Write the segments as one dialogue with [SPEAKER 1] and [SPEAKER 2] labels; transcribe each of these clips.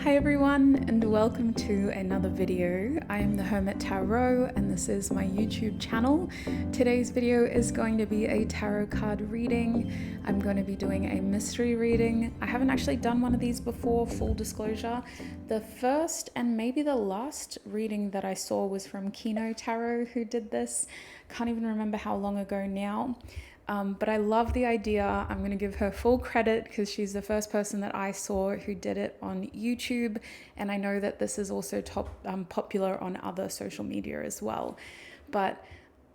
[SPEAKER 1] Hi everyone, and welcome to another video. I am the Hermit Tarot and this is my YouTube channel. Today's video is going to be a tarot card reading. I'm going to be doing a mystery reading. I haven't actually done one of these before, full disclosure. The first and maybe the last reading that I saw was from Kino Tarot, who did this. Can't even remember how long ago now. But I love the idea. I'm going to give her full credit because she's the first person that I saw who did it on YouTube. And I know that this is also popular on other social media as well. But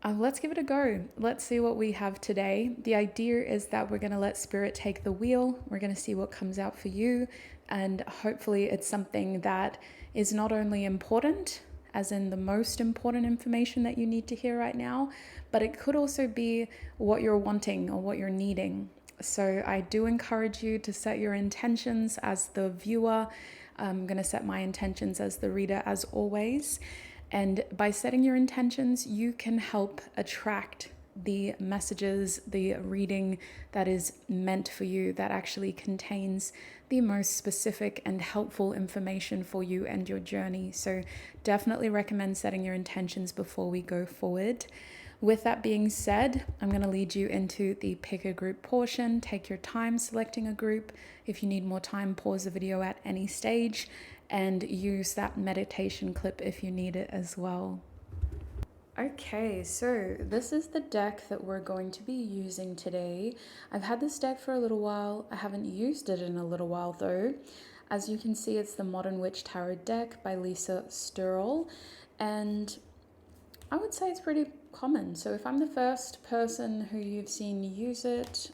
[SPEAKER 1] let's give it a go. Let's see what we have today. The idea is that we're going to let Spirit take the wheel. We're going to see what comes out for you. And hopefully it's something that is not only important, as in the most important information that you need to hear right now, but it could also be what you're wanting or what you're needing. So I do encourage you to set your intentions as the viewer. I'm going to set my intentions as the reader as always. And by setting your intentions, you can help attract the messages, the reading that is meant for you, that actually contains the most specific and helpful information for you and your journey. So definitely recommend setting your intentions before we go forward. With that being said, I'm going to lead you into the pick a group portion. Take your time selecting a group. If you need more time, pause the video at any stage and use that meditation clip if you need it as well. Okay, so this is the deck that we're going to be using today. I've had this deck for a little while. I haven't used it in a little while though. As you can see, it's the Modern Witch Tarot deck by Lisa Sturl, and I would say it's pretty common. So if I'm the first person who you've seen use it,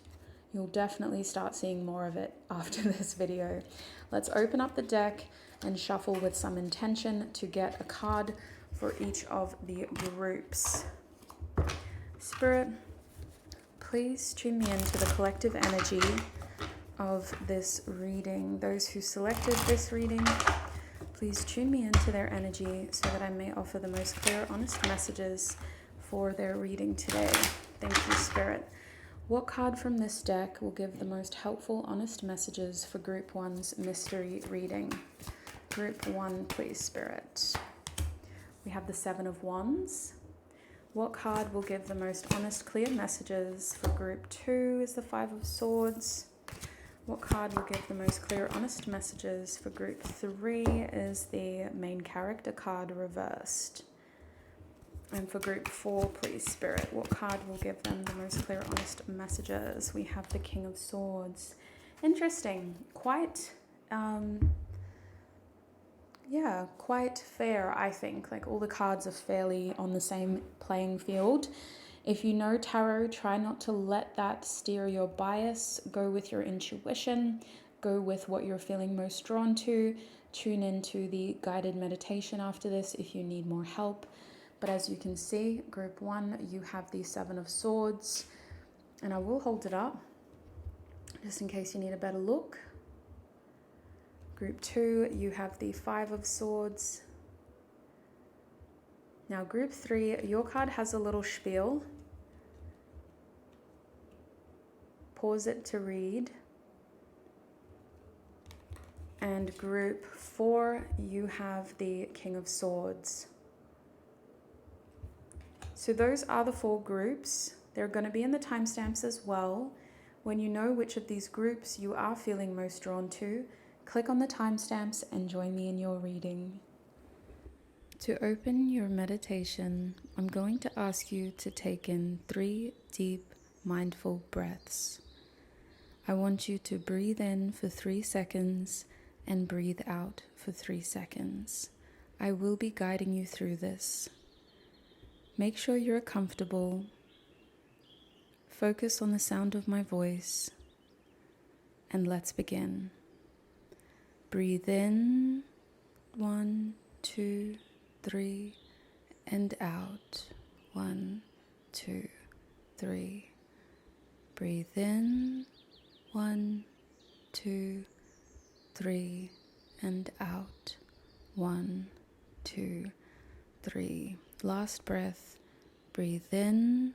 [SPEAKER 1] you'll definitely start seeing more of it after this video. Let's open up the deck and shuffle with some intention to get a card for each of the groups. Spirit, please tune me into the collective energy of this reading. Those who selected this reading, please tune me into their energy so that I may offer the most clear, honest messages for their reading today. Thank you, Spirit. What card from this deck will give the most helpful, honest messages for Group 1's mystery reading? Group 1, please, Spirit. We have the Seven of Wands. What card will give the most honest, clear messages for Group 2 is the Five of Swords. What card will give the most clear, honest messages for Group 3 is the Main Character card reversed. And for Group 4, please, Spirit, what card will give them the most clear, honest messages? We have the King of Swords. Interesting. Quite fair, I think. Like, all the cards are fairly on the same playing field. If you know tarot, try not to let that steer your bias. Go with your intuition. Go with what you're feeling most drawn to. Tune into the guided meditation after this if you need more help. But as you can see, Group 1, you have the Seven of Swords. And I will hold it up just in case you need a better look. Group 2, you have the Five of Swords. Now Group 3, your card has a little spiel. Pause it to read. And Group 4, you have the King of Swords. So those are the 4 groups. They're going to be in the timestamps as well. When you know which of these groups you are feeling most drawn to, click on the timestamps and join me in your reading. To open your meditation, I'm going to ask you to take in 3 deep, mindful breaths. I want you to breathe in for 3 seconds and breathe out for 3 seconds. I will be guiding you through this. Make sure you're comfortable. Focus on the sound of my voice, and let's begin. Breathe in, 1, 2, 3, and out, 1, 2, 3. Breathe in, 1, 2, 3, and out, 1, 2, 3. Last breath. Breathe in,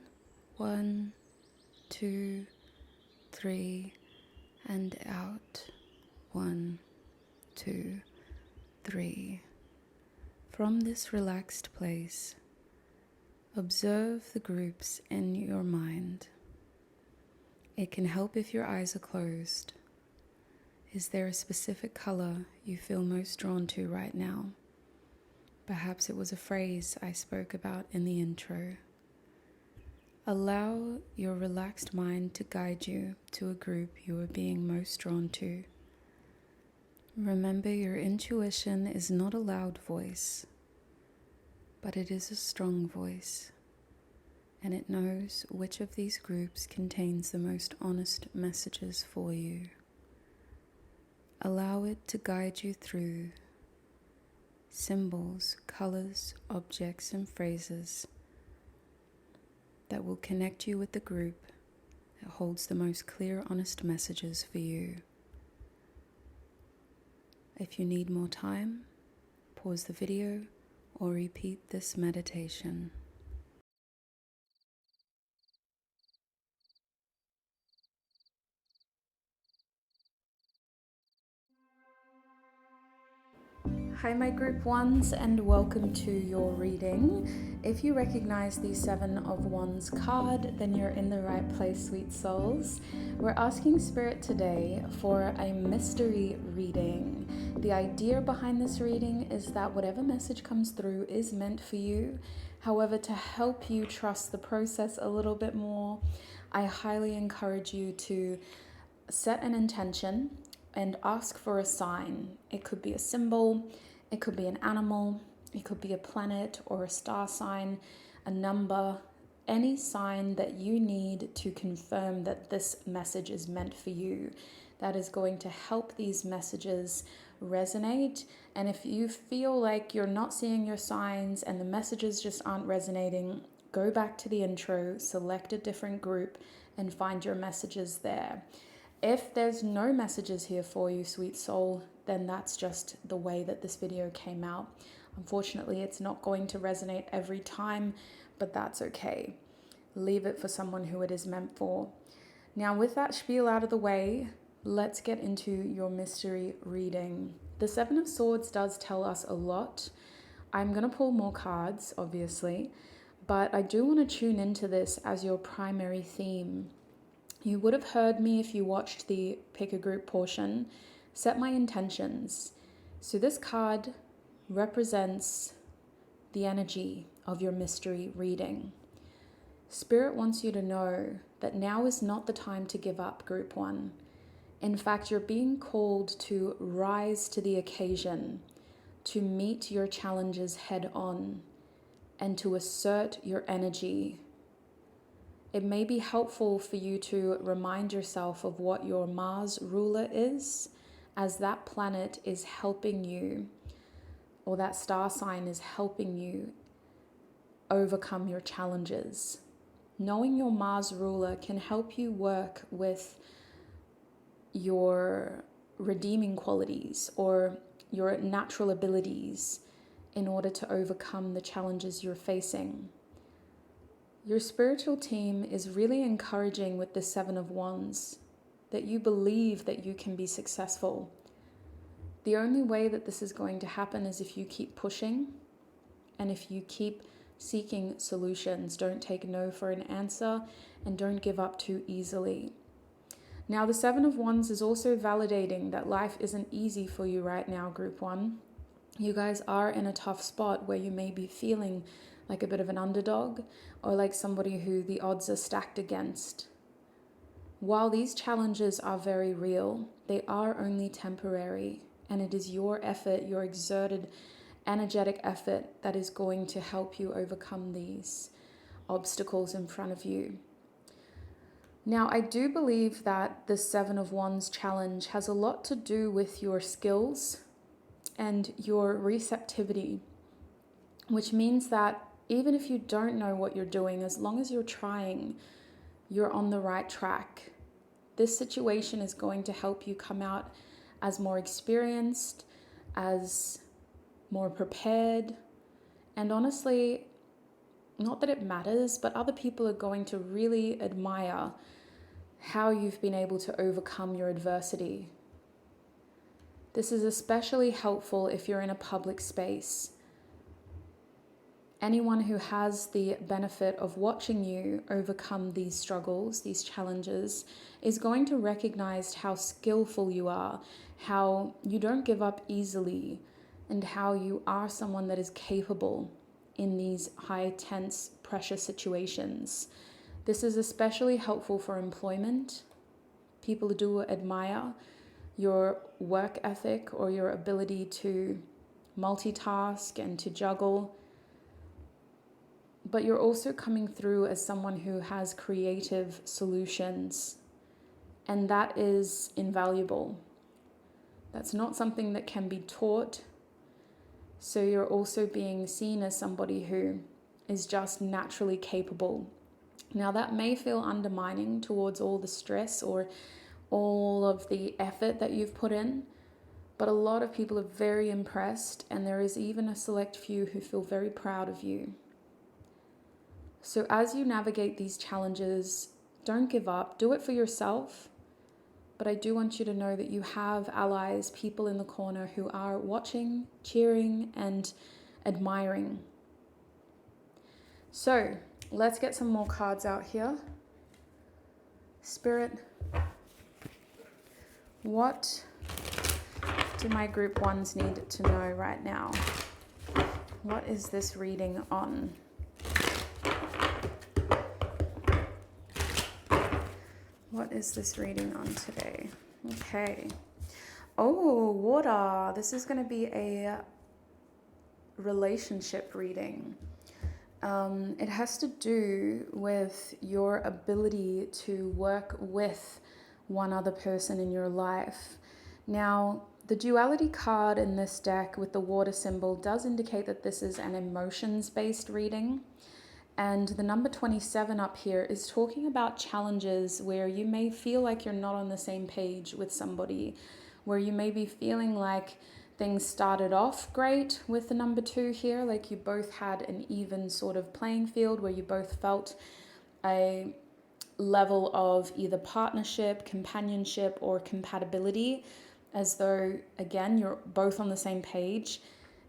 [SPEAKER 1] 1, 2, 3, and out, 1, 2, 3. From this relaxed place, observe the groups in your mind. It can help if your eyes are closed. Is there a specific color you feel most drawn to right now? Perhaps it was a phrase I spoke about in the intro. Allow your relaxed mind to guide you to a group you are being most drawn to. Remember, your intuition is not a loud voice, but it is a strong voice, and it knows which of these groups contains the most honest messages for you. Allow it to guide you through symbols, colors, objects, and phrases that will connect you with the group that holds the most clear, honest messages for you. If you need more time, pause the video or repeat this meditation. Hi my group ones, and welcome to your reading. If you recognize the 7 of Wands card, then you're in the right place, sweet souls. We're asking Spirit today for a mystery reading. The idea behind this reading is that whatever message comes through is meant for you. However, to help you trust the process a little bit more, I highly encourage you to set an intention and ask for a sign. It could be a symbol, it could be an animal, it could be a planet or a star sign, a number, any sign that you need to confirm that this message is meant for you. That is going to help these messages resonate. And if you feel like you're not seeing your signs and the messages just aren't resonating, go back to the intro, select a different group, and find your messages there. If there's no messages here for you, sweet soul, then that's just the way that this video came out. Unfortunately, it's not going to resonate every time, but that's okay. Leave it for someone who it is meant for. Now, with that spiel out of the way, let's get into your mystery reading. The 7 of Swords does tell us a lot. I'm going to pull more cards, obviously, but I do want to tune into this as your primary theme. You would have heard me if you watched the pick a group portion. Set my intentions. So this card represents the energy of your mystery reading. Spirit wants you to know that now is not the time to give up, group 1. In fact, you're being called to rise to the occasion, to meet your challenges head on, and to assert your energy. It may be helpful for you to remind yourself of what your Mars ruler is, as that planet is helping you, or that star sign is helping you overcome your challenges. Knowing your Mars ruler can help you work with your redeeming qualities or your natural abilities in order to overcome the challenges you're facing. Your spiritual team is really encouraging with the 7 of Wands that you believe that you can be successful. The only way that this is going to happen is if you keep pushing and if you keep seeking solutions. Don't take no for an answer and don't give up too easily. Now, the 7 of Wands is also validating that life isn't easy for you right now, group 1. You guys are in a tough spot where you may be feeling like a bit of an underdog or like somebody who the odds are stacked against. While these challenges are very real, they are only temporary, and it is your effort, your exerted energetic effort that is going to help you overcome these obstacles in front of you. Now, I do believe that the 7 of Wands challenge has a lot to do with your skills and your receptivity, which means that even if you don't know what you're doing, as long as you're trying, you're on the right track. This situation is going to help you come out as more experienced, as more prepared, and honestly, not that it matters, but other people are going to really admire how you've been able to overcome your adversity. This is especially helpful if you're in a public space. Anyone who has the benefit of watching you overcome these struggles, these challenges, is going to recognize how skillful you are, how you don't give up easily, and how you are someone that is capable in these high, tense, pressure situations. This is especially helpful for employment. People do admire your work ethic or your ability to multitask and to juggle. But you're also coming through as someone who has creative solutions, and that is invaluable. That's not something that can be taught. So you're also being seen as somebody who is just naturally capable. Now that may feel undermining towards all the stress or all of the effort that you've put in, but a lot of people are very impressed, and there is even a select few who feel very proud of you. So as you navigate these challenges, don't give up. Do it for yourself. But I do want you to know that you have allies, people in the corner who are watching, cheering, and admiring. So let's get some more cards out here. Spirit, what do my group ones need to know right now? What is this reading on? What is this reading on today? Okay. Oh, water. This is going to be a relationship reading. It has to do with your ability to work with one other person in your life. Now, the duality card in this deck with the water symbol does indicate that this is an emotions-based reading. And the number 27 up here is talking about challenges where you may feel like you're not on the same page with somebody, where you may be feeling like things started off great with the number 2 here, like you both had an even sort of playing field where you both felt a level of either partnership, companionship, or compatibility, as though, again, you're both on the same page.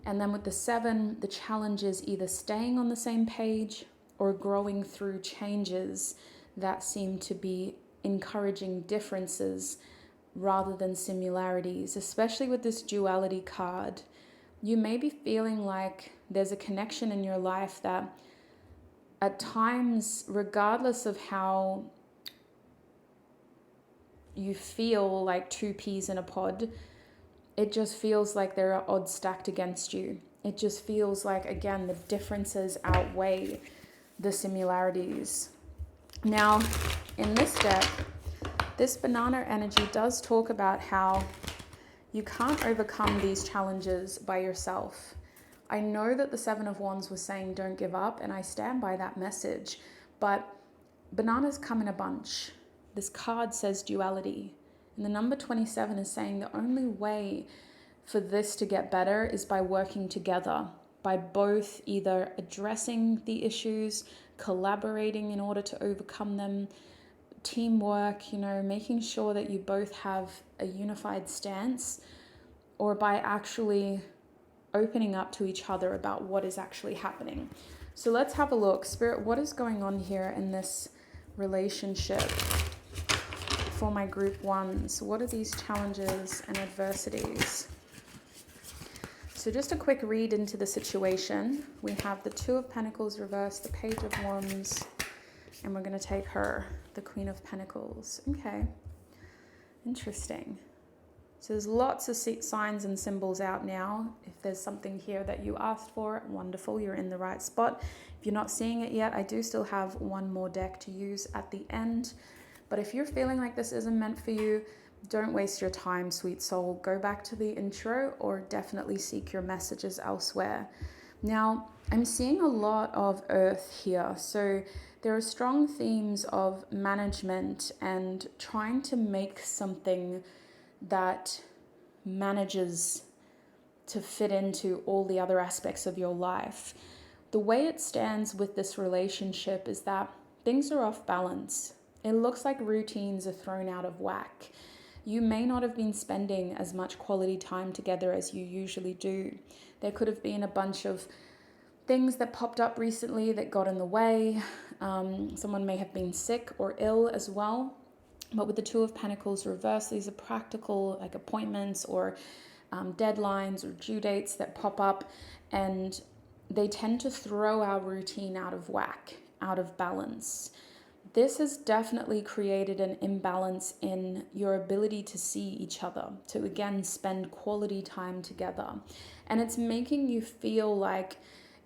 [SPEAKER 1] And then with the 7, the challenge is either staying on the same page or growing through changes that seem to be encouraging differences rather than similarities. Especially with this duality card, you may be feeling like there's a connection in your life that at times, regardless of how you feel like two peas in a pod, it just feels like there are odds stacked against you. It just feels like, again, the differences outweigh the similarities. Now, in this deck, this banana energy does talk about how you can't overcome these challenges by yourself. I know that the 7 of Wands was saying don't give up, and I stand by that message, but bananas come in a bunch. This card says duality, and the number 27 is saying the only way for this to get better is by working together, by both either addressing the issues, collaborating in order to overcome them, teamwork, making sure that you both have a unified stance, or by actually opening up to each other about what is actually happening. So let's have a look. Spirit, what is going on here in this relationship for my group ones? What are these challenges and adversities? So just a quick read into the situation. We have the 2 of Pentacles reversed, the Page of Wands, and we're going to take her, the Queen of Pentacles. Okay, interesting. So there's lots of signs and symbols out now. If there's something here that you asked for, wonderful, you're in the right spot. If you're not seeing it yet, I do still have one more deck to use at the end. But if you're feeling like this isn't meant for you, don't waste your time, sweet soul. Go back to the intro or definitely seek your messages elsewhere. Now, I'm seeing a lot of earth here. So there are strong themes of management and trying to make something that manages to fit into all the other aspects of your life. The way it stands with this relationship is that things are off balance. It looks like routines are thrown out of whack. you may not have been spending as much quality time together as you usually do. There could have been a bunch of things that popped up recently that got in the way. Someone may have been sick or ill as well. But with the Two of Pentacles reversed, these are practical like appointments or deadlines or due dates that pop up, and they tend to throw our routine out of whack, out of balance. This has definitely created an imbalance in your ability to see each other, to again spend quality time together. And it's making you feel like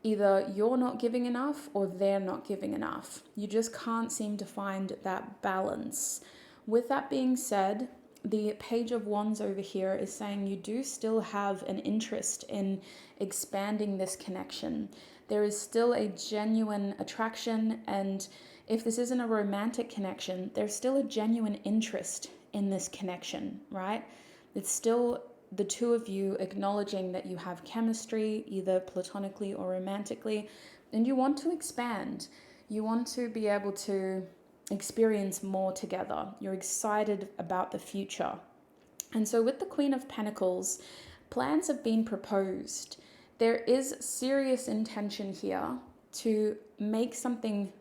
[SPEAKER 1] either you're not giving enough or they're not giving enough. You just can't seem to find that balance. With that being said, the Page of Wands over here is saying you do still have an interest in expanding this connection. There is still a genuine attraction, and if this isn't a romantic connection, there's still a genuine interest in this connection, right? It's still the two of you acknowledging that you have chemistry, either platonically or romantically, and you want to expand. You want to be able to experience more together. You're excited about the future. And so with the Queen of Pentacles, plans have been proposed. There is serious intention here to make something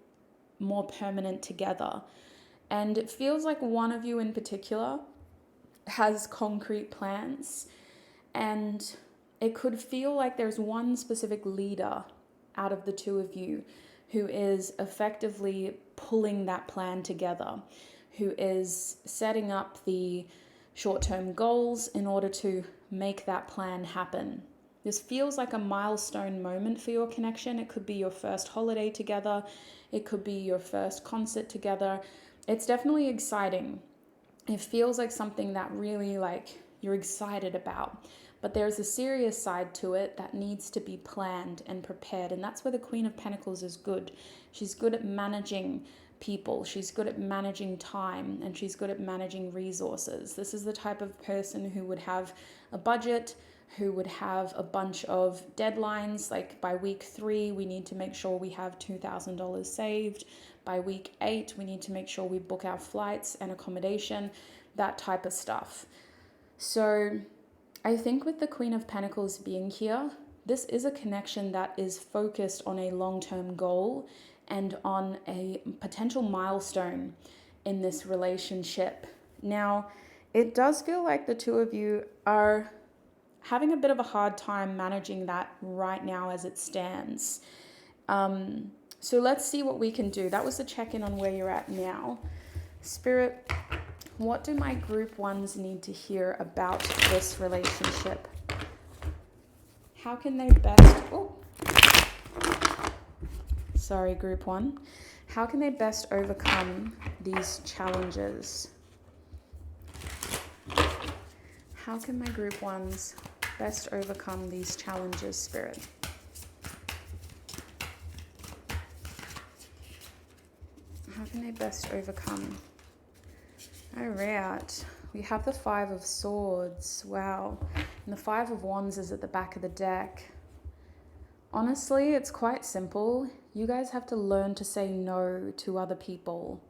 [SPEAKER 1] more permanent together. And it feels like one of you in particular has concrete plans, and it could feel like there's one specific leader out of the two of you who is effectively pulling that plan together, who is setting up the short-term goals in order to make that plan happen. This feels like a milestone moment for your connection. It could be your first holiday together. It could be your first concert together. It's definitely exciting. It feels like something that really you're excited about. But there's a serious side to it that needs to be planned and prepared. And that's where the Queen of Pentacles is good. She's good at managing people. She's good at managing time, and she's good at managing resources. This is the type of person who would have a budget, who would have a bunch of deadlines. Like by week 3, we need to make sure we have $2,000 saved. By week 8, we need to make sure we book our flights and accommodation, that type of stuff. So I think with the Queen of Pentacles being here, this is a connection that is focused on a long-term goal and on a potential milestone in this relationship. Now, it does feel like the two of you are having a bit of a hard time managing that right now as it stands. So let's see what we can do. That was the check-in on where you're at now. Spirit, what do my group ones need to hear about this relationship? How can they best... Sorry, group 1. How can they best overcome these challenges? How can my group ones best overcome these challenges, Spirit? How can they best overcome? All right. We have the Five of Swords. Wow. And the Five of Wands is at the back of the deck. Honestly, it's quite simple. You guys have to learn to say no to other people.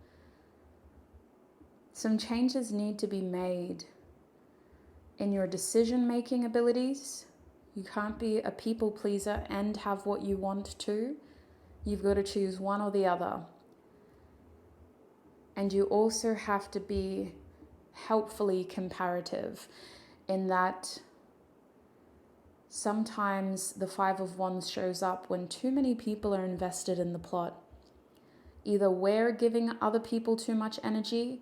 [SPEAKER 1] Some changes need to be made in your decision-making abilities. You can't be a people pleaser and have what you want to. You've got to choose one or the other. And you also have to be helpfully comparative in that sometimes the Five of Wands shows up when too many people are invested in the plot. Either we're giving other people too much energy,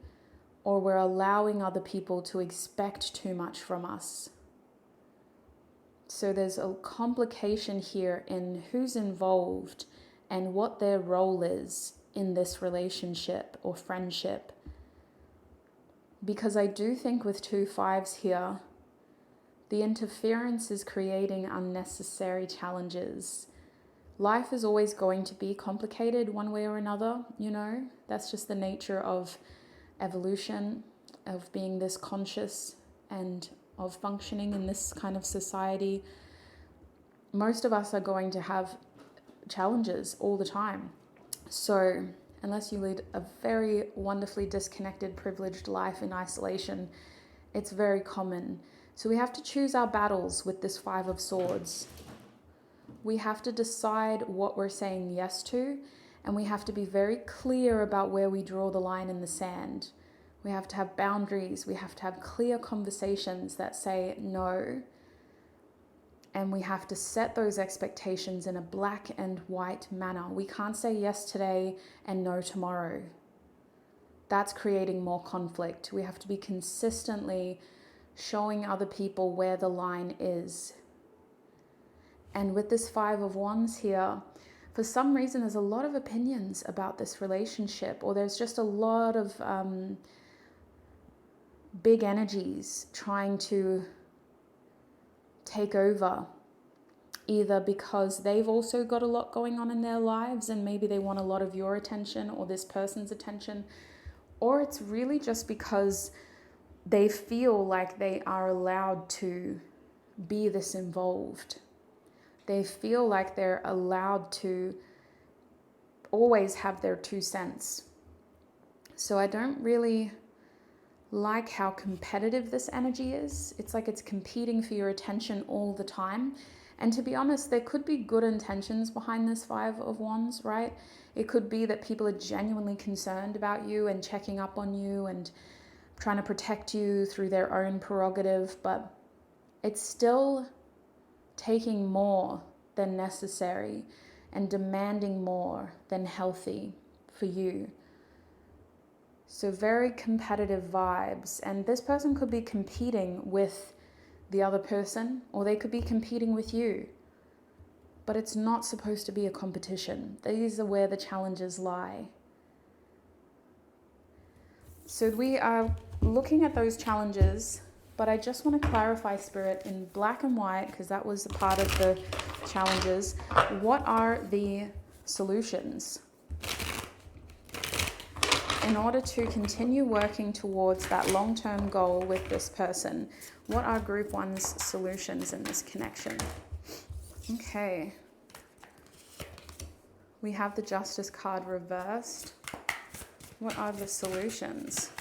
[SPEAKER 1] or we're allowing other people to expect too much from us. So there's a complication here in who's involved and what their role is in this relationship or friendship. Because I do think with 2 5s here, the interference is creating unnecessary challenges. Life is always going to be complicated one way or another, you know? That's just the nature of evolution, of being this conscious and of functioning in this kind of society. Most of us are going to have challenges all the time. So unless you lead a very wonderfully disconnected, privileged life in isolation, It's very common. So we have to choose our battles with this Five of Swords. We have to decide what we're saying yes to, and we have to be very clear about where we draw the line in the sand. We have to have boundaries. We have to have clear conversations that say no. And we have to set those expectations in a black and white manner. We can't say yes today and no tomorrow. That's creating more conflict. We have to be consistently showing other people where the line is. And with this Five of Wands here, for some reason, there's a lot of opinions about this relationship, or there's just a lot of big energies trying to take over, either because they've also got a lot going on in their lives and maybe they want a lot of your attention or this person's attention, or it's really just because they feel like they are allowed to be this involved. They feel like they're allowed to always have their 2 cents. So I don't really like how competitive this energy is. It's like it's competing for your attention all the time. And to be honest, there could be good intentions behind this Five of Wands, right? It could be that people are genuinely concerned about you and checking up on you and trying to protect you through their own prerogative, but it's still taking more than necessary and demanding more than healthy for you. So very competitive vibes, and this person could be competing with the other person, or they could be competing with you. But it's not supposed to be a competition. These are where the challenges lie. So we are looking at those challenges, but I just want to clarify, Spirit, in black and white, because that was a part of the challenges. What are the solutions? In order to continue working towards that long-term goal with this person, what are Group 1's solutions in this connection? Okay. We have the Justice card reversed. What are the solutions?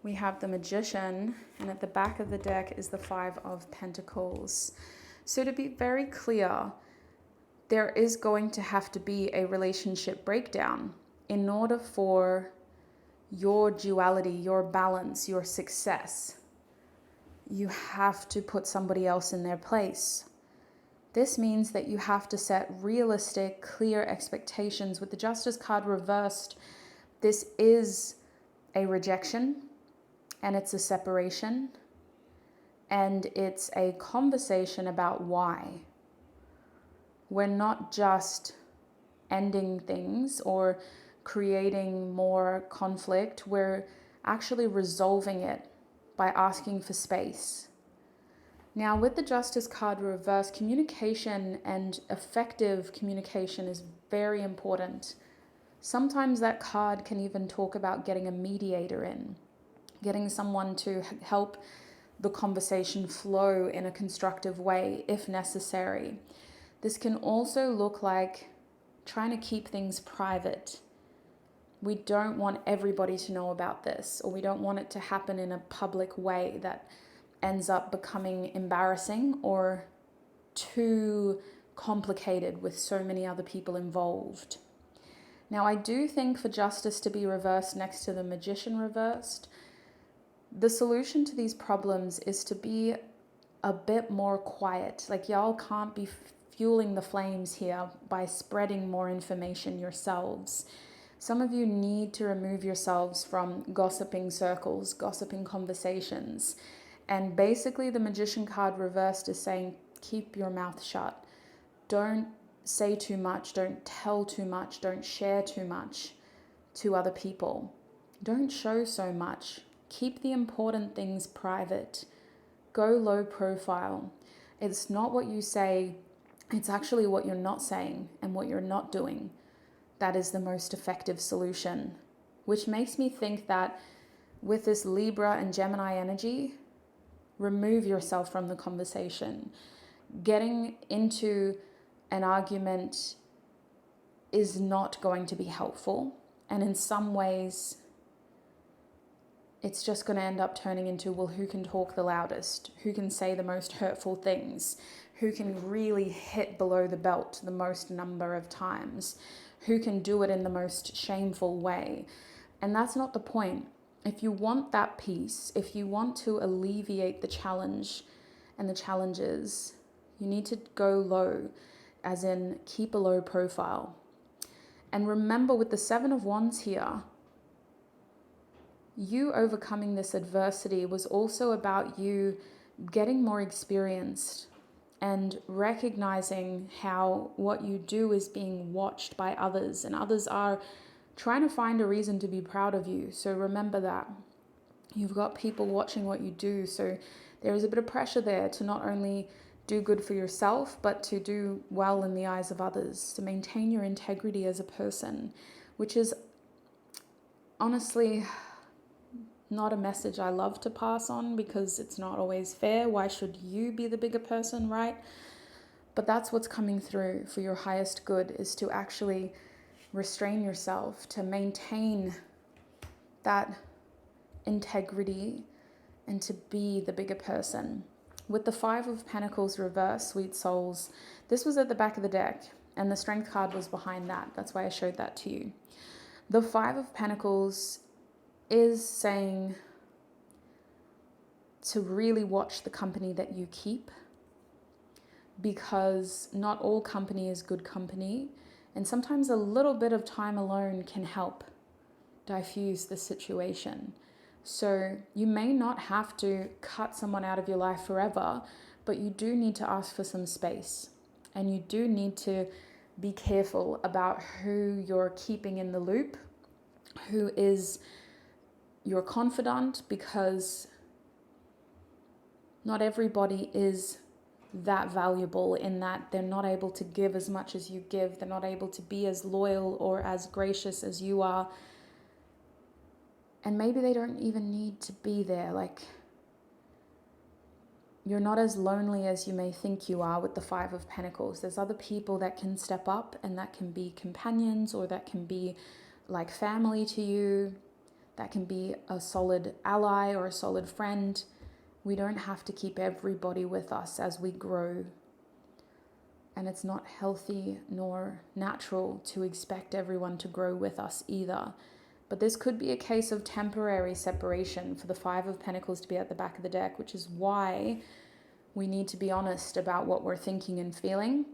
[SPEAKER 1] We have the Magician, and at the back of the deck is the Five of Pentacles. So to be very clear, there is going to have to be a relationship breakdown in order for your duality, your balance, your success. You have to put somebody else in their place. This means that you have to set realistic, clear expectations. With the Justice card reversed, this is a rejection, and it's a separation, and it's a conversation about why. We're not just ending things or creating more conflict. We're actually resolving it by asking for space. Now, with the Justice card reversed, communication and effective communication is very important. Sometimes that card can even talk about getting a mediator in, getting someone to help the conversation flow in a constructive way if necessary. This can also look like trying to keep things private. We don't want everybody to know about this, or we don't want it to happen in a public way that ends up becoming embarrassing or too complicated with so many other people involved. Now, I do think for Justice to be reversed next to the Magician reversed, the solution to these problems is to be a bit more quiet. Like, y'all can't be fueling the flames here by spreading more information yourselves. Some of you need to remove yourselves from gossiping circles, gossiping conversations. And basically the Magician card reversed is saying, keep your mouth shut. Don't say too much, don't tell too much, don't share too much to other people. Don't show so much. Keep the important things private. Go low profile. It's not what you say, it's actually what you're not saying and what you're not doing. That is the most effective solution, which makes me think that with this Libra and Gemini energy, remove yourself from the conversation. Getting into an argument is not going to be helpful. And in some ways, it's just going to end up turning into, well, who can talk the loudest? Who can say the most hurtful things? Who can really hit below the belt the most number of times? Who can do it in the most shameful way? And that's not the point. If you want that peace, if you want to alleviate the challenge and the challenges, you need to go low, as in keep a low profile. And remember, with the Seven of Wands here, you overcoming this adversity was also about you getting more experienced and recognizing how what you do is being watched by others, and others are trying to find a reason to be proud of you. So remember that. You've got people watching what you do, so there is a bit of pressure there to not only do good for yourself, but to do well in the eyes of others, to maintain your integrity as a person, which is honestly not a message I love to pass on, because it's not always fair. Why should you be the bigger person, right? But that's what's coming through for your highest good, is to actually restrain yourself, to maintain that integrity and to be the bigger person. With the Five of Pentacles reverse, sweet souls, this was at the back of the deck and the Strength card was behind that. That's why I showed that to you. The Five of Pentacles is saying to really watch the company that you keep, because not all company is good company, and sometimes a little bit of time alone can help diffuse the situation. So you may not have to cut someone out of your life forever, but you do need to ask for some space, and you do need to be careful about who you're keeping in the loop, who is your confidant, because not everybody is that valuable, in that they're not able to give as much as you give. They're not able to be as loyal or as gracious as you are. And maybe they don't even need to be there. Like, you're not as lonely as you may think you are with the Five of Pentacles. There's other people that can step up, and that can be companions, or that can be like family to you. That can be a solid ally or a solid friend. We don't have to keep everybody with us as we grow. And it's not healthy nor natural to expect everyone to grow with us either. But this could be a case of temporary separation for the Five of Pentacles to be at the back of the deck, which is why we need to be honest about what we're thinking and feeling,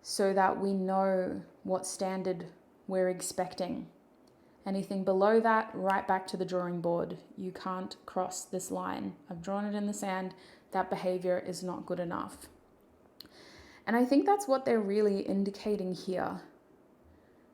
[SPEAKER 1] so that we know what standard we're expecting. Anything below that, right back to the drawing board. You can't cross this line. I've drawn it in the sand. That behavior is not good enough. And I think that's what they're really indicating here.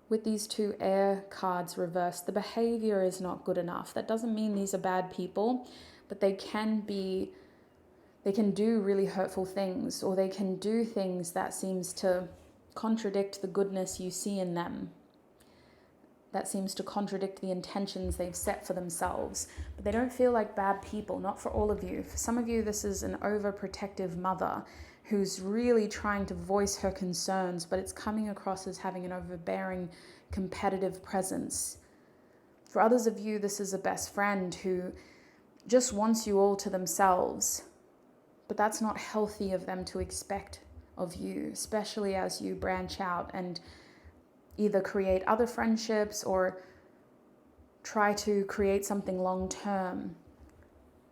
[SPEAKER 1] With these two air cards reversed, the behavior is not good enough. That doesn't mean these are bad people, but they can do really hurtful things, or they can do things that seems to contradict the goodness you see in them. That seems to contradict the intentions they've set for themselves. But they don't feel like bad people, not for all of you. For some of you, this is an overprotective mother who's really trying to voice her concerns, but it's coming across as having an overbearing, competitive presence. For others of you, this is a best friend who just wants you all to themselves. But that's not healthy of them to expect of you, especially as you branch out and either create other friendships or try to create something long term.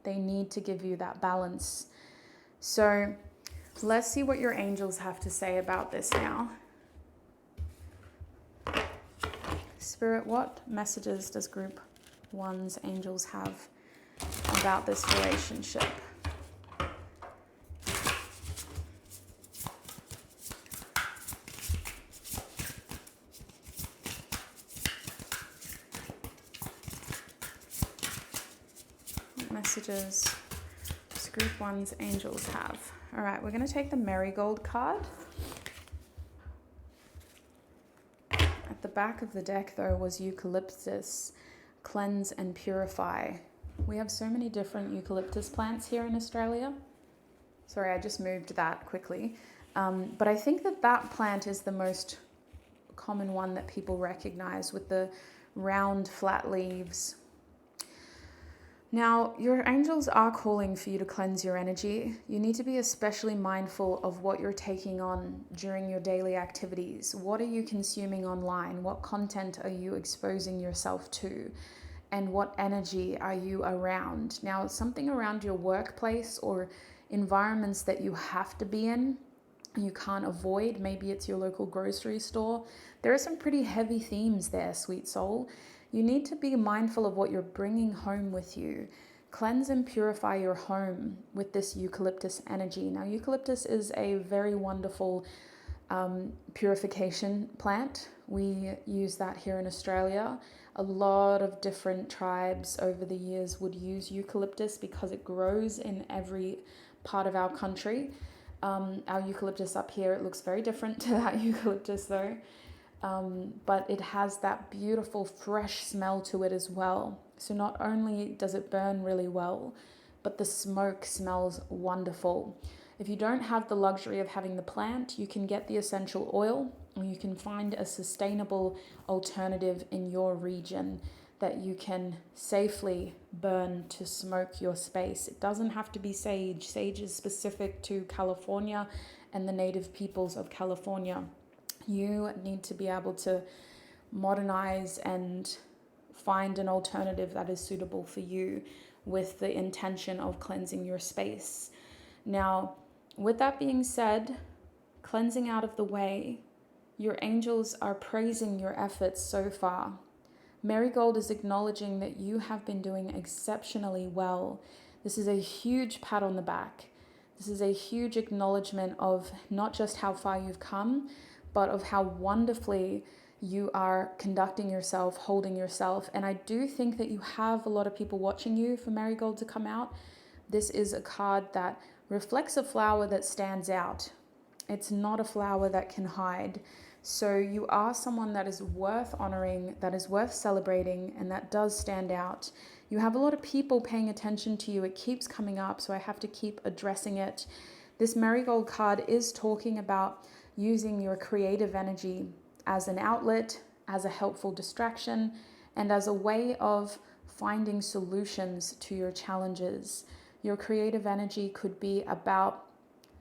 [SPEAKER 1] They need to give you that balance. So let's see what your angels have to say about this now. Spirit, what messages does Group 1's angels have about this relationship? Messages does Group 1's angels have? All right, we're going to take the Marigold card. At the back of the deck, though, was Eucalyptus, cleanse and purify. We have so many different eucalyptus plants here in Australia. Sorry, I just moved that quickly. But I think that plant is the most common one that people recognize, with the round, flat leaves. Now, your angels are calling for you to cleanse your energy. You need to be especially mindful of what you're taking on during your daily activities. What are you consuming online? What content are you exposing yourself to? And what energy are you around? Now, something around your workplace or environments that you have to be in, you can't avoid. Maybe it's your local grocery store. There are some pretty heavy themes there, sweet soul. You need to be mindful of what you're bringing home with you. Cleanse and purify your home with this eucalyptus energy. Now, eucalyptus is a very wonderful purification plant. We use that here in Australia. A lot of different tribes over the years would use eucalyptus because it grows in every part of our country. Our eucalyptus up here, it looks very different to that eucalyptus though. But it has that beautiful fresh smell to it as well. So not only does it burn really well, but the smoke smells wonderful. If you don't have the luxury of having the plant, you can get the essential oil, or you can find a sustainable alternative in your region that you can safely burn to smoke your space. It doesn't have to be sage. Sage is specific to California and the native peoples of California. You need to be able to modernize and find an alternative that is suitable for you with the intention of cleansing your space. Now, with that being said, cleansing out of the way, your angels are praising your efforts so far. Marigold is acknowledging that you have been doing exceptionally well. This is a huge pat on the back. This is a huge acknowledgement of not just how far you've come, but of how wonderfully you are conducting yourself, holding yourself. And I do think that you have a lot of people watching you for Marigold to come out. This is a card that reflects a flower that stands out. It's not a flower that can hide. So you are someone that is worth honoring, that is worth celebrating, and that does stand out. You have a lot of people paying attention to you. It keeps coming up, so I have to keep addressing it. This Marigold card is talking about using your creative energy as an outlet, as a helpful distraction, and as a way of finding solutions to your challenges. Your creative energy could be about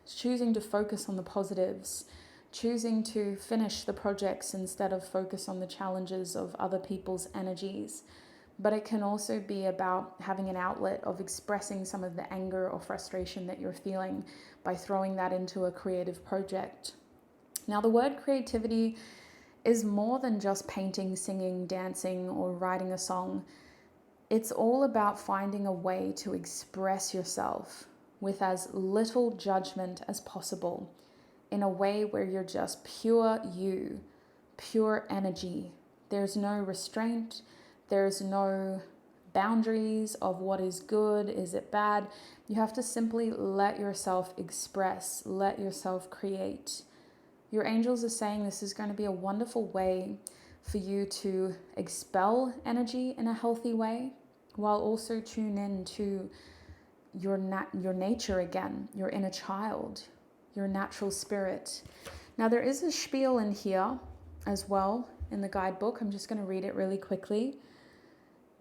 [SPEAKER 1] choosing to focus on the positives, choosing to finish the projects instead of focus on the challenges of other people's energies. But it can also be about having an outlet of expressing some of the anger or frustration that you're feeling by throwing that into a creative project. Now, the word creativity is more than just painting, singing, dancing, or writing a song. It's all about finding a way to express yourself with as little judgment as possible, in a way where you're just pure you, pure energy. There's no restraint, there's no boundaries of what is good, is it bad. You have to simply let yourself express, let yourself create. Your angels are saying this is going to be a wonderful way for you to expel energy in a healthy way, while also tune in to your nature again, your inner child, your natural spirit. Now, there is a spiel in here as well in the guidebook. I'm just going to read it really quickly.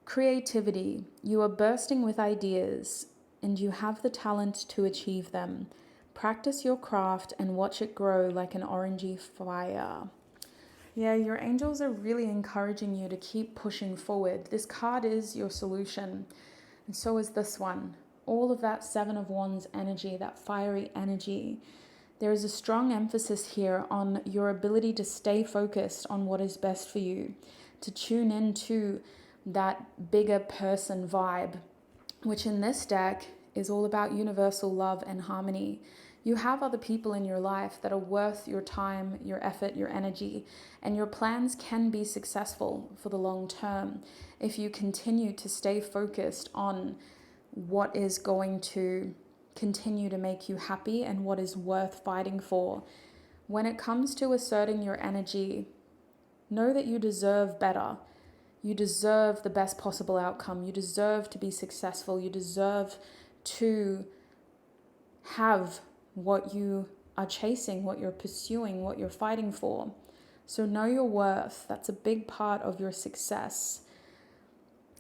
[SPEAKER 1] Creativity. You are bursting with ideas, and you have the talent to achieve them. Practice your craft and watch it grow like an orangey fire. Yeah, your angels are really encouraging you to keep pushing forward. This card is your solution, and so is this one. All of that Seven of Wands energy, that fiery energy. There is a strong emphasis here on your ability to stay focused on what is best for you, to tune into that bigger person vibe, which in this deck is all about universal love and harmony. You have other people in your life that are worth your time, your effort, your energy, and your plans can be successful for the long term if you continue to stay focused on what is going to continue to make you happy and what is worth fighting for. When it comes to asserting your energy, know that you deserve better. You deserve the best possible outcome. You deserve to be successful. You deserve to have what you are chasing, what you're pursuing, what you're fighting for. So know your worth. That's a big part of your success.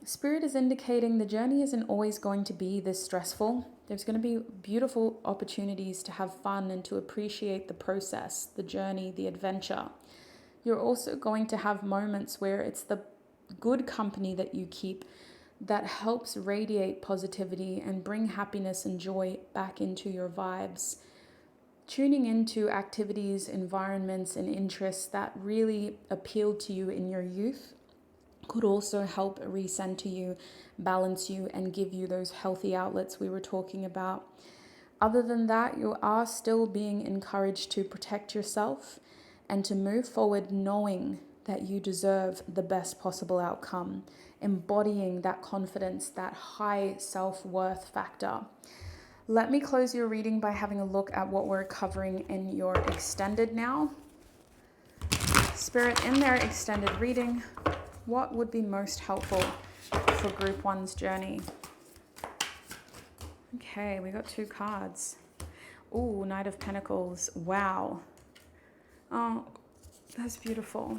[SPEAKER 1] Spirit is indicating the journey isn't always going to be this stressful. There's going to be beautiful opportunities to have fun and to appreciate the process, the journey, the adventure. You're also going to have moments where it's the good company that you keep that helps radiate positivity and bring happiness and joy back into your vibes. Tuning into activities, environments, and interests that really appealed to you in your youth could also help recenter you, balance you, and give you those healthy outlets we were talking about. Other than that, you are still being encouraged to protect yourself and to move forward knowing that you deserve the best possible outcome, embodying that confidence, that high self-worth factor. Let me close your reading by having a look at what we're covering in your extended now. Spirit, in their extended reading, what would be most helpful for Group 1's journey? Okay, we got 2 cards. Ooh, Knight of Pentacles. Wow. Oh, that's beautiful.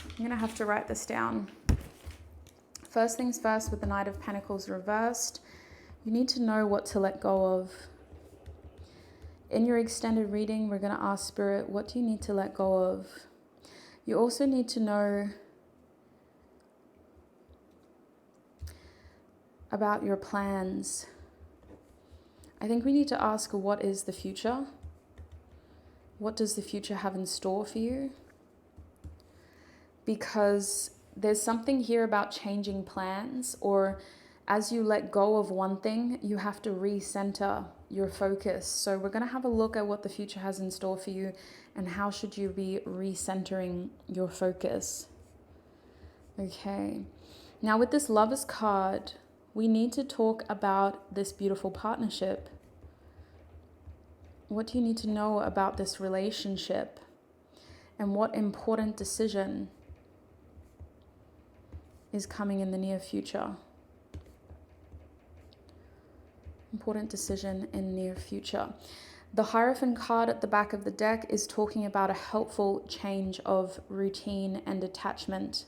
[SPEAKER 1] I'm going to have to write this down. First things first, with the Knight of Pentacles reversed, you need to know what to let go of. In your extended reading, we're going to ask Spirit, what do you need to let go of? You also need to know about your plans. I think we need to ask, what is the future? What does the future have in store for you? Because there's something here about changing plans, or as you let go of one thing, you have to recenter your focus. So we're going to have a look at what the future has in store for you and how should you be recentering your focus. Okay. Now with this Lovers card, we need to talk about this beautiful partnership. What do you need to know about this relationship? And what important decision is coming in the near future? Important decision in near future. The Hierophant card at the back of the deck is talking about a helpful change of routine and attachment.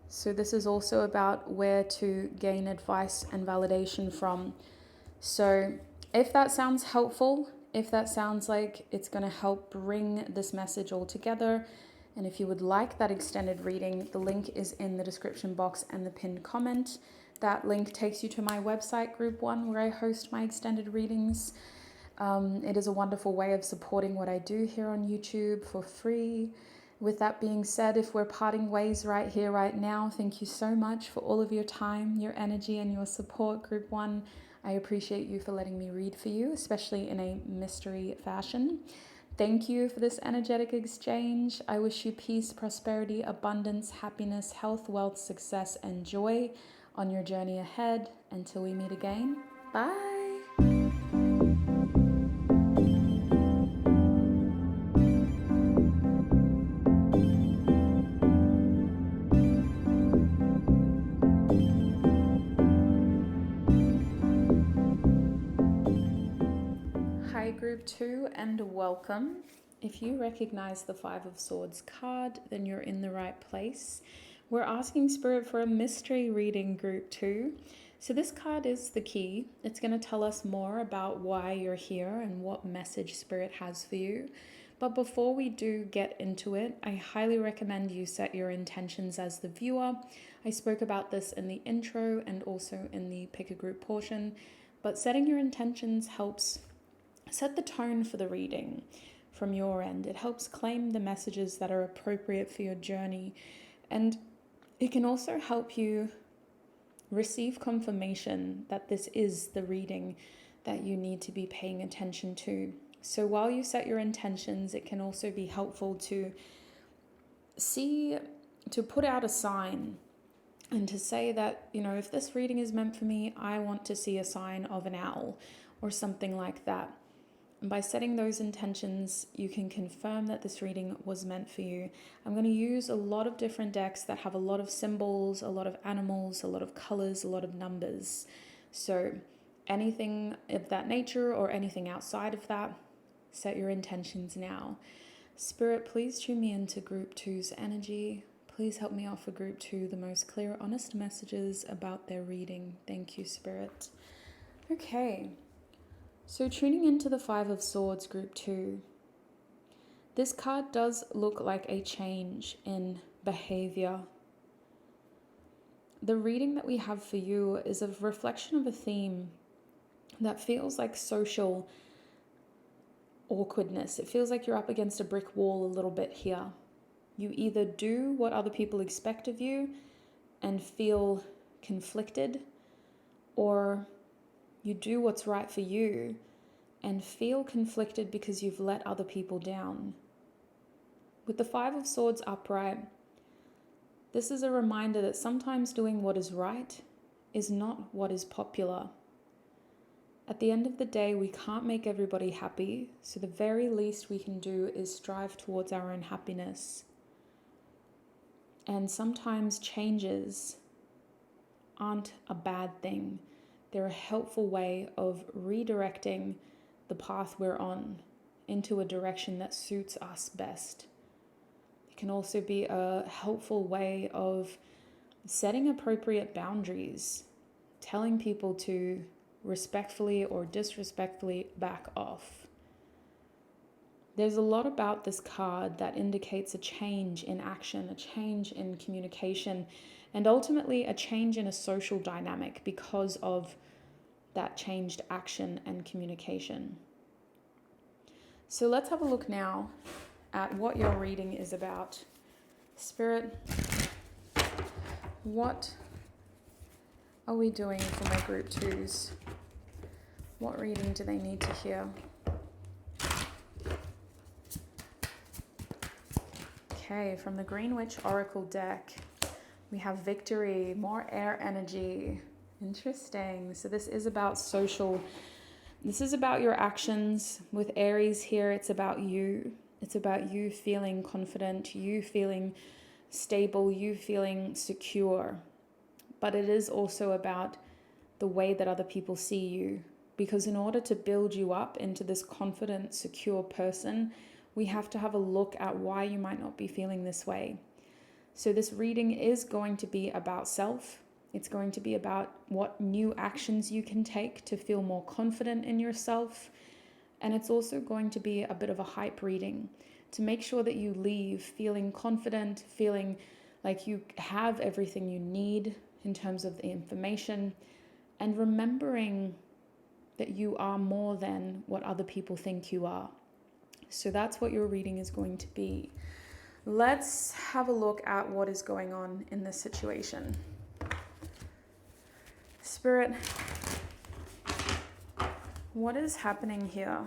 [SPEAKER 1] So this is also about where to gain advice and validation from. So if that sounds helpful, if that sounds like it's going to help bring this message all together, and if you would like that extended reading, the link is in the description box and the pinned comment. That link takes you to my website, Group 1, where I host my extended readings. It is a wonderful way of supporting what I do here on YouTube for free. With that being said, if we're parting ways right here, right now, thank you so much for all of your time, your energy, and your support, Group 1. I appreciate you for letting me read for you, especially in a mystery fashion. Thank you for this energetic exchange. I wish you peace, prosperity, abundance, happiness, health, wealth, success, and joy on your journey ahead. Until we meet again, bye. Hi Group 2 and welcome. If you recognize the 5 of Swords card, then you're in the right place. We're asking Spirit for a mystery reading, Group 2. So this card is the key. It's going to tell us more about why you're here and what message Spirit has for you. But before we do get into it, I highly recommend you set your intentions as the viewer. I spoke about this in the intro and also in the pick a group portion, but setting your intentions helps set the tone for the reading from your end. It helps claim the messages that are appropriate for your journey, and it can also help you receive confirmation that this is the reading that you need to be paying attention to. So while you set your intentions, it can also be helpful to put out a sign and to say that, if this reading is meant for me, I want to see a sign of an owl or something like that. And by setting those intentions, you can confirm that this reading was meant for you. I'm going to use a lot of different decks that have a lot of symbols, a lot of animals, a lot of colors, a lot of numbers. So anything of that nature or anything outside of that, set your intentions now. Spirit, please tune me into Group 2's energy. Please help me offer group 2 the most clear, honest messages about their reading. Thank you, Spirit. Okay, so tuning into the 5 of Swords, group 2. This card does look like a change in behavior. The reading that we have for you is a reflection of a theme that feels like social awkwardness. It feels like you're up against a brick wall a little bit here. You either do what other people expect of you and feel conflicted, or you do what's right for you and feel conflicted because you've let other people down. With the 5 of Swords upright, this is a reminder that sometimes doing what is right is not what is popular. At the end of the day, we can't make everybody happy, so the very least we can do is strive towards our own happiness. And sometimes changes aren't a bad thing. They're a helpful way of redirecting the path we're on into a direction that suits us best. It can also be a helpful way of setting appropriate boundaries, telling people to respectfully or disrespectfully back off. There's a lot about this card that indicates a change in action, a change in communication, and ultimately a change in a social dynamic because of that changed action and communication. So let's have a look now at what your reading is about. Spirit, what are we doing for my group 2s? What reading do they need to hear? Okay, from the Green Witch Oracle deck, we have victory, more air energy. Interesting. So this is about social. This is about your actions. With Aries here, it's about you. It's about you feeling confident, you feeling stable, you feeling secure. But it is also about the way that other people see you. Because in order to build you up into this confident, secure person, we have to have a look at why you might not be feeling this way. So this reading is going to be about self. It's going to be about what new actions you can take to feel more confident in yourself. And it's also going to be a bit of a hype reading to make sure that you leave feeling confident, feeling like you have everything you need in terms of the information, and remembering that you are more than what other people think you are. So that's what your reading is going to be. Let's have a look at what is going on in this situation. Spirit, what is happening here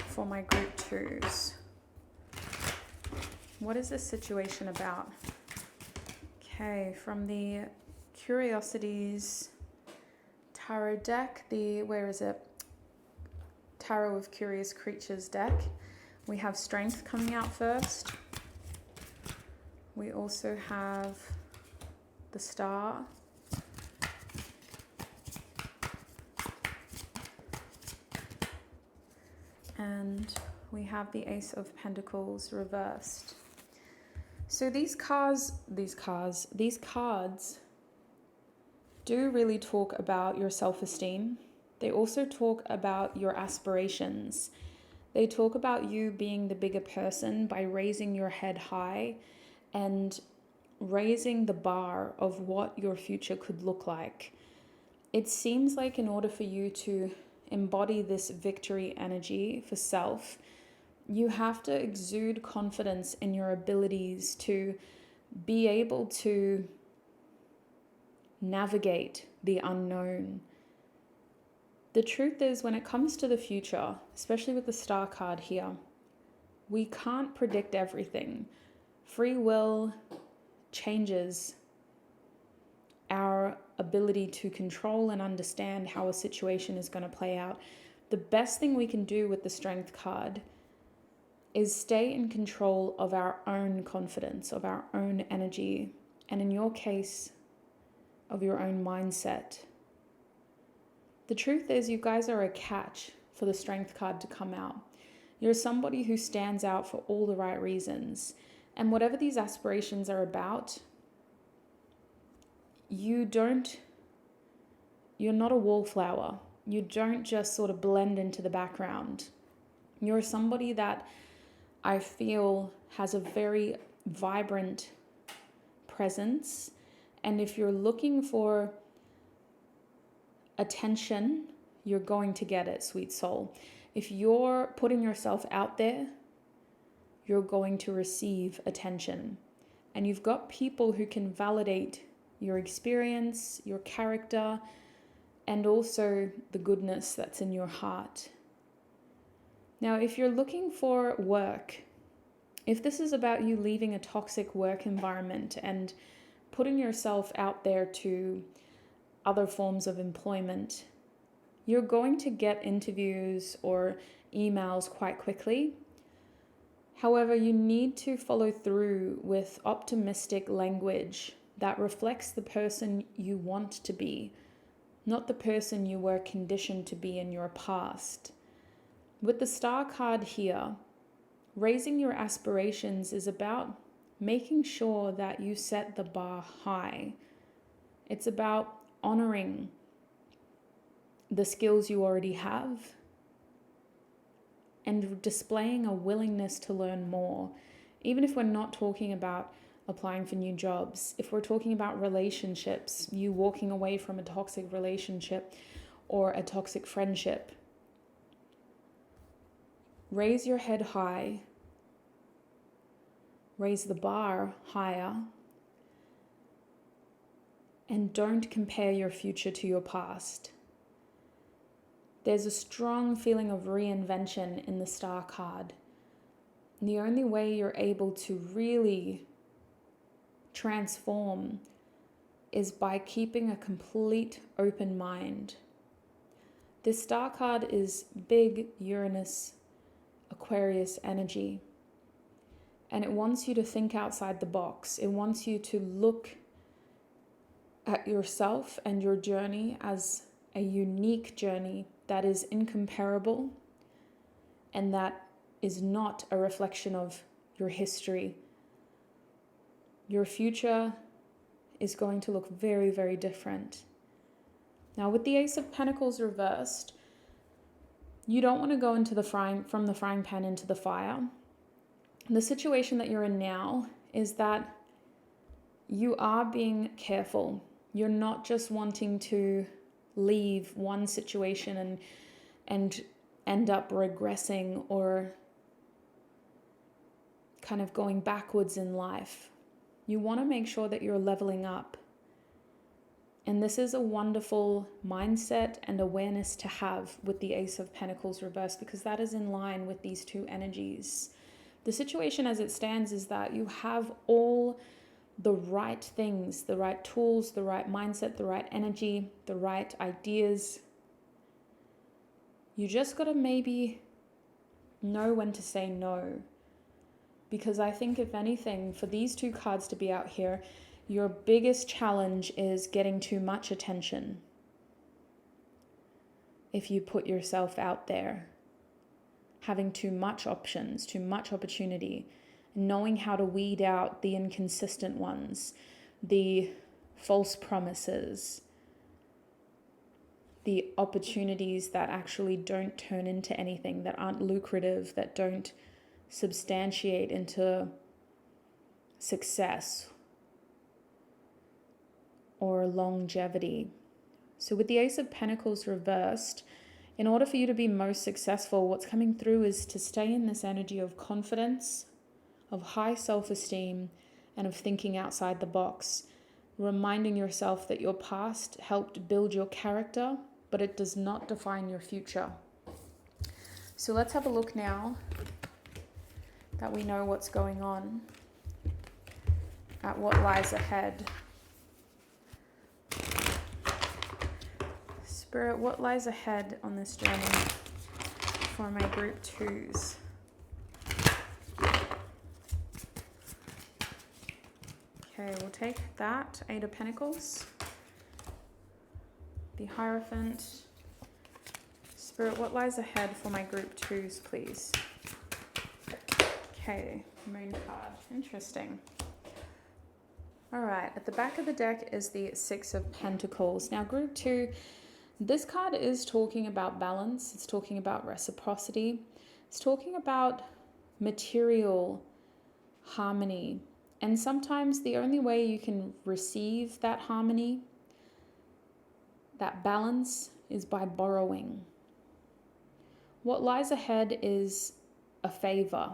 [SPEAKER 1] for my group 2s? What is this situation about? Okay, from the Curiosities Tarot deck, Tarot of Curious Creatures deck. We have Strength coming out first. We also have the Star. And we have the Ace of Pentacles reversed. So these cards do really talk about your self-esteem. They also talk about your aspirations. They talk about you being the bigger person by raising your head high and raising the bar of what your future could look like. It seems like in order for you to embody this victory energy for self, you have to exude confidence in your abilities to be able to navigate the unknown. The truth is, when it comes to the future, especially with the Star card here, we can't predict everything. Free will changes our ability to control and understand how a situation is going to play out. The best thing we can do with the Strength card is stay in control of our own confidence, of our own energy, and in your case, of your own mindset. The truth is, you guys are a catch for the Strength card to come out. You're somebody who stands out for all the right reasons. And whatever these aspirations are about, you're not a wallflower. You don't just sort of blend into the background. You're somebody that I feel has a very vibrant presence. And if you're looking for attention, you're going to get it, sweet soul. If you're putting yourself out there, you're going to receive attention. And you've got people who can validate your experience, your character, and also the goodness that's in your heart. Now, if you're looking for work, if this is about you leaving a toxic work environment and putting yourself out there to other forms of employment, you're going to get interviews or emails quite quickly. However, you need to follow through with optimistic language that reflects the person you want to be, not the person you were conditioned to be in your past. With the Star card here, raising your aspirations is about making sure that you set the bar high. It's about honoring the skills you already have and displaying a willingness to learn more. Even if we're not talking about applying for new jobs, if we're talking about relationships, you walking away from a toxic relationship or a toxic friendship, raise your head high, raise the bar higher, and don't compare your future to your past. There's a strong feeling of reinvention in the Star card. And the only way you're able to really transform is by keeping a complete open mind. This Star card is big Uranus, Aquarius energy. And it wants you to think outside the box. It wants you to look at yourself and your journey as a unique journey that is incomparable and that is not a reflection of your history. Your future is going to look very, very different. Now, with the Ace of Pentacles reversed, you don't want to go into from the frying pan into the fire. The situation that you're in now is that you are being careful. You're not just wanting to leave one situation and end up regressing or kind of going backwards in life. You want to make sure that you're leveling up. And this is a wonderful mindset and awareness to have with the Ace of Pentacles reversed, because that is in line with these two energies. The situation as it stands is that you have all the right things, the right tools, the right mindset, the right energy, the right ideas. You just got to maybe know when to say no. Because I think, if anything, for these two cards to be out here, your biggest challenge is getting too much attention. If you put yourself out there, having too much options, too much opportunity, knowing how to weed out the inconsistent ones, the false promises, the opportunities that actually don't turn into anything, that aren't lucrative, that don't substantiate into success or longevity. So with the Ace of Pentacles reversed, in order for you to be most successful, what's coming through is to stay in this energy of confidence, of high self-esteem, and of thinking outside the box, reminding yourself that your past helped build your character, but it does not define your future. So let's have a look now that we know what's going on, at what lies ahead. Spirit, what lies ahead on this journey for my group 2s? Okay, we'll take that, 8 of Pentacles, the Hierophant. Spirit, what lies ahead for my group 2s, please? Okay, Moon card. Interesting. All right, at the back of the deck is the Six of Pentacles. Now, group 2, this card is talking about balance. It's talking about reciprocity. It's talking about material harmony. And sometimes the only way you can receive that harmony, that balance, is by borrowing. What lies ahead is a favor.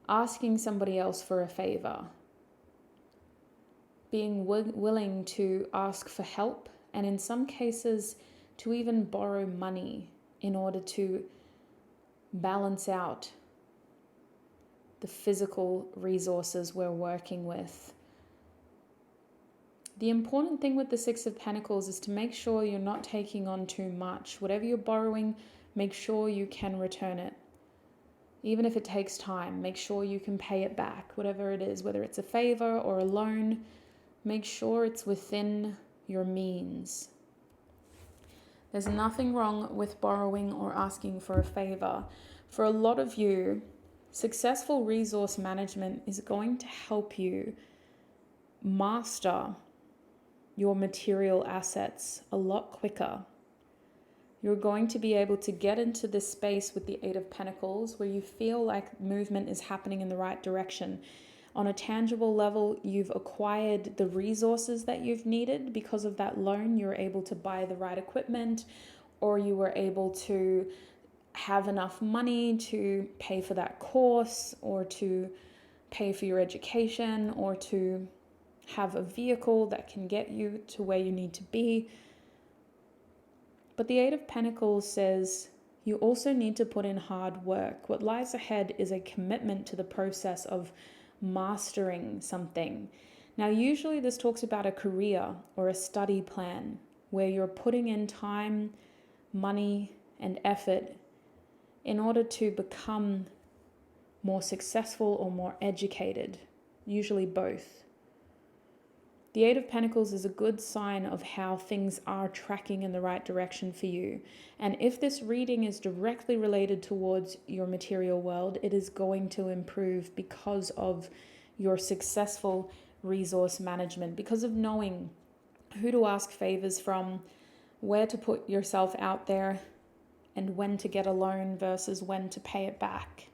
[SPEAKER 1] Asking somebody else for a favor. Being willing to ask for help, and in some cases to even borrow money in order to balance out the physical resources we're working with. The important thing with the Six of Pentacles is to make sure you're not taking on too much. Whatever you're borrowing, make sure you can return it. Even if it takes time, make sure you can pay it back, whatever it is, whether it's a favor or a loan. Make sure it's within your means. There's nothing wrong with borrowing or asking for a favor. For a lot of you, successful resource management is going to help you master your material assets a lot quicker. You're going to be able to get into this space with the Eight of Pentacles where you feel like movement is happening in the right direction. On a tangible level, you've acquired the resources that you've needed. Because of that loan, you're able to buy the right equipment, or you were able to have enough money to pay for that course, or to pay for your education, or to have a vehicle that can get you to where you need to be. But the Eight of Pentacles says you also need to put in hard work. What lies ahead is a commitment to the process of mastering something. Now, usually this talks about a career or a study plan where you're putting in time, money, and effort in order to become more successful or more educated, usually both. The Eight of Pentacles is a good sign of how things are tracking in the right direction for you. And if this reading is directly related towards your material world, it is going to improve because of your successful resource management, because of knowing who to ask favors from, where to put yourself out there, and when to get a loan versus when to pay it back.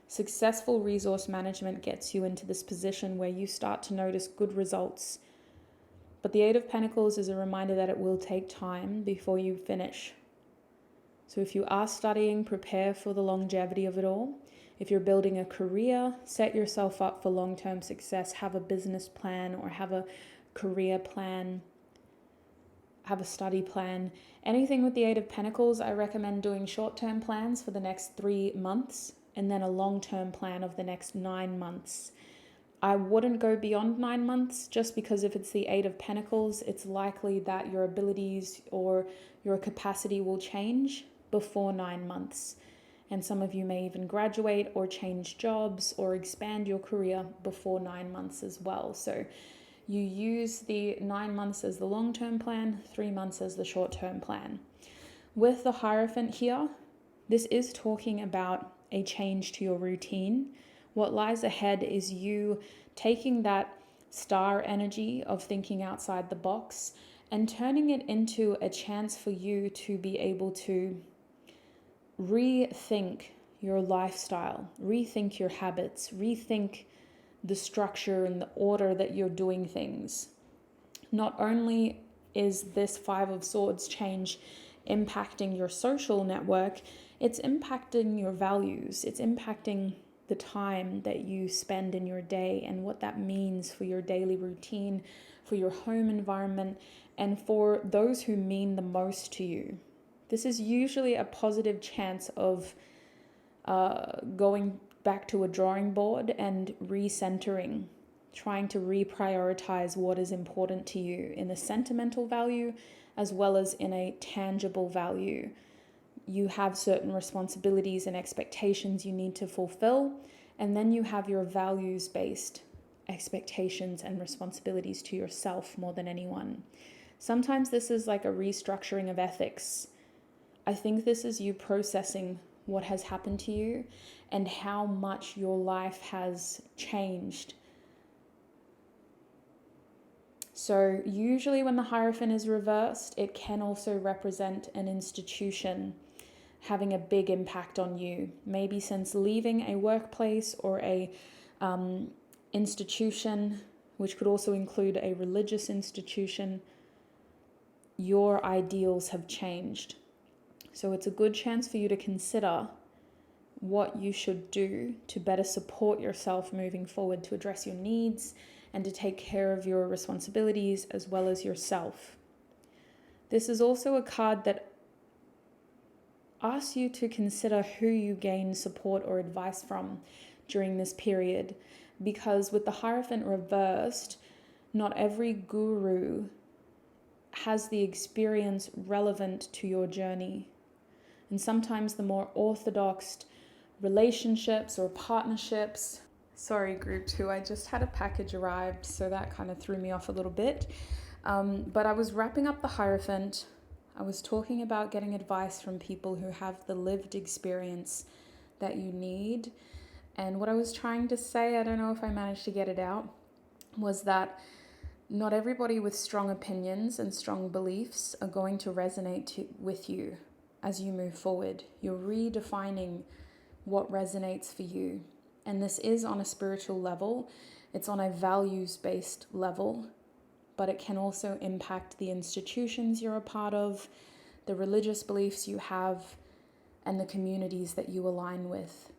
[SPEAKER 1] Successful resource management gets you into this position where you start to notice good results. But the Eight of Pentacles is a reminder that it will take time before you finish. So if you are studying, prepare for the longevity of it all. If you're building a career, set yourself up for long-term success. Have a business plan or have a career plan. Have a study plan. Anything with the Eight of Pentacles, I recommend doing short-term plans for the next 3 months and then a long-term plan of the next 9 months. I wouldn't go beyond 9 months just because if it's the Eight of Pentacles, it's likely that your abilities or your capacity will change before 9 months. And some of you may even graduate or change jobs or expand your career before 9 months as well. So you use the 9 months as the long-term plan, 3 months as the short-term plan. With the Hierophant here, this is talking about a change to your routine. What lies ahead is you taking that star energy of thinking outside the box and turning it into a chance for you to be able to rethink your lifestyle, rethink your habits, rethink the structure and the order that you're doing things. Not only is this Five of Swords change impacting your social network, it's impacting your values. It's impacting the time that you spend in your day and what that means for your daily routine, for your home environment, and for those who mean the most to you. This is usually a positive chance of going back to a drawing board and recentering, trying to reprioritize what is important to you in a sentimental value as well as in a tangible value. You have certain responsibilities and expectations you need to fulfill, and then you have your values-based expectations and responsibilities to yourself more than anyone. Sometimes this is like a restructuring of ethics. I think this is you processing what has happened to you and how much your life has changed. So usually when the Hierophant is reversed, it can also represent an institution having a big impact on you. Maybe since leaving a workplace or a institution, which could also include a religious institution, your ideals have changed. So it's a good chance for you to consider what you should do to better support yourself moving forward, to address your needs and to take care of your responsibilities as well as yourself. This is also a card that asks you to consider who you gain support or advice from during this period, because with the Hierophant reversed, not every guru has the experience relevant to your journey. And sometimes the more orthodox relationships or partnerships, sorry group 2, I just had a package arrived, so that kind of threw me off a little bit. But I was wrapping up the Hierophant. I was talking about getting advice from people who have the lived experience that you need. And what I was trying to say, I don't know if I managed to get it out, was that not everybody with strong opinions and strong beliefs are going to resonate with you as you move forward. You're redefining what resonates for you. And this is on a spiritual level. It's on a values-based level, but it can also impact the institutions you're a part of, the religious beliefs you have, and the communities that you align with.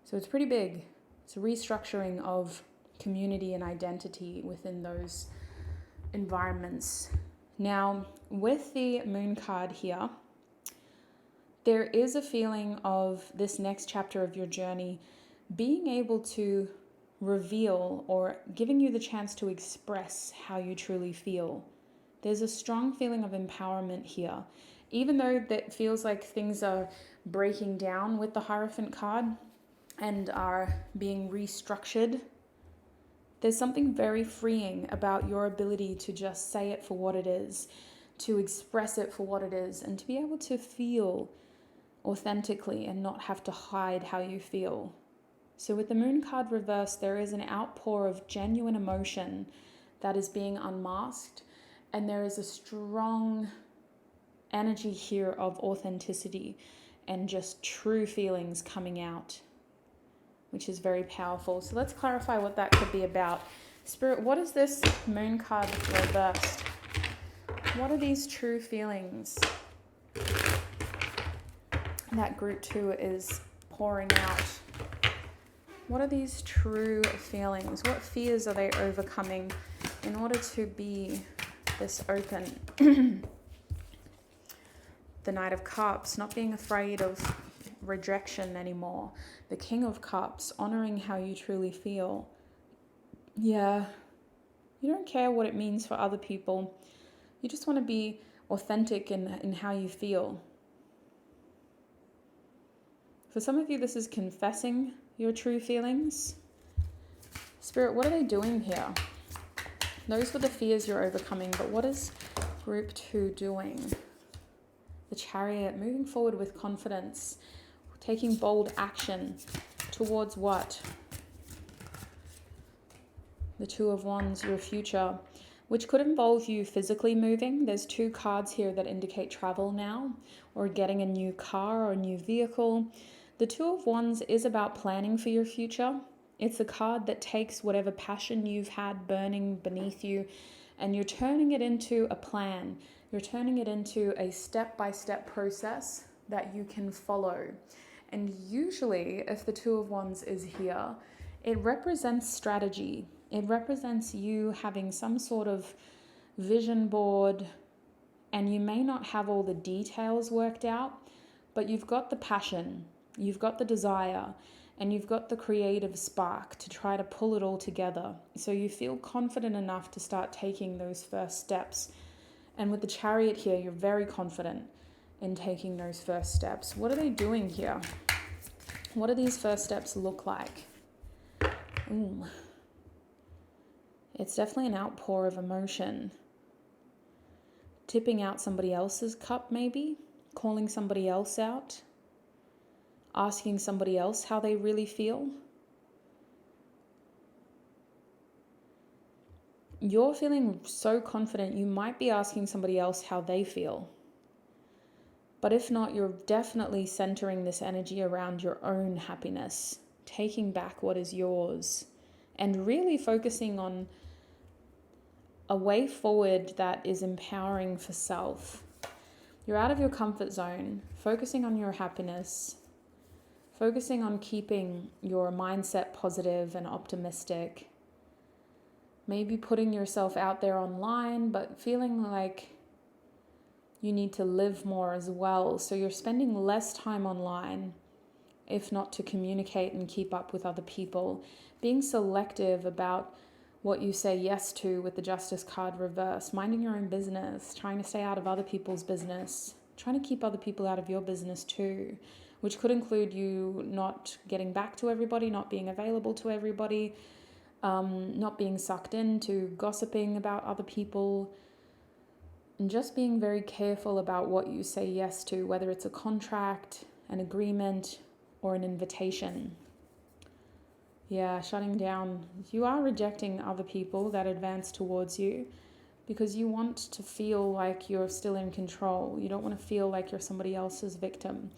[SPEAKER 1] So it's pretty big. It's a restructuring of community and identity within those environments. Now, with the Moon card here, there is a feeling of this next chapter of your journey being able to reveal or giving you the chance to express how you truly feel. There's a strong feeling of empowerment here. Even though that feels like things are breaking down with the Hierophant card and are being restructured, there's something very freeing about your ability to just say it for what it is, to express it for what it is, and to be able to feel authentically and not have to hide how you feel. So with the Moon card reversed, there is an outpour of genuine emotion that is being unmasked, and there is a strong energy here of authenticity and just true feelings coming out, which is very powerful. So let's clarify what that could be about. Spirit, what is this Moon card reversed? What are these true feelings that group 2 is pouring out? What are these true feelings? What fears are they overcoming in order to be this open? The Knight of Cups, not being afraid of rejection anymore. The King of Cups, honoring how you truly feel. Yeah, you don't care what it means for other people. You just want to be authentic in how you feel. For some of you, this is confessing your true feelings. Spirit, what are they doing here? Those were the fears you're overcoming, but what is group 2 doing? The Chariot, moving forward with confidence, taking bold action towards what? The Two of Wands, your future, which could involve you physically moving. There's 2 cards here that indicate travel now, or getting a new car or a new vehicle. The Two of Wands is about planning for your future. It's a card that takes whatever passion you've had burning beneath you and you're turning it into a plan. You're turning it into a step-by-step process that you can follow. And usually, if the Two of Wands is here, it represents strategy. It represents you having some sort of vision board, and you may not have all the details worked out, but you've got the passion, you've got the desire, and you've got the creative spark to try to pull it all together. So you feel confident enough to start taking those first steps. And with the Chariot here, you're very confident in taking those first steps. What are they doing here? What do these first steps look like? Ooh. It's definitely an outpour of emotion. Tipping out somebody else's cup, maybe? Calling somebody else out? asking somebody else how they really feel. You're feeling so confident, you might be asking somebody else how they feel. But if not, you're definitely centering this energy around your own happiness, taking back what is yours, and really focusing on a way forward that is empowering for self. You're out of your comfort zone, focusing on your happiness, focusing on keeping your mindset positive and optimistic. Maybe putting yourself out there online, but feeling like you need to live more as well. So you're spending less time online, if not to communicate and keep up with other people. Being selective about what you say yes to with the Justice card reverse, minding your own business, trying to stay out of other people's business, trying to keep other people out of your business too, which could include you not getting back to everybody, not being available to everybody, not being sucked into gossiping about other people, and just being very careful about what you say yes to, whether it's a contract, an agreement, or an invitation. Yeah, shutting down. You are rejecting other people that advance towards you because you want to feel like you're still in control. You don't want to feel like you're somebody else's victim.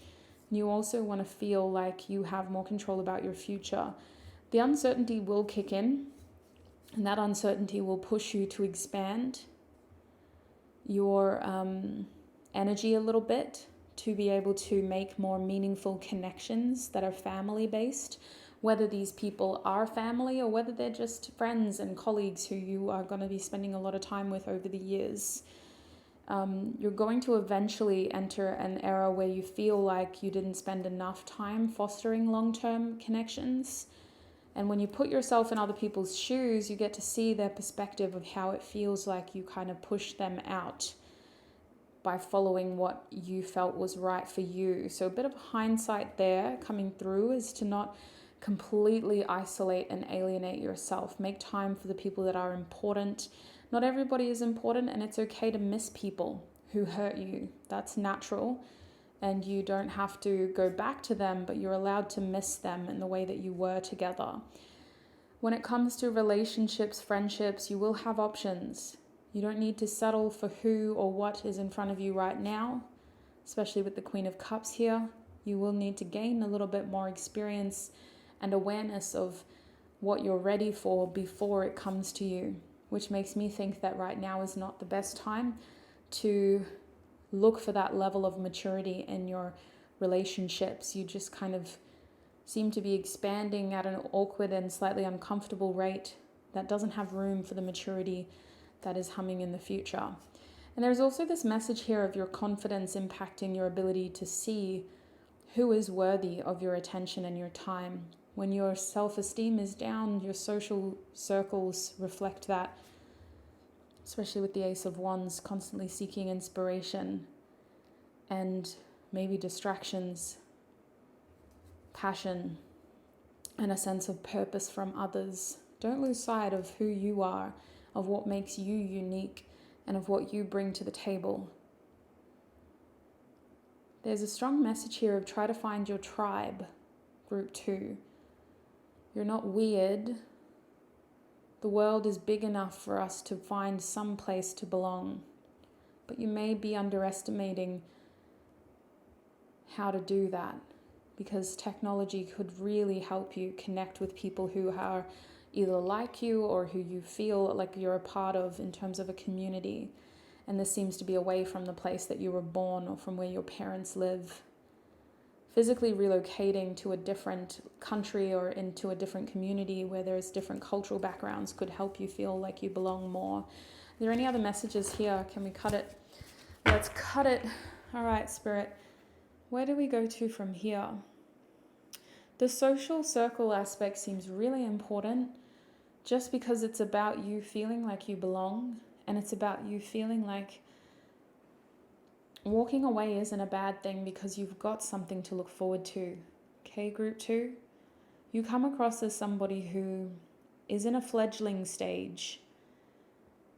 [SPEAKER 1] You also want to feel like you have more control about your future. The uncertainty will kick in, and that uncertainty will push you to expand your energy a little bit to be able to make more meaningful connections that are family based, whether these people are family or whether they're just friends and colleagues who you are going to be spending a lot of time with over the years. You're going to eventually enter an era where you feel like you didn't spend enough time fostering long-term connections. And when you put yourself in other people's shoes, you get to see their perspective of how it feels like you kind of push them out by following what you felt was right for you. So a bit of hindsight there coming through is to not completely isolate and alienate yourself. Make time for the people that are important. Not everybody is important, and it's okay to miss people who hurt you. That's natural. And you don't have to go back to them, but you're allowed to miss them in the way that you were together. When it comes to relationships, friendships, you will have options. You don't need to settle for who or what is in front of you right now, especially with the Queen of Cups here. You will need to gain a little bit more experience and awareness of what you're ready for before it comes to you, which makes me think that right now is not the best time to look for that level of maturity in your relationships. You just kind of seem to be expanding at an awkward and slightly uncomfortable rate that doesn't have room for the maturity that is humming in the future. And there's also this message here of your confidence impacting your ability to see who is worthy of your attention and your time. When your self-esteem is down, your social circles reflect that, especially with the Ace of Wands, constantly seeking inspiration and maybe distractions, passion, and a sense of purpose from others. Don't lose sight of who you are, of what makes you unique, and of what you bring to the table. There's a strong message here of try to find your tribe, group 2. You're not weird. The world is big enough for us to find some place to belong, but you may be underestimating how to do that, because technology could really help you connect with people who are either like you or who you feel like you're a part of in terms of a community. And this seems to be away from the place that you were born or from where your parents live. Physically relocating to a different country or into a different community where there's different cultural backgrounds could help you feel like you belong more. Are there any other messages here? Can we cut it? Let's cut it. All right, Spirit. Where do we go to from here? The social circle aspect seems really important just because it's about you feeling like you belong, and it's about you feeling like walking away isn't a bad thing because you've got something to look forward to. Okay, group 2? You come across as somebody who is in a fledgling stage,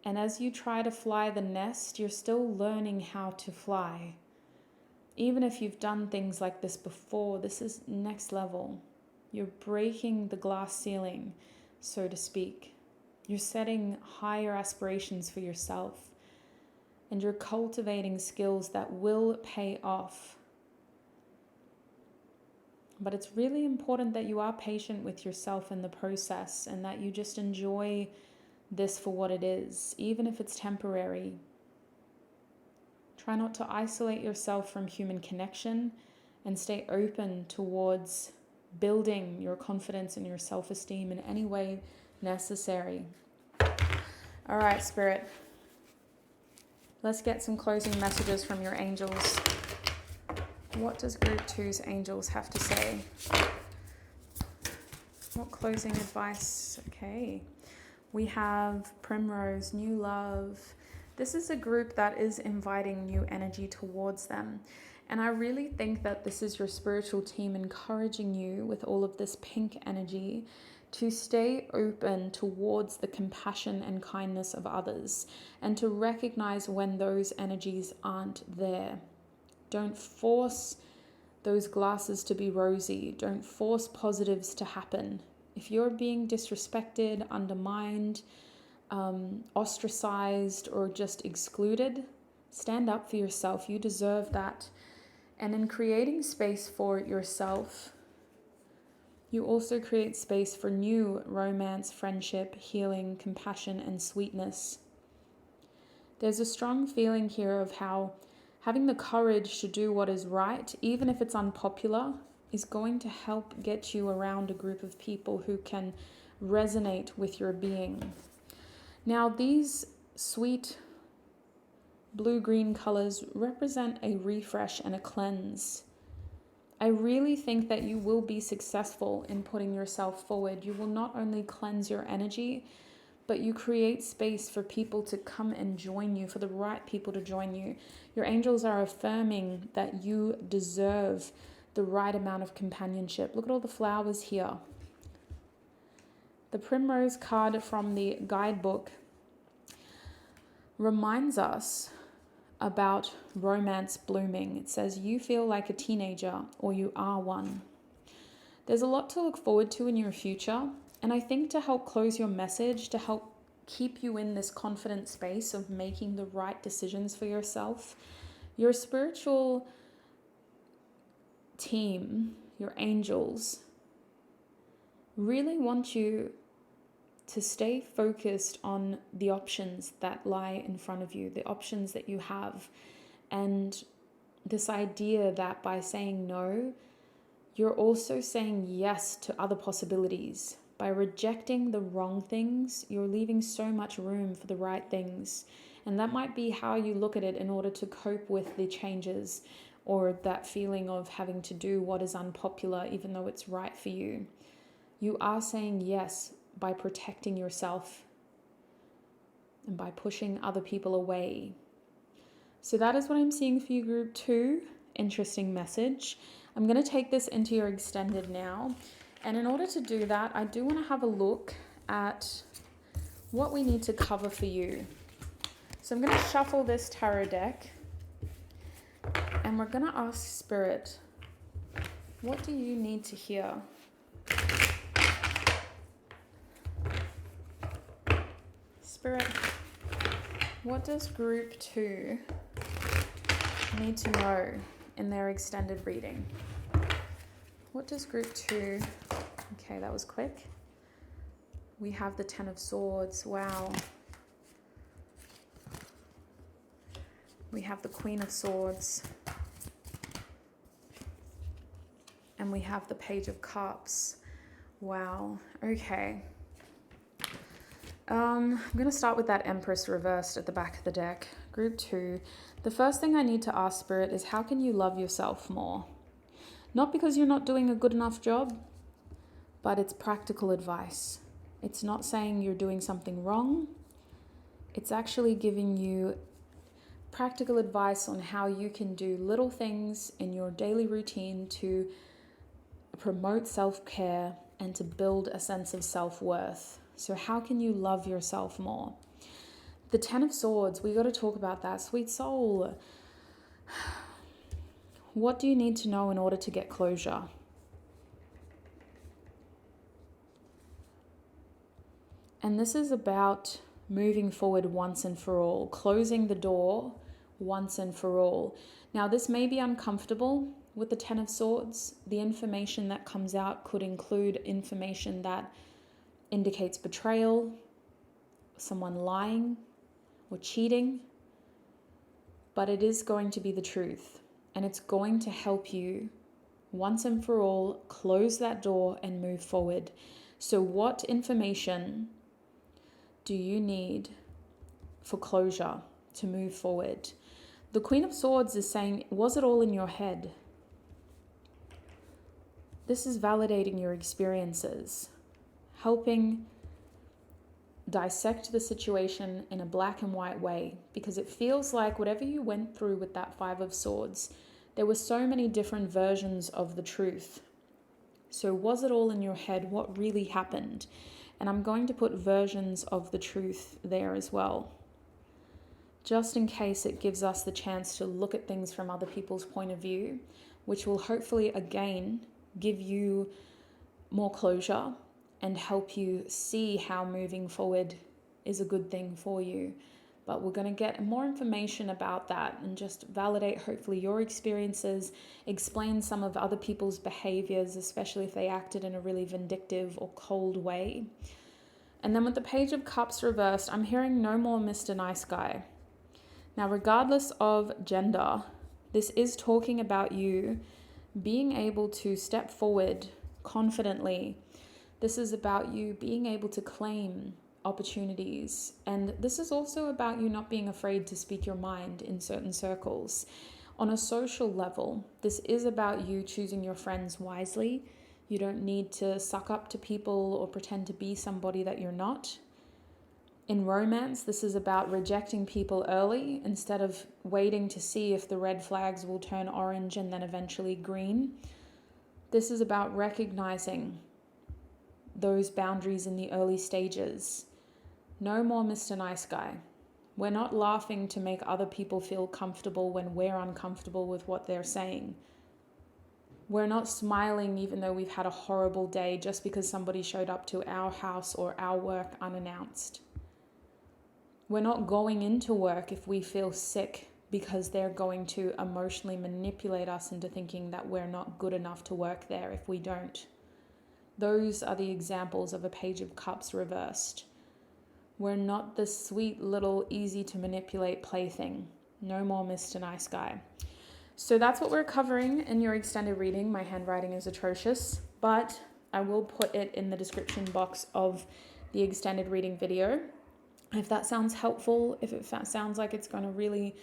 [SPEAKER 1] and as you try to fly the nest, you're still learning how to fly. Even if you've done things like this before, this is next level. You're breaking the glass ceiling, so to speak. You're setting higher aspirations for yourself, and you're cultivating skills that will pay off. But it's really important that you are patient with yourself in the process, and that you just enjoy this for what it is, even if it's temporary. Try not to isolate yourself from human connection, and stay open towards building your confidence and your self-esteem in any way necessary. All right, Spirit. Let's get some closing messages from your angels. What does Group 2's angels have to say? What closing advice? Okay. We have Primrose, new love. This is a group that is inviting new energy towards them. And I really think that this is your spiritual team encouraging you with all of this pink energy to stay open towards the compassion and kindness of others, and to recognize when those energies aren't there. Don't force those glasses to be rosy. Don't force positives to happen. If you're being disrespected, undermined, ostracized, or just excluded, stand up for yourself. You deserve that. And in creating space for yourself, you also create space for new romance, friendship, healing, compassion, and sweetness. There's a strong feeling here of how having the courage to do what is right, even if it's unpopular, is going to help get you around a group of people who can resonate with your being. Now, these sweet blue-green colors represent a refresh and a cleanse. I really think that you will be successful in putting yourself forward. You will not only cleanse your energy, but you create space for people to come and join you, for the right people to join you. Your angels are affirming that you deserve the right amount of companionship. Look at all the flowers here. The Primrose card from the guidebook reminds us about romance blooming. It says you feel like a teenager, or you are one. There's a lot to look forward to in your future. And I think to help close your message, to help keep you in this confident space of making the right decisions for yourself, your spiritual team, your angels, really want you to stay focused on the options that lie in front of you, the options that you have. And this idea that by saying no, you're also saying yes to other possibilities. By rejecting the wrong things, you're leaving so much room for the right things. And that might be how you look at it in order to cope with the changes, or that feeling of having to do what is unpopular even though it's right for you. You are saying yes by protecting yourself and by pushing other people away. So that is what I'm seeing for you, Group 2. Interesting message. I'm going to take this into your extended now. And in order to do that, I do want to have a look at what we need to cover for you. So I'm going to shuffle this tarot deck, and we're going to ask Spirit, what do you need to hear? Spirit, what does Group 2 need to know in their extended reading? What does Group 2... Okay, that was quick. We have the Ten of Swords. Wow. We have the Queen of Swords. And we have the Page of Cups. Wow. Okay. I'm going to start with that Empress reversed at the back of the deck. Group 2. The first thing I need to ask Spirit is, how can you love yourself more? Not because you're not doing a good enough job, but it's practical advice. It's not saying you're doing something wrong. It's actually giving you practical advice on how you can do little things in your daily routine to promote self-care and to build a sense of self-worth. So how can you love yourself more? The Ten of Swords, we got to talk about that. Sweet soul. What do you need to know in order to get closure? And this is about moving forward once and for all, closing the door once and for all. Now, this may be uncomfortable with the Ten of Swords. The information that comes out could include information that indicates betrayal, someone lying or cheating, but it is going to be the truth, and it's going to help you once and for all close that door and move forward. So what information do you need for closure to move forward? The Queen of Swords is saying, was it all in your head? This is validating your experiences, helping dissect the situation in a black and white way, because it feels like whatever you went through with that Five of Swords, there were so many different versions of the truth. So was it all in your head? What really happened? And I'm going to put versions of the truth there as well, just in case it gives us the chance to look at things from other people's point of view, which will hopefully again give you more closure and help you see how moving forward is a good thing for you. But we're going to get more information about that and just validate hopefully your experiences, explain some of other people's behaviors, especially if they acted in a really vindictive or cold way. And then with the Page of Cups reversed, I'm hearing no more Mr. Nice Guy. Now, regardless of gender, this is talking about you being able to step forward confidently. This is about you being able to claim opportunities. And this is also about you not being afraid to speak your mind in certain circles. On a social level, this is about you choosing your friends wisely. You don't need to suck up to people or pretend to be somebody that you're not. In romance, this is about rejecting people early instead of waiting to see if the red flags will turn orange and then eventually green. This is about recognizing those boundaries in the early stages. No more Mr. Nice Guy. We're not laughing to make other people feel comfortable when we're uncomfortable with what they're saying. We're not smiling even though we've had a horrible day just because somebody showed up to our house or our work unannounced. We're not going into work if we feel sick because they're going to emotionally manipulate us into thinking that we're not good enough to work there if we don't. Those are the examples of a Page of Cups reversed. We're not the sweet little easy to manipulate plaything. No more Mr. Nice Guy. So that's what we're covering in your extended reading. My handwriting is atrocious, but I will put it in the description box of the extended reading video. If that sounds helpful, if it sounds like it's going to really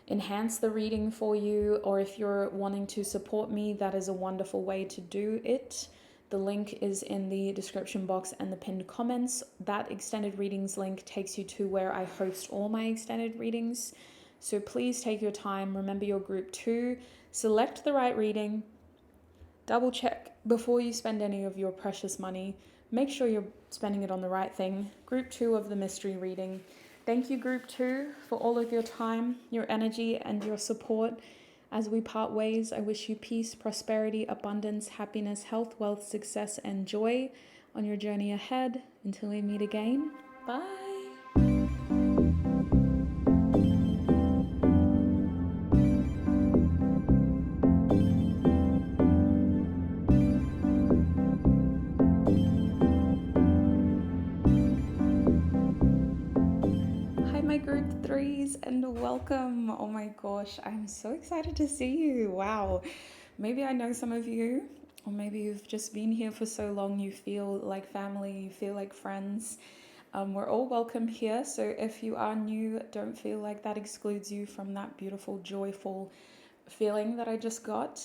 [SPEAKER 1] enhance the reading for you, or if you're wanting to support me, that is a wonderful way to do it. The link is in the description box and the pinned comments. That extended readings link takes you to where I host all my extended readings. So please take your time, remember your group 2, select the right reading, double check before you spend any of your precious money. Make sure you're spending it on the right thing. Group 2 of the mystery reading. Thank you, Group 2, for all of your time, your energy, and your support. As we part ways, I wish you peace, prosperity, abundance, happiness, health, wealth, success, and joy on your journey ahead. Until we meet again, bye. My group 3s, and welcome. Oh my gosh, I'm so excited to see you. Wow. Maybe I know some of you, or maybe you've just been here for so long you feel like family, you feel like friends. We're all welcome here, so if you are new, don't feel like that excludes you from that beautiful, joyful feeling that I just got.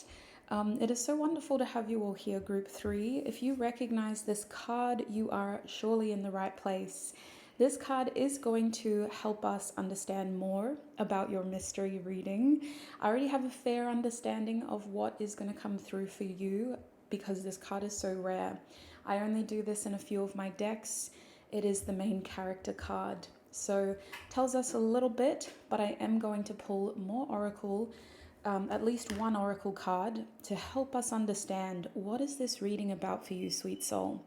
[SPEAKER 1] It is so wonderful to have you all here, Group 3. If you recognize this card, you are surely in the right place. This card is going to help us understand more about your mystery reading. I already have a fair understanding of what is going to come through for you because this card is so rare. I only do this in a few of my decks. It is the main character card. So it tells us a little bit, but I am going to pull more oracle at least one oracle card to help us understand what is this reading about for you, sweet soul.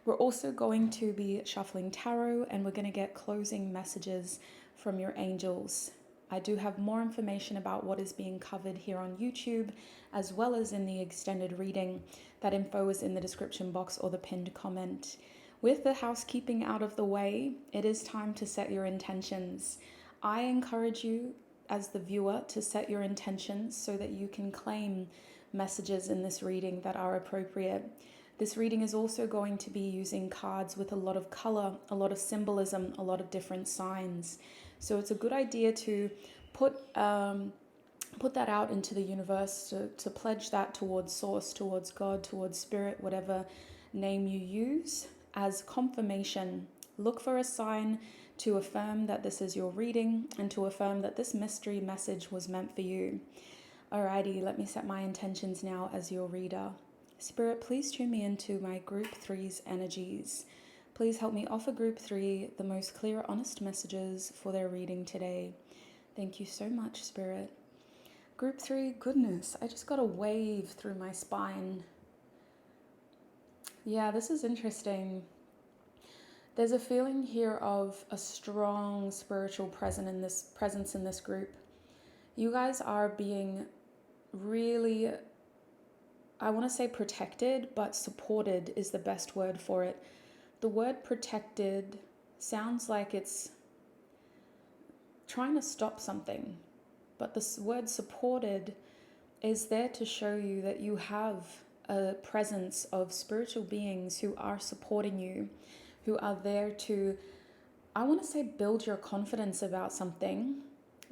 [SPEAKER 1] We're also going to be shuffling tarot, and we're going to get closing messages from your angels. I do have more information about what is being covered here on YouTube, as well as in the extended reading. That info is in the description box or the pinned comment. With the housekeeping out of the way, it is time to set your intentions. I encourage you as the viewer to set your intentions so that you can claim messages in this reading that are appropriate. This reading is also going to be using cards with a lot of color, a lot of symbolism, a lot of different signs. So it's a good idea to put that out into the universe, to pledge that towards source, towards God, towards spirit, whatever name you use, as confirmation. Look for a sign to affirm that this is your reading and to affirm that this mystery message was meant for you. Alrighty, let me set my intentions now as your reader. Spirit, please tune me into my Group 3's energies. Please help me offer Group 3 the most clear, honest messages for their reading today. Thank you so much, Spirit. Group 3, goodness, I just got a wave through my spine. Yeah, this is interesting. There's a feeling here of a strong spiritual presence in this group. You guys are being really, I want to say protected, but supported is the best word for it. The word protected sounds like it's trying to stop something, but the word supported is there to show you that you have a presence of spiritual beings who are supporting you, who are there to, I want to say, build your confidence about something,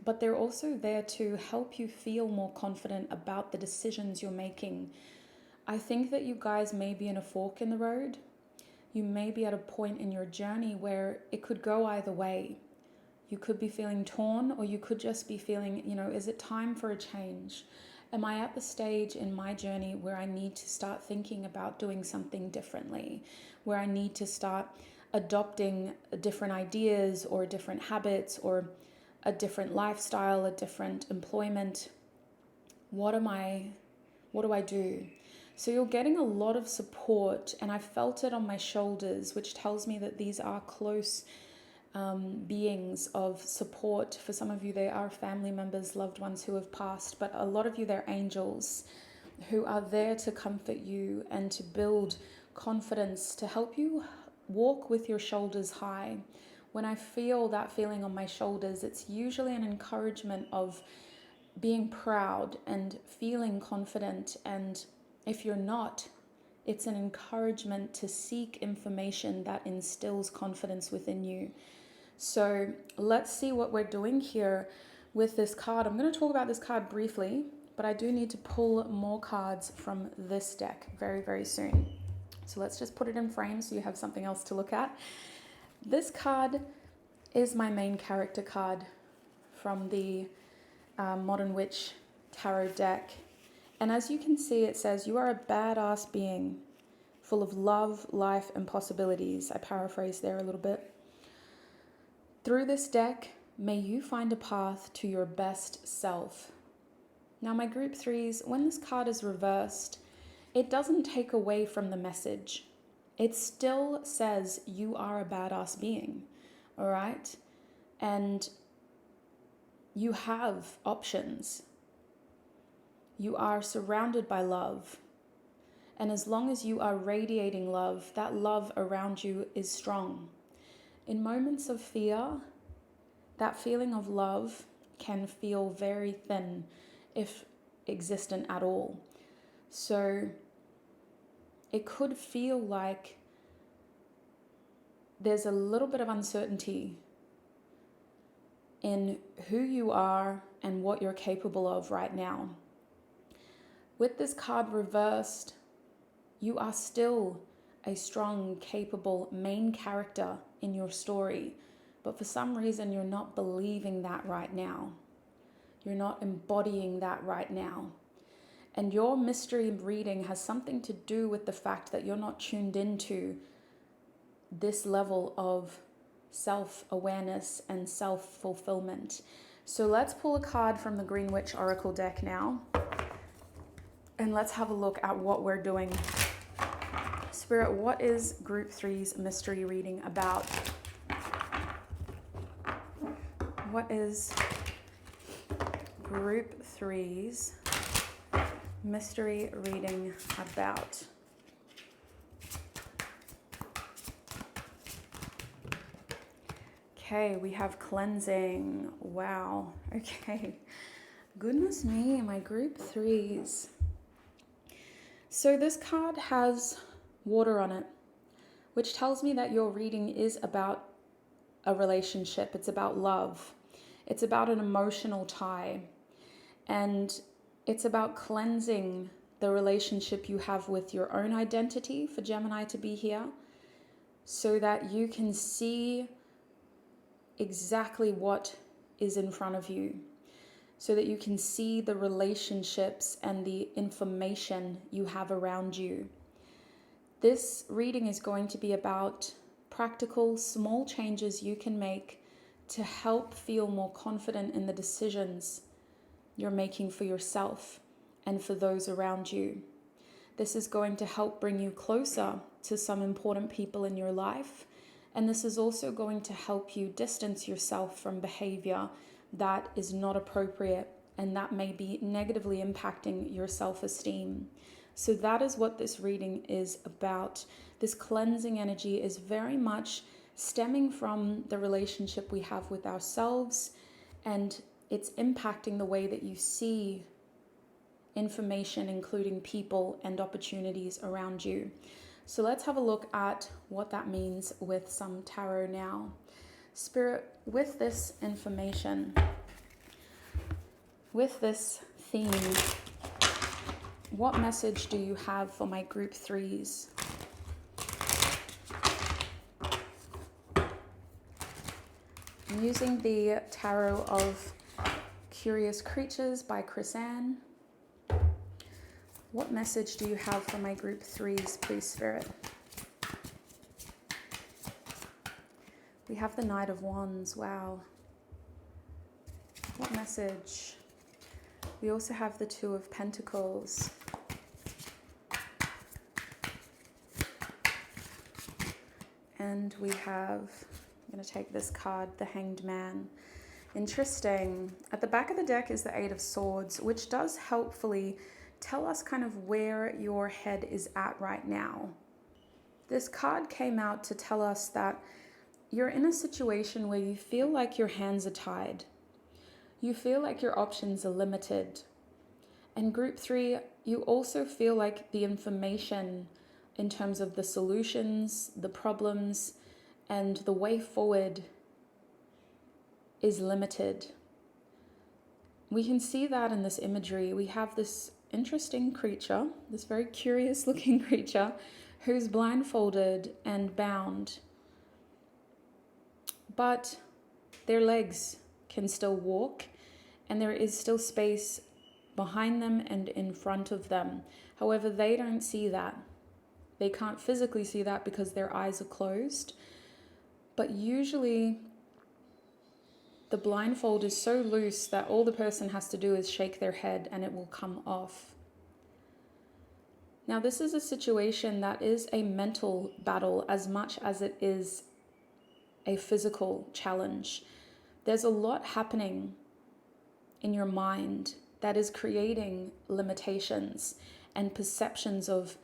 [SPEAKER 1] but they're also there to help you feel more confident about the decisions you're making. I think that you guys may be in a fork in the road. You may be at a point in your journey where it could go either way. You could be feeling torn, or you could just be feeling, is it time for a change? Am I at the stage in my journey where I need to start thinking about doing something differently? Where I need to start adopting different ideas or different habits or a different lifestyle, a different employment? What do I do? So you're getting a lot of support, and I felt it on my shoulders, which tells me that these are close beings of support. For some of you, they are family members, loved ones who have passed, but a lot of you, they're angels who are there to comfort you and to build confidence, to help you walk with your shoulders high. When I feel that feeling on my shoulders, it's usually an encouragement of being proud and feeling confident. And if you're not, it's an encouragement to seek information that instills confidence within you. So let's see what we're doing here with this card. I'm going to talk about this card briefly, but I do need to pull more cards from this deck very, very soon. So let's just put it in frame so you have something else to look at. This card is my main character card from the Modern Witch Tarot deck. And as you can see, it says, you are a badass being full of love, life, and possibilities. I paraphrase there a little bit. Through this deck, may you find a path to your best self. Now, my Group 3s, when this card is reversed, it doesn't take away from the message. It still says you are a badass being, all right? And you have options. You are surrounded by love. And as long as you are radiating love, that love around you is strong. In moments of fear, that feeling of love can feel very thin, if existent at all. So it could feel like there's a little bit of uncertainty in who you are and what you're capable of right now. With this card reversed, you are still a strong, capable main character in your story, but for some reason you're not believing that right now. You're not embodying that right now. And your mystery reading has something to do with the fact that you're not tuned into this level of self-awareness and self-fulfillment. So let's pull a card from the Green Witch Oracle deck now. And let's have a look at what we're doing. Spirit, what is Group 3's mystery reading about? What is Group 3's mystery reading about? Okay, we have cleansing. Wow. Okay. Goodness me, my Group 3's. So this card has water on it, which tells me that your reading is about a relationship. It's about love. It's about an emotional tie. And it's about cleansing the relationship you have with your own identity, for Gemini to be here, so that you can see exactly what is in front of you, so that you can see the relationships and the information you have around you. This reading is going to be about practical, small changes you can make to help feel more confident in the decisions you're making for yourself and for those around you. This is going to help bring you closer to some important people in your life. And this is also going to help you distance yourself from behavior that is not appropriate and that may be negatively impacting your self-esteem. So that is what this reading is about. This cleansing energy is very much stemming from the relationship we have with ourselves, and it's impacting the way that you see information, including people and opportunities around you. So let's have a look at what that means with some tarot now. Spirit, with this information, with this theme, what message do you have for my Group 3's? I'm using the Tarot of Curious Creatures by Chris-Anne. What message do you have for my Group 3's, please, Spirit? We have the Knight of Wands. Wow. What message? We also have the Two of Pentacles. And we have, I'm going to take this card, the Hanged Man. Interesting. At the back of the deck is the Eight of Swords, which does helpfully tell us kind of where your head is at right now. This card came out to tell us that you're in a situation where you feel like your hands are tied. You feel like your options are limited. And Group 3, you also feel like the information in terms of the solutions, the problems, and the way forward is limited. We can see that in this imagery. We have this interesting creature, this very curious looking creature, who's blindfolded and bound, but their legs can still walk and there is still space behind them and in front of them. However, they don't see that. They can't physically see that because their eyes are closed. But usually the blindfold is so loose that all the person has to do is shake their head and it will come off. Now, this is a situation that is a mental battle as much as it is a physical challenge. There's a lot happening in your mind that is creating limitations and perceptions of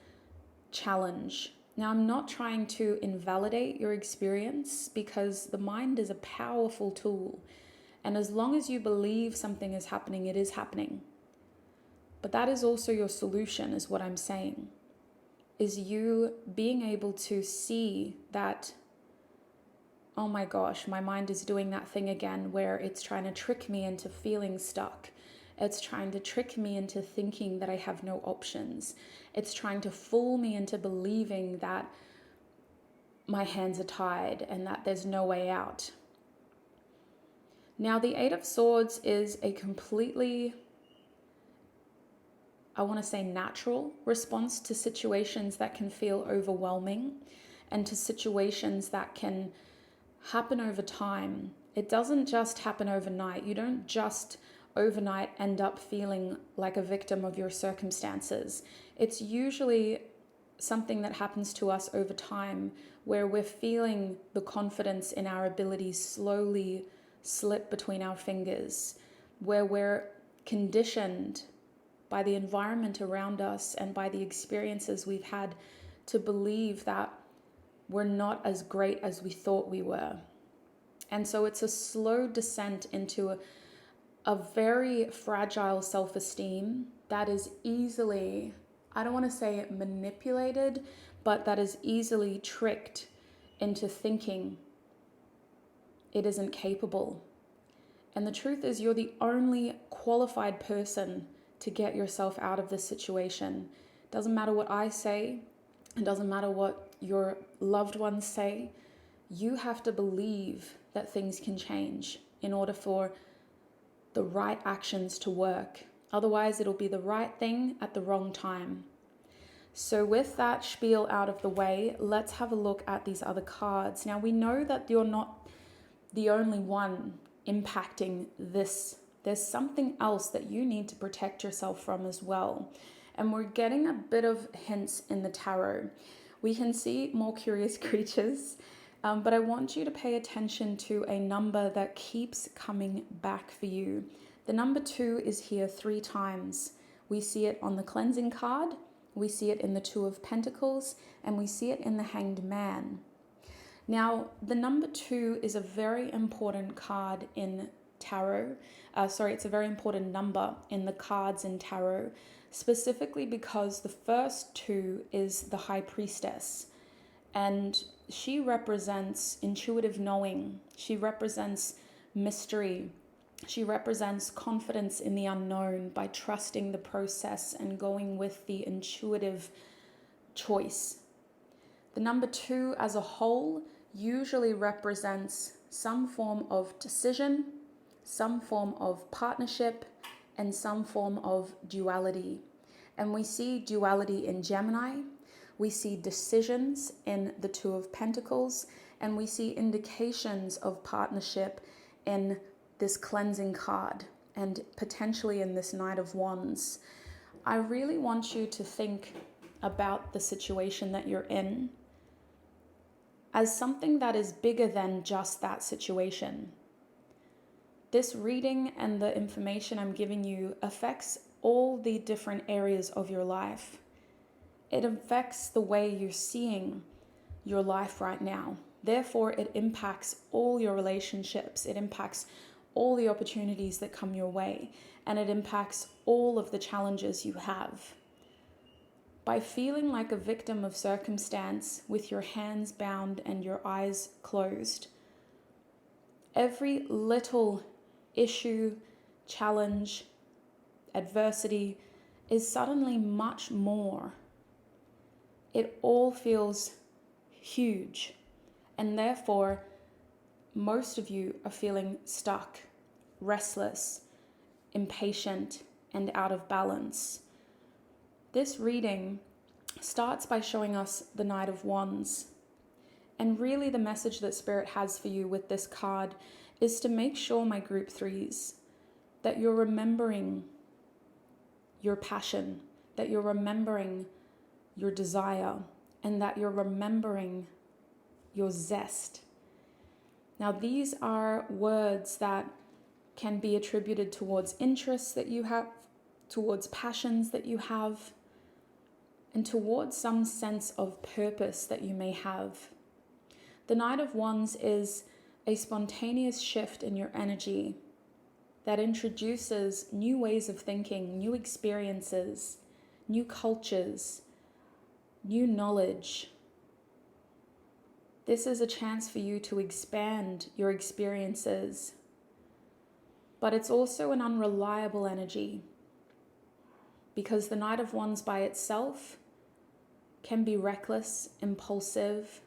[SPEAKER 1] challenge. Now, I'm not trying to invalidate your experience because the mind is a powerful tool. And as long as you believe something is happening, it is happening. But that is also your solution, is what I'm saying. Is you being able to see that, oh my gosh, my mind is doing that thing again where it's trying to trick me into feeling stuck. It's trying to trick me into thinking that I have no options. It's trying to fool me into believing that my hands are tied and that there's no way out. Now, the Eight of Swords is a completely, I want to say, natural response to situations that can feel overwhelming and to situations that can happen over time It doesn't just happen overnight. You don't just overnight end up feeling like a victim of your circumstances. It's usually something that happens to us over time, where we're feeling the confidence in our abilities slowly slip between our fingers, where we're conditioned by the environment around us and by the experiences we've had to believe that we're not as great as we thought we were. And so it's a slow descent into a very fragile self-esteem that is easily, I don't want to say manipulated, but that is easily tricked into thinking it isn't capable. And the truth is, you're the only qualified person to get yourself out of this situation. Doesn't matter what I say, it doesn't matter what your loved ones say. You have to believe that things can change in order for the right actions to work. Otherwise, it'll be the right thing at the wrong time. So with that spiel out of the way, let's have a look at these other cards. Now, we know that you're not the only one impacting this. There's something else that you need to protect yourself from as well. And we're getting a bit of hints in the tarot. We can see more curious creatures, but I want you to pay attention to a number that keeps coming back for you. The number 2 is here 3 times. We see it on the cleansing card, we see it in the 2 of Pentacles, and we see it in the Hanged Man. Now, the number 2 is a very important card in tarot. It's a very important number in the cards in tarot, specifically because the first 2 is the High Priestess. And she represents intuitive knowing. She represents mystery. She represents confidence in the unknown by trusting the process and going with the intuitive choice. The number 2 as a whole usually represents some form of decision, some form of partnership, and some form of duality. And we see duality in Gemini, we see decisions in the 2 of Pentacles, and we see indications of partnership in this cleansing card and potentially in this Knight of Wands. I really want you to think about the situation that you're in as something that is bigger than just that situation. This reading and the information I'm giving you affects all the different areas of your life. It affects the way you're seeing your life right now. Therefore, it impacts all your relationships. It impacts all the opportunities that come your way. And it impacts all of the challenges you have. By feeling like a victim of circumstance with your hands bound and your eyes closed, every little issue, challenge, adversity is suddenly much more. It all feels huge, and therefore most of you are feeling stuck, restless, impatient, and out of balance. This reading starts by showing us the Knight of Wands, and really the message that Spirit has for you with this card is to make sure, my group 3s, that you're remembering your passion, that you're remembering your desire, and that you're remembering your zest. Now, these are words that can be attributed towards interests that you have, towards passions that you have, and towards some sense of purpose that you may have. The Knight of Wands is a spontaneous shift in your energy that introduces new ways of thinking, new experiences, new cultures, new knowledge. This is a chance for you to expand your experiences, but it's also an unreliable energy because the Knight of Wands by itself can be reckless, impulsive,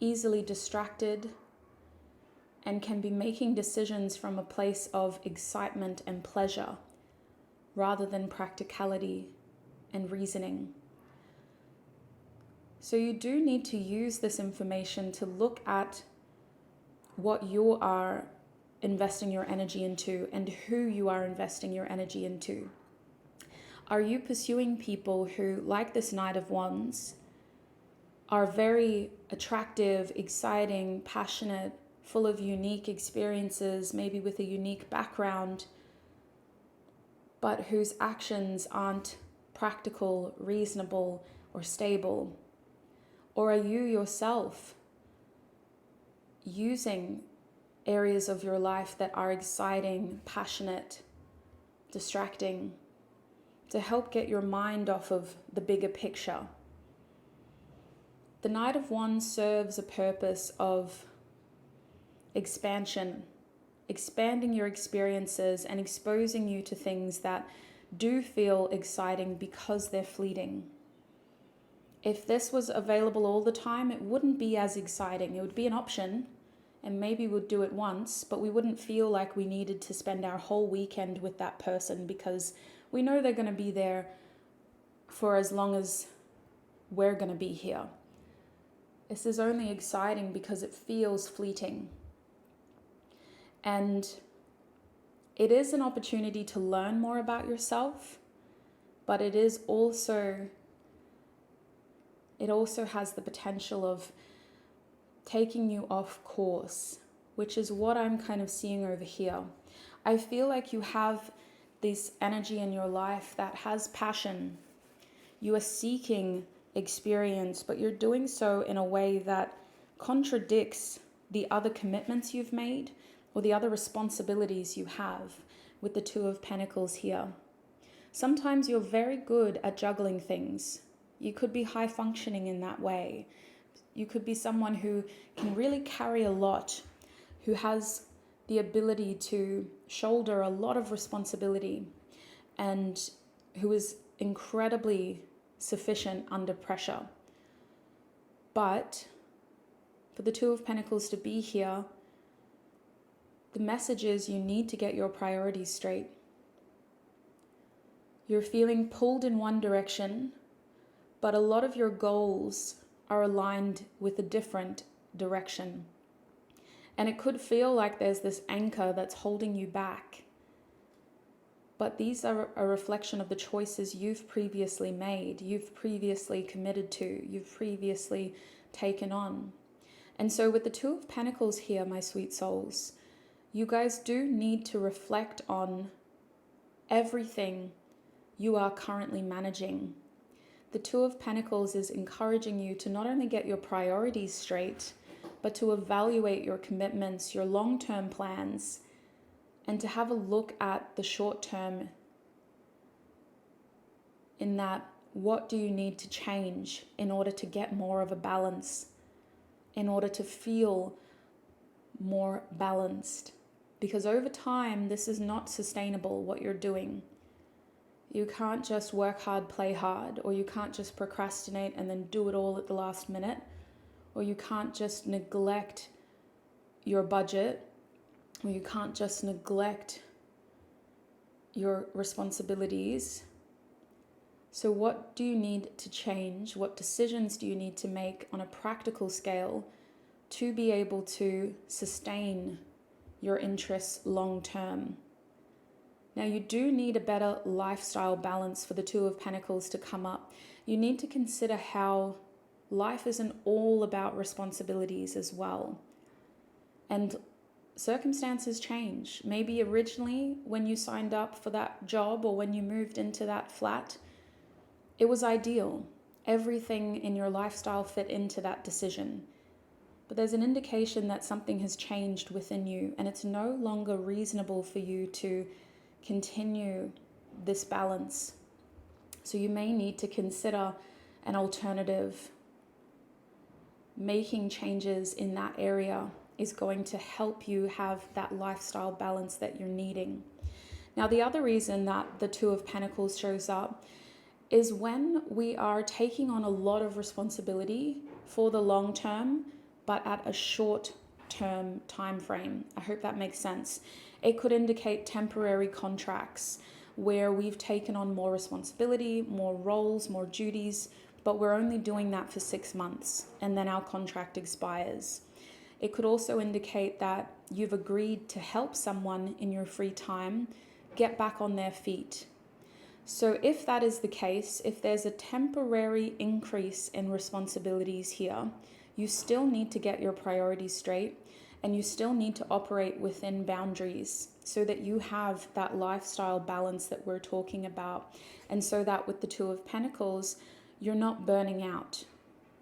[SPEAKER 1] easily distracted, and can be making decisions from a place of excitement and pleasure rather than practicality and reasoning. So you do need to use this information to look at what you are investing your energy into and who you are investing your energy into. Are you pursuing people who, like this Knight of Wands, are very attractive, exciting, passionate, full of unique experiences, maybe with a unique background, but whose actions aren't practical, reasonable, or stable? Or are you yourself using areas of your life that are exciting, passionate, distracting, to help get your mind off of the bigger picture? The Knight of Wands serves a purpose of expansion, expanding your experiences and exposing you to things that do feel exciting because they're fleeting. If this was available all the time, it wouldn't be as exciting. It would be an option, and maybe we'd do it once, but we wouldn't feel like we needed to spend our whole weekend with that person because we know they're going to be there for as long as we're going to be here. This is only exciting because it feels fleeting. And it is an opportunity to learn more about yourself, but it also has the potential of taking you off course, which is what I'm kind of seeing over here. I feel like you have this energy in your life that has passion. You are seeking experience, but you're doing so in a way that contradicts the other commitments you've made or the other responsibilities you have with the Two of Pentacles here. Sometimes you're very good at juggling things. You could be high functioning in that way. You could be someone who can really carry a lot, who has the ability to shoulder a lot of responsibility, and who is incredibly sufficient under pressure. But for the Two of Pentacles to be here, the message is you need to get your priorities straight. You're feeling pulled in one direction, but a lot of your goals are aligned with a different direction. And it could feel like there's this anchor that's holding you back. But these are a reflection of the choices you've previously made, you've previously committed to, you've previously taken on. And so with the Two of Pentacles here, my sweet souls, you guys do need to reflect on everything you are currently managing. The Two of Pentacles is encouraging you to not only get your priorities straight, but to evaluate your commitments, your long-term plans, and to have a look at the short term in that, what do you need to change in order to get more of a balance, in order to feel more balanced? Because over time, this is not sustainable, what you're doing. You can't just work hard, play hard, or you can't just procrastinate and then do it all at the last minute, or you can't just neglect your budget, or you can't just neglect your responsibilities. So what do you need to change? What decisions do you need to make on a practical scale to be able to sustain your interests long term? Now, you do need a better lifestyle balance for the Two of Pentacles to come up. You need to consider how life isn't all about responsibilities as well. And circumstances change. Maybe originally when you signed up for that job or when you moved into that flat, it was ideal. Everything in your lifestyle fit into that decision. But there's an indication that something has changed within you, and it's no longer reasonable for you to continue this balance. So you may need to consider an alternative. Making changes in that area is going to help you have that lifestyle balance that you're needing. Now, the other reason that the Two of Pentacles shows up is when we are taking on a lot of responsibility for the long term, but at a short term time frame. I hope that makes sense. It could indicate temporary contracts where we've taken on more responsibility, more roles, more duties, but we're only doing that for 6 months and then our contract expires. It could also indicate that you've agreed to help someone in your free time get back on their feet. So if that is the case, if there's a temporary increase in responsibilities here, you still need to get your priorities straight, and you still need to operate within boundaries so that you have that lifestyle balance that we're talking about. And so that with the Two of Pentacles, you're not burning out.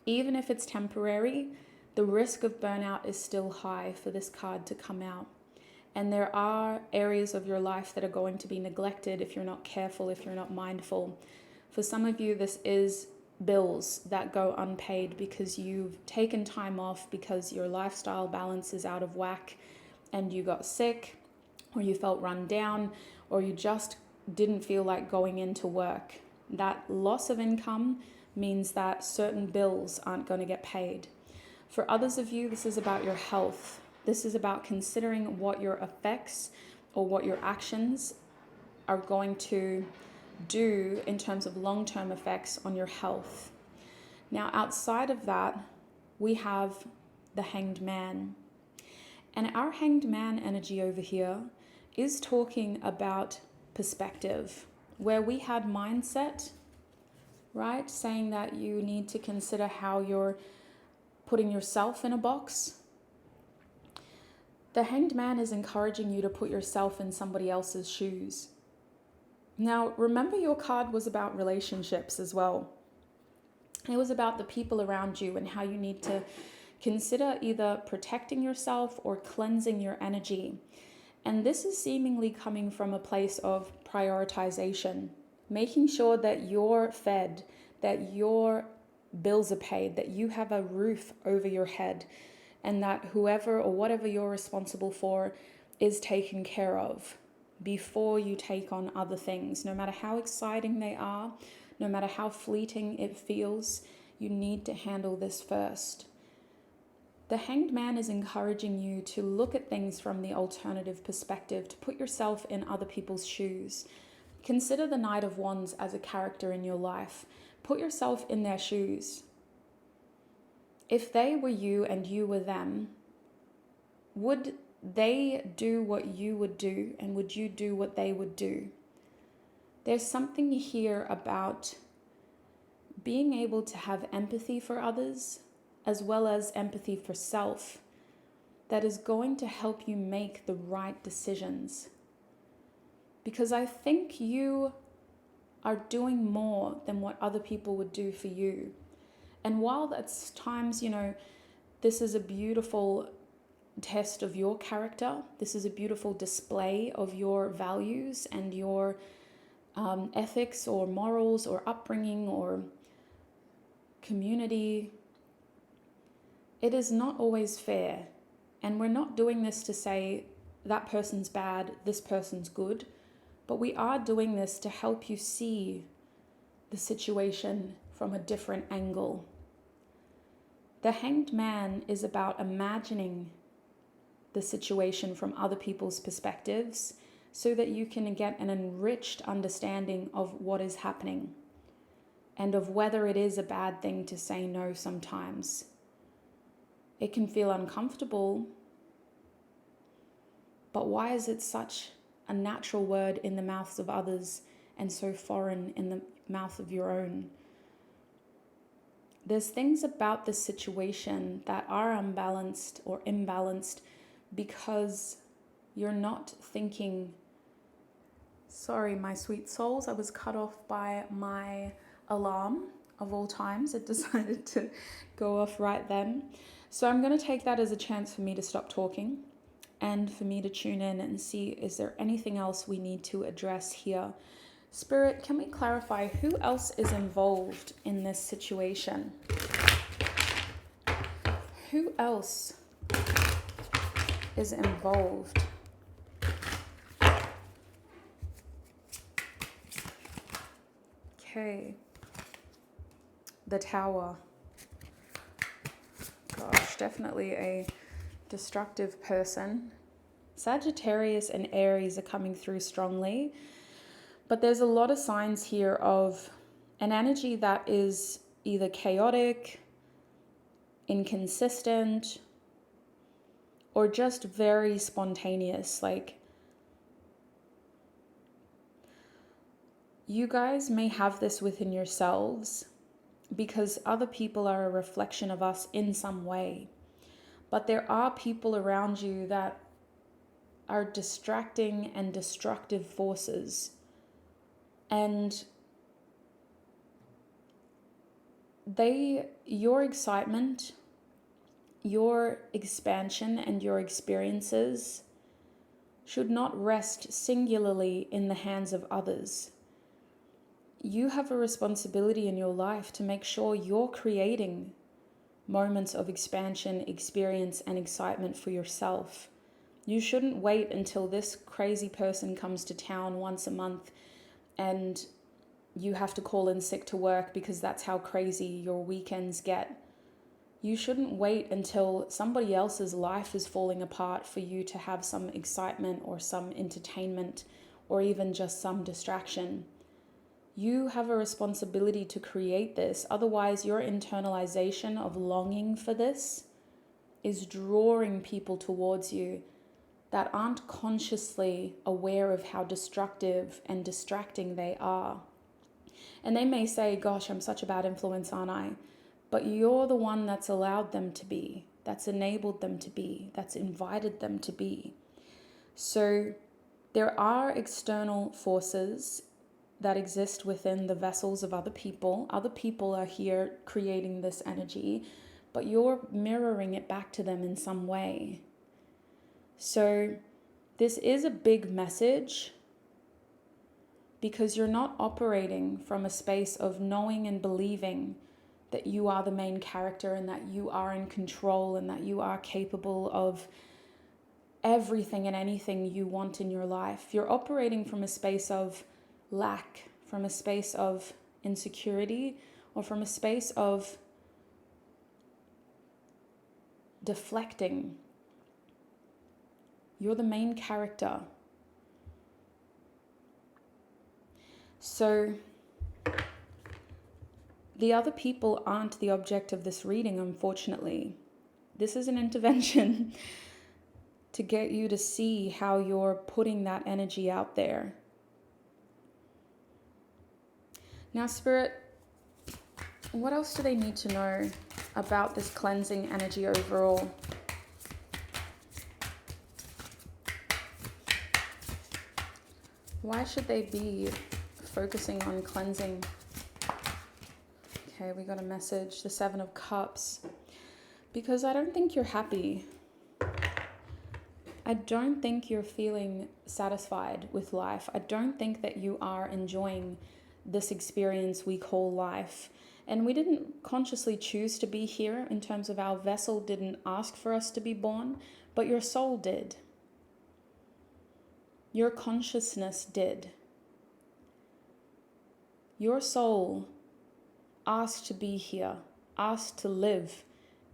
[SPEAKER 1] Even if it's temporary, the risk of burnout is still high for this card to come out. And there are areas of your life that are going to be neglected if you're not careful, if you're not mindful. For some of you, this is bills that go unpaid because you've taken time off, because your lifestyle balance is out of whack and you got sick, or you felt run down, or you just didn't feel like going into work. That loss of income means that certain bills aren't going to get paid. For others of you, this is about your health. This is about considering what your effects or what your actions are going to do in terms of long-term effects on your health. Now, outside of that, we have the Hanged Man. And our Hanged Man energy over here is talking about perspective, where we had mindset, right? Saying that you need to consider how you're putting yourself in a box. The Hanged Man is encouraging you to put yourself in somebody else's shoes. Now, remember your card was about relationships as well. It was about the people around you and how you need to consider either protecting yourself or cleansing your energy. And this is seemingly coming from a place of prioritization, making sure that you're fed, that your bills are paid, that you have a roof over your head, and that whoever or whatever you're responsible for is taken care of before you take on other things. No matter how exciting they are, no matter how fleeting it feels, you need to handle this first. The Hanged Man is encouraging you to look at things from the alternative perspective, to put yourself in other people's shoes. Consider the Knight of Wands as a character in your life. Put yourself in their shoes. If they were you and you were them, would they do what you would do, and would you do what they would do? There's something here about being able to have empathy for others as well as empathy for self that is going to help you make the right decisions. Because I think you are doing more than what other people would do for you. And while at times, this is a beautiful test of your character, this is a beautiful display of your values and your ethics or morals or upbringing or community, it is not always fair. And we're not doing this to say that person's bad, this person's good, but we are doing this to help you see the situation from a different angle. The Hanged Man is about imagining the situation from other people's perspectives so that you can get an enriched understanding of what is happening and of whether it is a bad thing to say no sometimes. It can feel uncomfortable, but why is it such a natural word in the mouths of others and so foreign in the mouth of your own? There's things about this situation that are unbalanced or imbalanced because you're not thinking. Sorry, my sweet souls, I was cut off by my alarm of all times. It decided to go off right then. So I'm going to take that as a chance for me to stop talking and for me to tune in and see, is there anything else we need to address here? Spirit, can we clarify who else is involved in this situation? Who else is involved? Okay. The Tower. Gosh, definitely a destructive person. Sagittarius and Aries are coming through strongly, but there's a lot of signs here of an energy that is either chaotic, inconsistent, or just very spontaneous. Like, you guys may have this within yourselves because other people are a reflection of us in some way. But there are people around you that are distracting and destructive forces. And your excitement, your expansion, and your experiences should not rest singularly in the hands of others. You have a responsibility in your life to make sure you're creating moments of expansion, experience, and excitement for yourself. You shouldn't wait until this crazy person comes to town once a month and you have to call in sick to work because that's how crazy your weekends get. You shouldn't wait until somebody else's life is falling apart for you to have some excitement or some entertainment or even just some distraction. You have a responsibility to create this. Otherwise, your internalization of longing for this is drawing people towards you that aren't consciously aware of how destructive and distracting they are. And they may say, gosh, I'm such a bad influence, aren't I? But you're the one that's allowed them to be, that's enabled them to be, that's invited them to be. So there are external forces that exist within the vessels of other people. Other people are here creating this energy, but you're mirroring it back to them in some way. So this is a big message because you're not operating from a space of knowing and believing that you are the main character and that you are in control and that you are capable of everything and anything you want in your life. You're operating from a space of lack, from a space of insecurity, or from a space of deflecting. You're the main character. So the other people aren't the object of this reading, unfortunately. This is an intervention to get you to see how you're putting that energy out there. Now, Spirit, what else do they need to know about this cleansing energy overall? Why should they be focusing on cleansing? Okay, we got a message, the 7 of Cups. Because I don't think you're happy. I don't think you're feeling satisfied with life. I don't think that you are enjoying this experience we call life. And we didn't consciously choose to be here in terms of our vessel didn't ask for us to be born, but your soul did. Your consciousness did. Your soul asked to be here, asked to live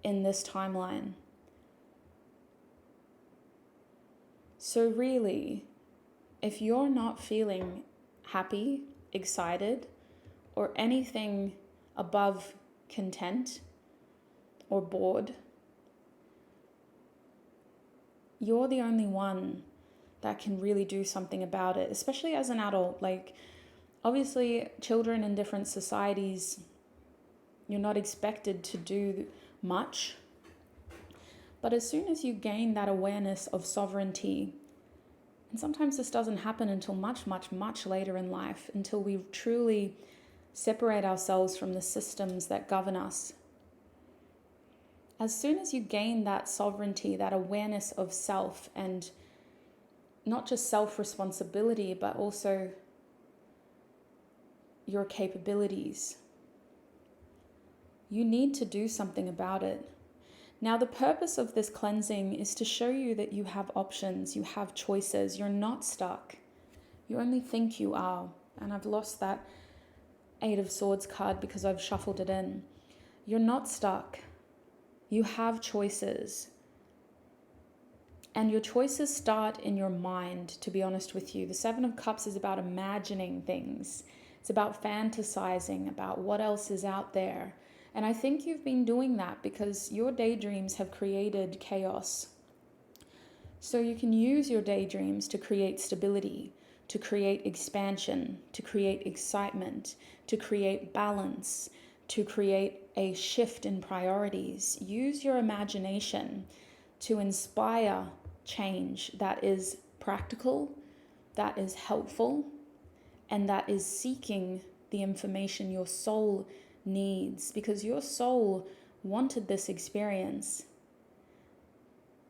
[SPEAKER 1] in this timeline. So really, if you're not feeling happy, excited, or anything above content or bored, you're the only one that can really do something about it, especially as an adult. Like, obviously, children in different societies, you're not expected to do much. But as soon as you gain that awareness of sovereignty, and sometimes this doesn't happen until much, much, much later in life, until we truly separate ourselves from the systems that govern us. As soon as you gain that sovereignty, that awareness of self, and not just self-responsibility, but also your capabilities, you need to do something about it. Now, the purpose of this cleansing is to show you that you have options, you have choices, you're not stuck. You only think you are. And I've lost that 8 of Swords card because I've shuffled it in. You're not stuck. You have choices. And your choices start in your mind, to be honest with you. The 7 of Cups is about imagining things. It's about fantasizing about what else is out there. And I think you've been doing that because your daydreams have created chaos. So you can use your daydreams to create stability, to create expansion, to create excitement, to create balance, to create a shift in priorities. Use your imagination to inspire change that is practical, that is helpful, and that is seeking the information your soul needs, because your soul wanted this experience.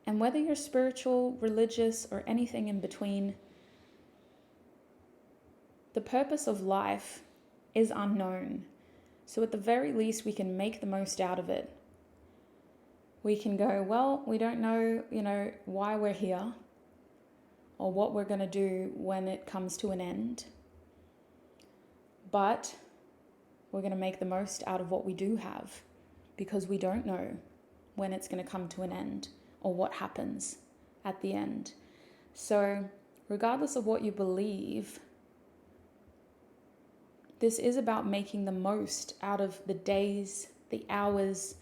[SPEAKER 1] And whether you're spiritual, religious, or anything in between, the purpose of life is unknown. So at the very least, we can make the most out of it. We can go, well, we don't know, why we're here or what we're going to do when it comes to an end. But we're going to make the most out of what we do have, because we don't know when it's going to come to an end or what happens at the end. So regardless of what you believe, this is about making the most out of the days, the hours,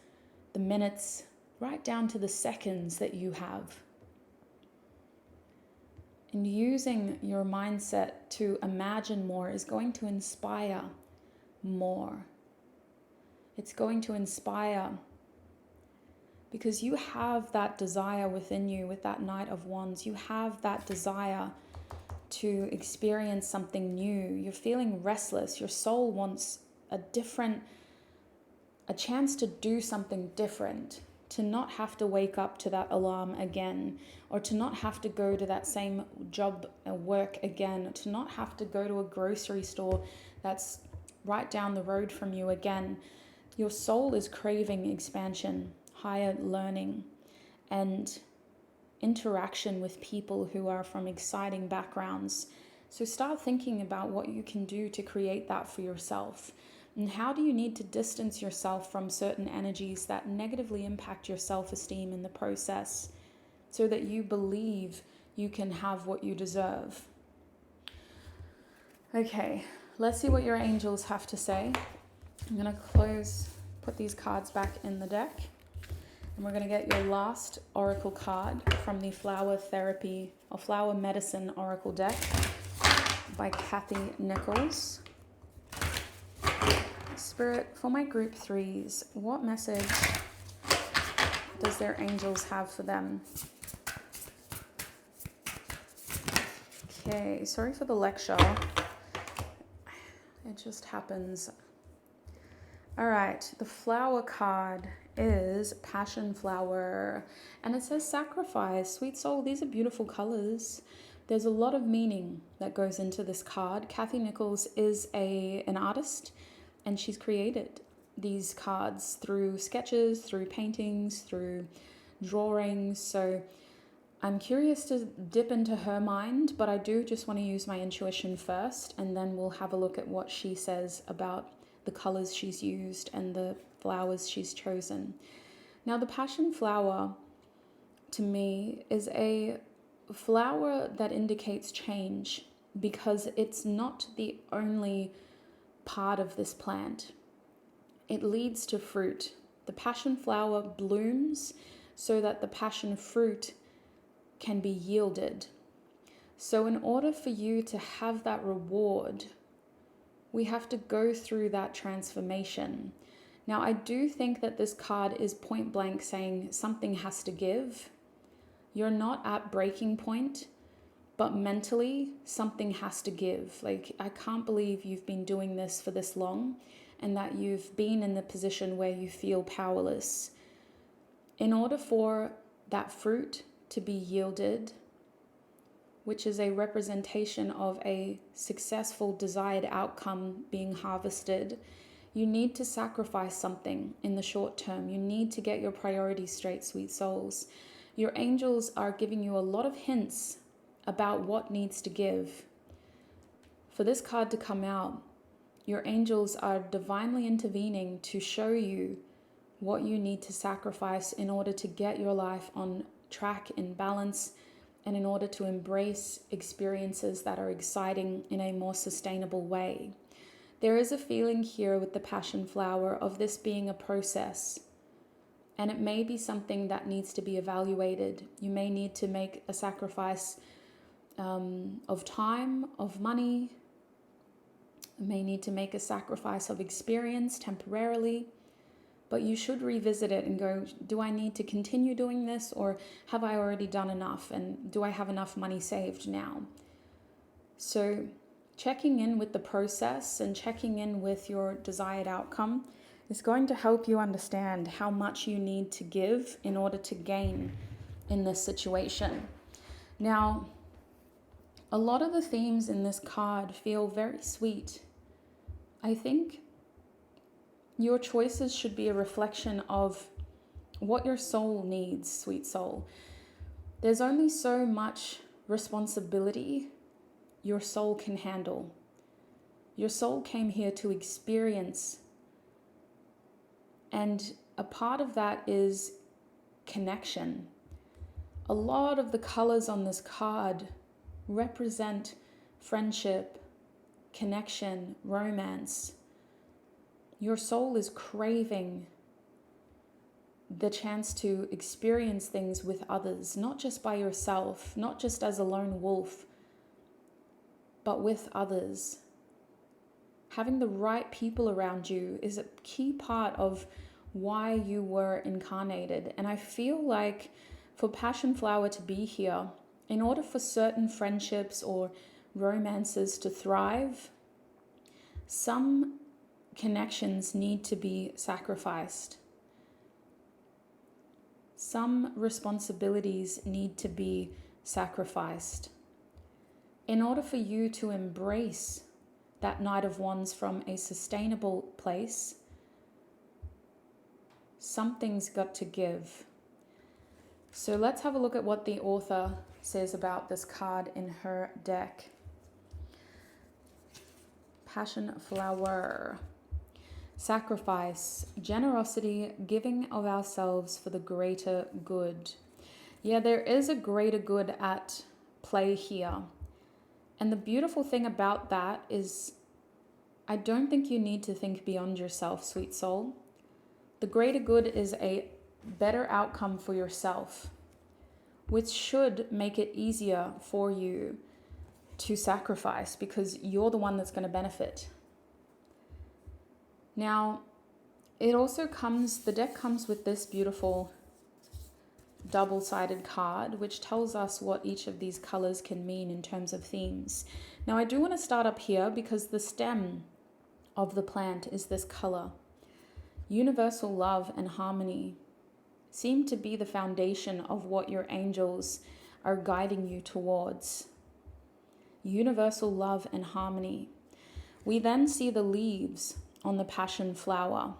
[SPEAKER 1] the minutes, right down to the seconds that you have. And using your mindset to imagine more is going to inspire more. It's going to inspire because you have that desire within you with that Knight of Wands. You have that desire to experience something new. You're feeling restless. Your soul wants a chance to do something different, to not have to wake up to that alarm again, or to not have to go to that same job and work again, to not have to go to a grocery store that's right down the road from you again. Your soul is craving expansion, higher learning, and interaction with people who are from exciting backgrounds. So start thinking about what you can do to create that for yourself. And how do you need to distance yourself from certain energies that negatively impact your self-esteem in the process, so that you believe you can have what you deserve? Okay, let's see what your angels have to say. I'm going to put these cards back in the deck. And we're going to get your last oracle card from the Flower Therapy or Flower Medicine Oracle deck by Kathy Nichols. Spirit, for my group 3s, what message does their angels have for them? Okay, sorry for the lecture. It just happens. All right, the flower card is Passion Flower, and it says sacrifice. Sweet soul, these are beautiful colors. There's a lot of meaning that goes into this card. Kathy Nichols is an artist, and she's created these cards through sketches, through paintings, through drawings. So I'm curious to dip into her mind, but I do just want to use my intuition first, and then we'll have a look at what she says about the colors she's used and the flowers she's chosen. Now, the passion flower to me is a flower that indicates change, because it's not the only part of this plant. It leads to fruit. The passion flower blooms so that the passion fruit can be yielded. So in order for you to have that reward, we have to go through that transformation. Now, I do think that this card is point blank saying something has to give. You're not at breaking point, but mentally something has to give. Like, I can't believe you've been doing this for this long and that you've been in the position where you feel powerless. In order for that fruit to be yielded, which is a representation of a successful desired outcome being harvested, you need to sacrifice something in the short term. You need to get your priorities straight, sweet souls. Your angels are giving you a lot of hints about what needs to give. For this card to come out, your angels are divinely intervening to show you what you need to sacrifice in order to get your life on track, in balance, and in order to embrace experiences that are exciting in a more sustainable way. There is a feeling here with the passion flower of this being a process. And it may be something that needs to be evaluated. You may need to make a sacrifice of time, of money. You may need to make a sacrifice of experience temporarily. But you should revisit it and go, do I need to continue doing this, or have I already done enough? And do I have enough money saved now? So checking in with the process and checking in with your desired outcome is going to help you understand how much you need to give in order to gain in this situation. Now, a lot of the themes in this card feel very sweet. I think your choices should be a reflection of what your soul needs, sweet soul. There's only so much responsibility your soul can handle. Your soul came here to experience, and a part of that is connection. A lot of the colors on this card represent friendship, connection, romance. Your soul is craving the chance to experience things with others, not just by yourself, not just as a lone wolf, but with others. Having the right people around you is a key part of why you were incarnated. And I feel like for Passion Flower to be here, in order for certain friendships or romances to thrive, some connections need to be sacrificed. Some responsibilities need to be sacrificed. In order for you to embrace that Knight of Wands from a sustainable place, something's got to give. So let's have a look at what the author says about this card in her deck. Passion Flower. Sacrifice, generosity, giving of ourselves for the greater good. Yeah, there is a greater good at play here. And the beautiful thing about that is I don't think you need to think beyond yourself, sweet soul. The greater good is a better outcome for yourself, which should make it easier for you to sacrifice because you're the one that's going to benefit. Now, the deck comes with this beautiful double-sided card, which tells us what each of these colors can mean in terms of themes. Now, I do want to start up here because the stem of the plant is this color. Universal love and harmony seem to be the foundation of what your angels are guiding you towards. Universal love and harmony. We then see the leaves on the passion flower,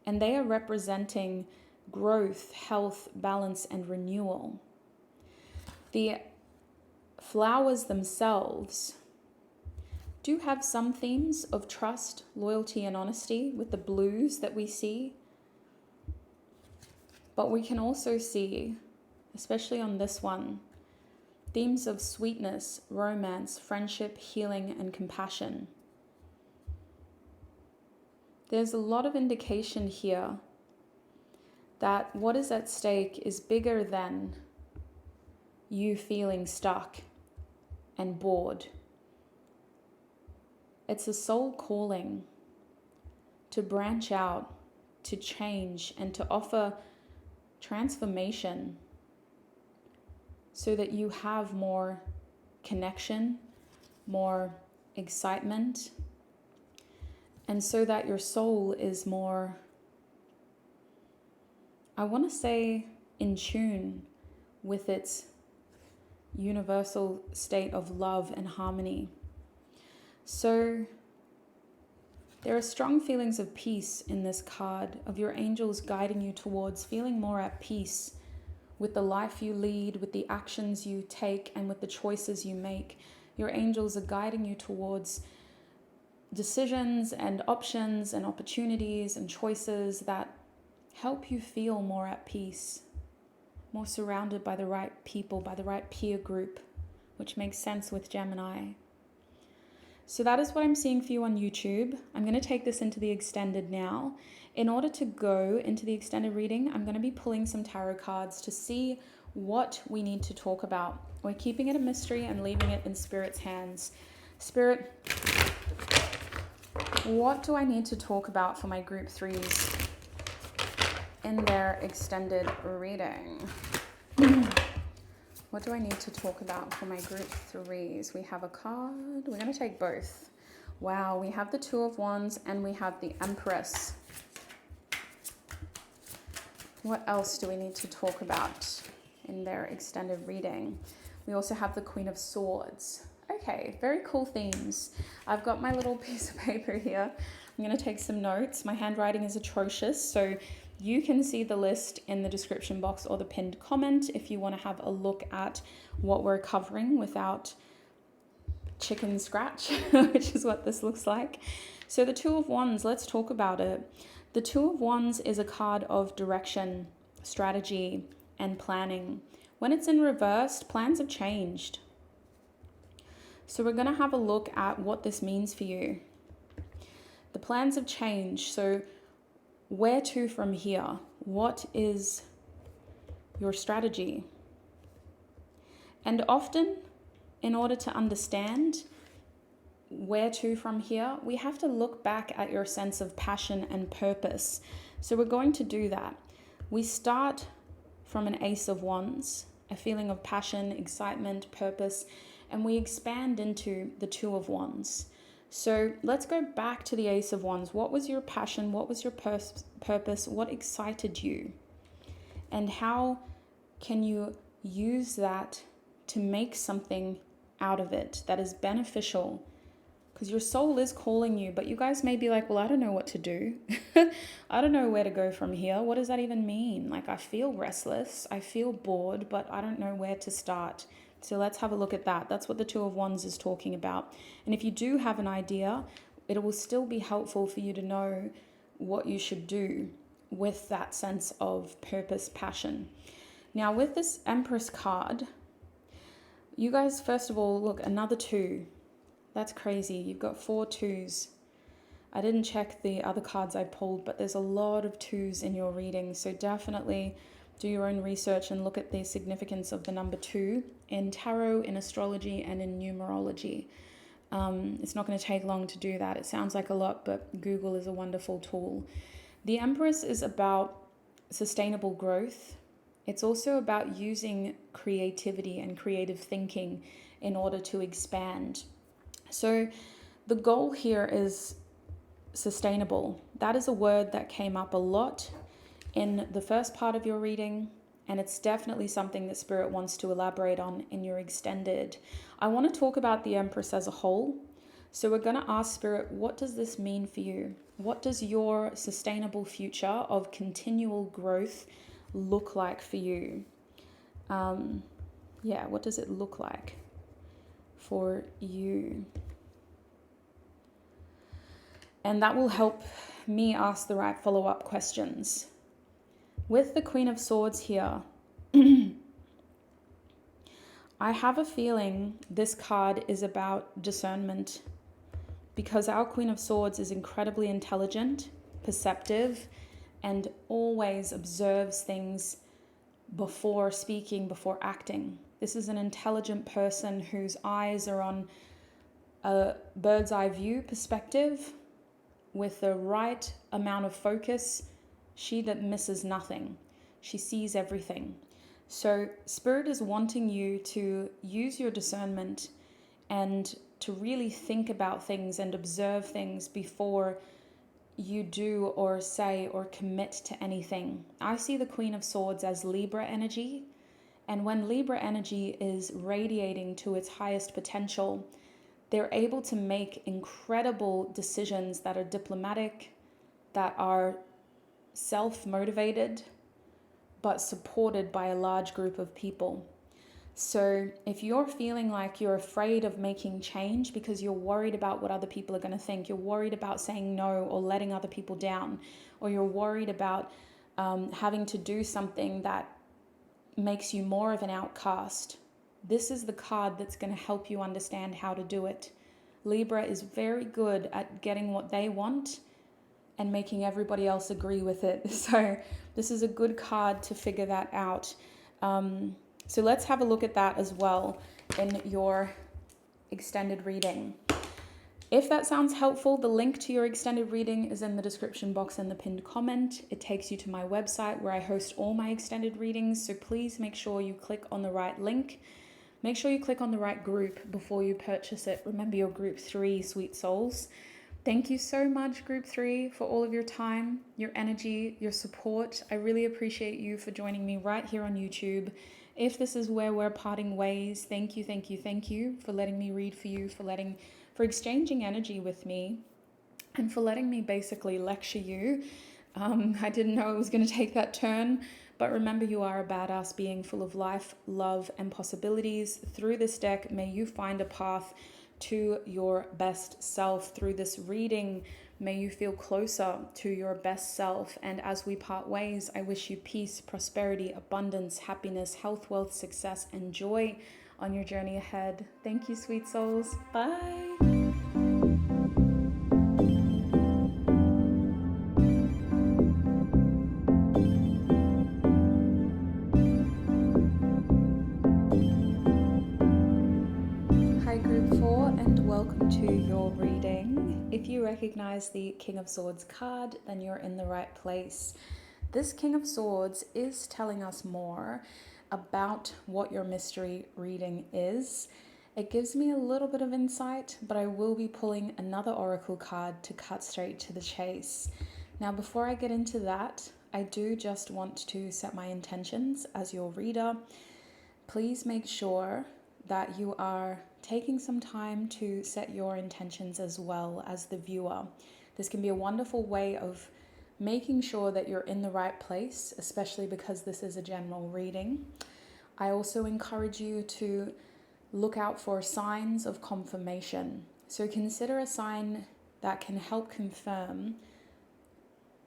[SPEAKER 1] and they are representing growth, health, balance, and renewal. The flowers themselves do have some themes of trust, loyalty, and honesty with the blues that we see. But we can also see, especially on this one, themes of sweetness, romance, friendship, healing, and compassion. There's a lot of indication here that what is at stake is bigger than you feeling stuck and bored. It's a soul calling to branch out, to change, and to offer transformation so that you have more connection, more excitement, and so that your soul is more, I want to say, in tune with its universal state of love and harmony. So there are strong feelings of peace in this card, of your angels guiding you towards feeling more at peace with the life you lead, with the actions you take, and with the choices you make. Your angels are guiding you towards decisions and options and opportunities and choices that help you feel more at peace, more surrounded by the right people, by the right peer group, which makes sense with Gemini. So that is what I'm seeing for you on YouTube. I'm going to take this into the extended now. In order to go into the extended reading, I'm going to be pulling some tarot cards to see what we need to talk about. We're keeping it a mystery and leaving it in Spirit's hands. Spirit, what do I need to talk about for my group 3s in their extended reading? What do I need to talk about for my group 3s? We have a card. We're going to take both. Wow, we have the Two of Wands and we have the Empress. What else do we need to talk about in their extended reading? We also have the Queen of Swords. Okay, very cool themes. I've got my little piece of paper here. I'm going to take some notes. My handwriting is atrocious, so you can see the list in the description box or the pinned comment if you want to have a look at what we're covering without chicken scratch, which is what this looks like. So the Two of Wands, let's talk about it. The Two of Wands is a card of direction, strategy, and planning. When it's in reverse, plans have changed. So we're going to have a look at what this means for you. The plans have changed, so where to from here? What is your strategy? And often, in order to understand where to from here, we have to look back at your sense of passion and purpose. So we're going to do that. We start from an Ace of Wands, a feeling of passion, excitement, purpose, and we expand into the Two of Wands. So let's go back to the Ace of Wands. What was your passion? What was your purpose? What excited you? And how can you use that to make something out of it that is beneficial? Because your soul is calling you, but you guys may be like, well, I don't know what to do. I don't know where to go from here. What does that even mean? Like, I feel restless. I feel bored, but I don't know where to start. So let's have a look at that. That's what the Two of Wands is talking about. And if you do have an idea, it will still be helpful for you to know what you should do with that sense of purpose, passion. Now, with this Empress card, you guys, first of all, look, another 2. That's crazy. You've got 4 2s. I didn't check the other cards I pulled, but there's a lot of 2s in your reading. So definitely do your own research and look at the significance of the number 2 in tarot, in astrology, and in numerology. It's not going to take long to do that. It sounds like a lot, but Google is a wonderful tool. The Empress is about sustainable growth. It's also about using creativity and creative thinking in order to expand. So the goal here is sustainable. That is a word that came up a lot in the first part of your reading, and it's definitely something that Spirit wants to elaborate on in your extended. I want to talk about the Empress as a whole. So we're going to ask Spirit, what does this mean for you? What does your sustainable future of continual growth look like for you? What does it look like for you? And that will help me ask the right follow-up questions. With the Queen of Swords here, I have a feeling this card is about discernment, because our Queen of Swords is incredibly intelligent, perceptive, and always observes things before speaking, before acting. This is an intelligent person whose eyes are on a bird's eye view perspective with the right amount of focus. She that misses nothing. She sees everything. So Spirit is wanting you to use your discernment and to really think about things and observe things before you do or say or commit to anything. I see the Queen of Swords as Libra energy, and when Libra energy is radiating to its highest potential, they're able to make incredible decisions that are diplomatic, that are self-motivated, but supported by a large group of people. So if you're feeling like you're afraid of making change because you're worried about what other people are going to think, you're worried about saying no or letting other people down, or you're worried about having to do something that makes you more of an outcast, this is the card that's going to help you understand how to do it. Libra is very good at getting what they want and making everybody else agree with it. So this is a good card to figure that out. So let's have a look at that as well in your extended reading. If that sounds helpful, the link to your extended reading is in the description box and the pinned comment. It takes you to my website where I host all my extended readings. So please make sure you click on the right link. Make sure you click on the right group before you purchase it. Remember your group 3, sweet souls. Thank you so much, group 3, for all of your time, your energy, your support. I really appreciate you for joining me right here on YouTube. If this is where we're parting ways, thank you, thank you, thank you for letting me read for you, for exchanging energy with me, and for letting me basically lecture you. I didn't know it was going to take that turn, but remember, you are a badass being full of life, love, and possibilities. Through this deck, may you find a path to your best self. Through this reading, may you feel closer to your best self. And as we part ways, I wish you peace, prosperity, abundance, happiness, health, wealth, success, and joy on your journey ahead. Thank you, sweet souls. Bye. Group 4, and welcome to your reading. If you recognize the King of Swords card, then you're in the right place. This King of Swords is telling us more about what your mystery reading is. It gives me a little bit of insight, but I will be pulling another oracle card to cut straight to the chase. Now, before I get into that, I do just want to set my intentions as your reader. Please make sure that you are taking some time to set your intentions as well as the viewer. This can be a wonderful way of making sure that you're in the right place, especially because this is a general reading. I also encourage you to look out for signs of confirmation. So consider a sign that can help confirm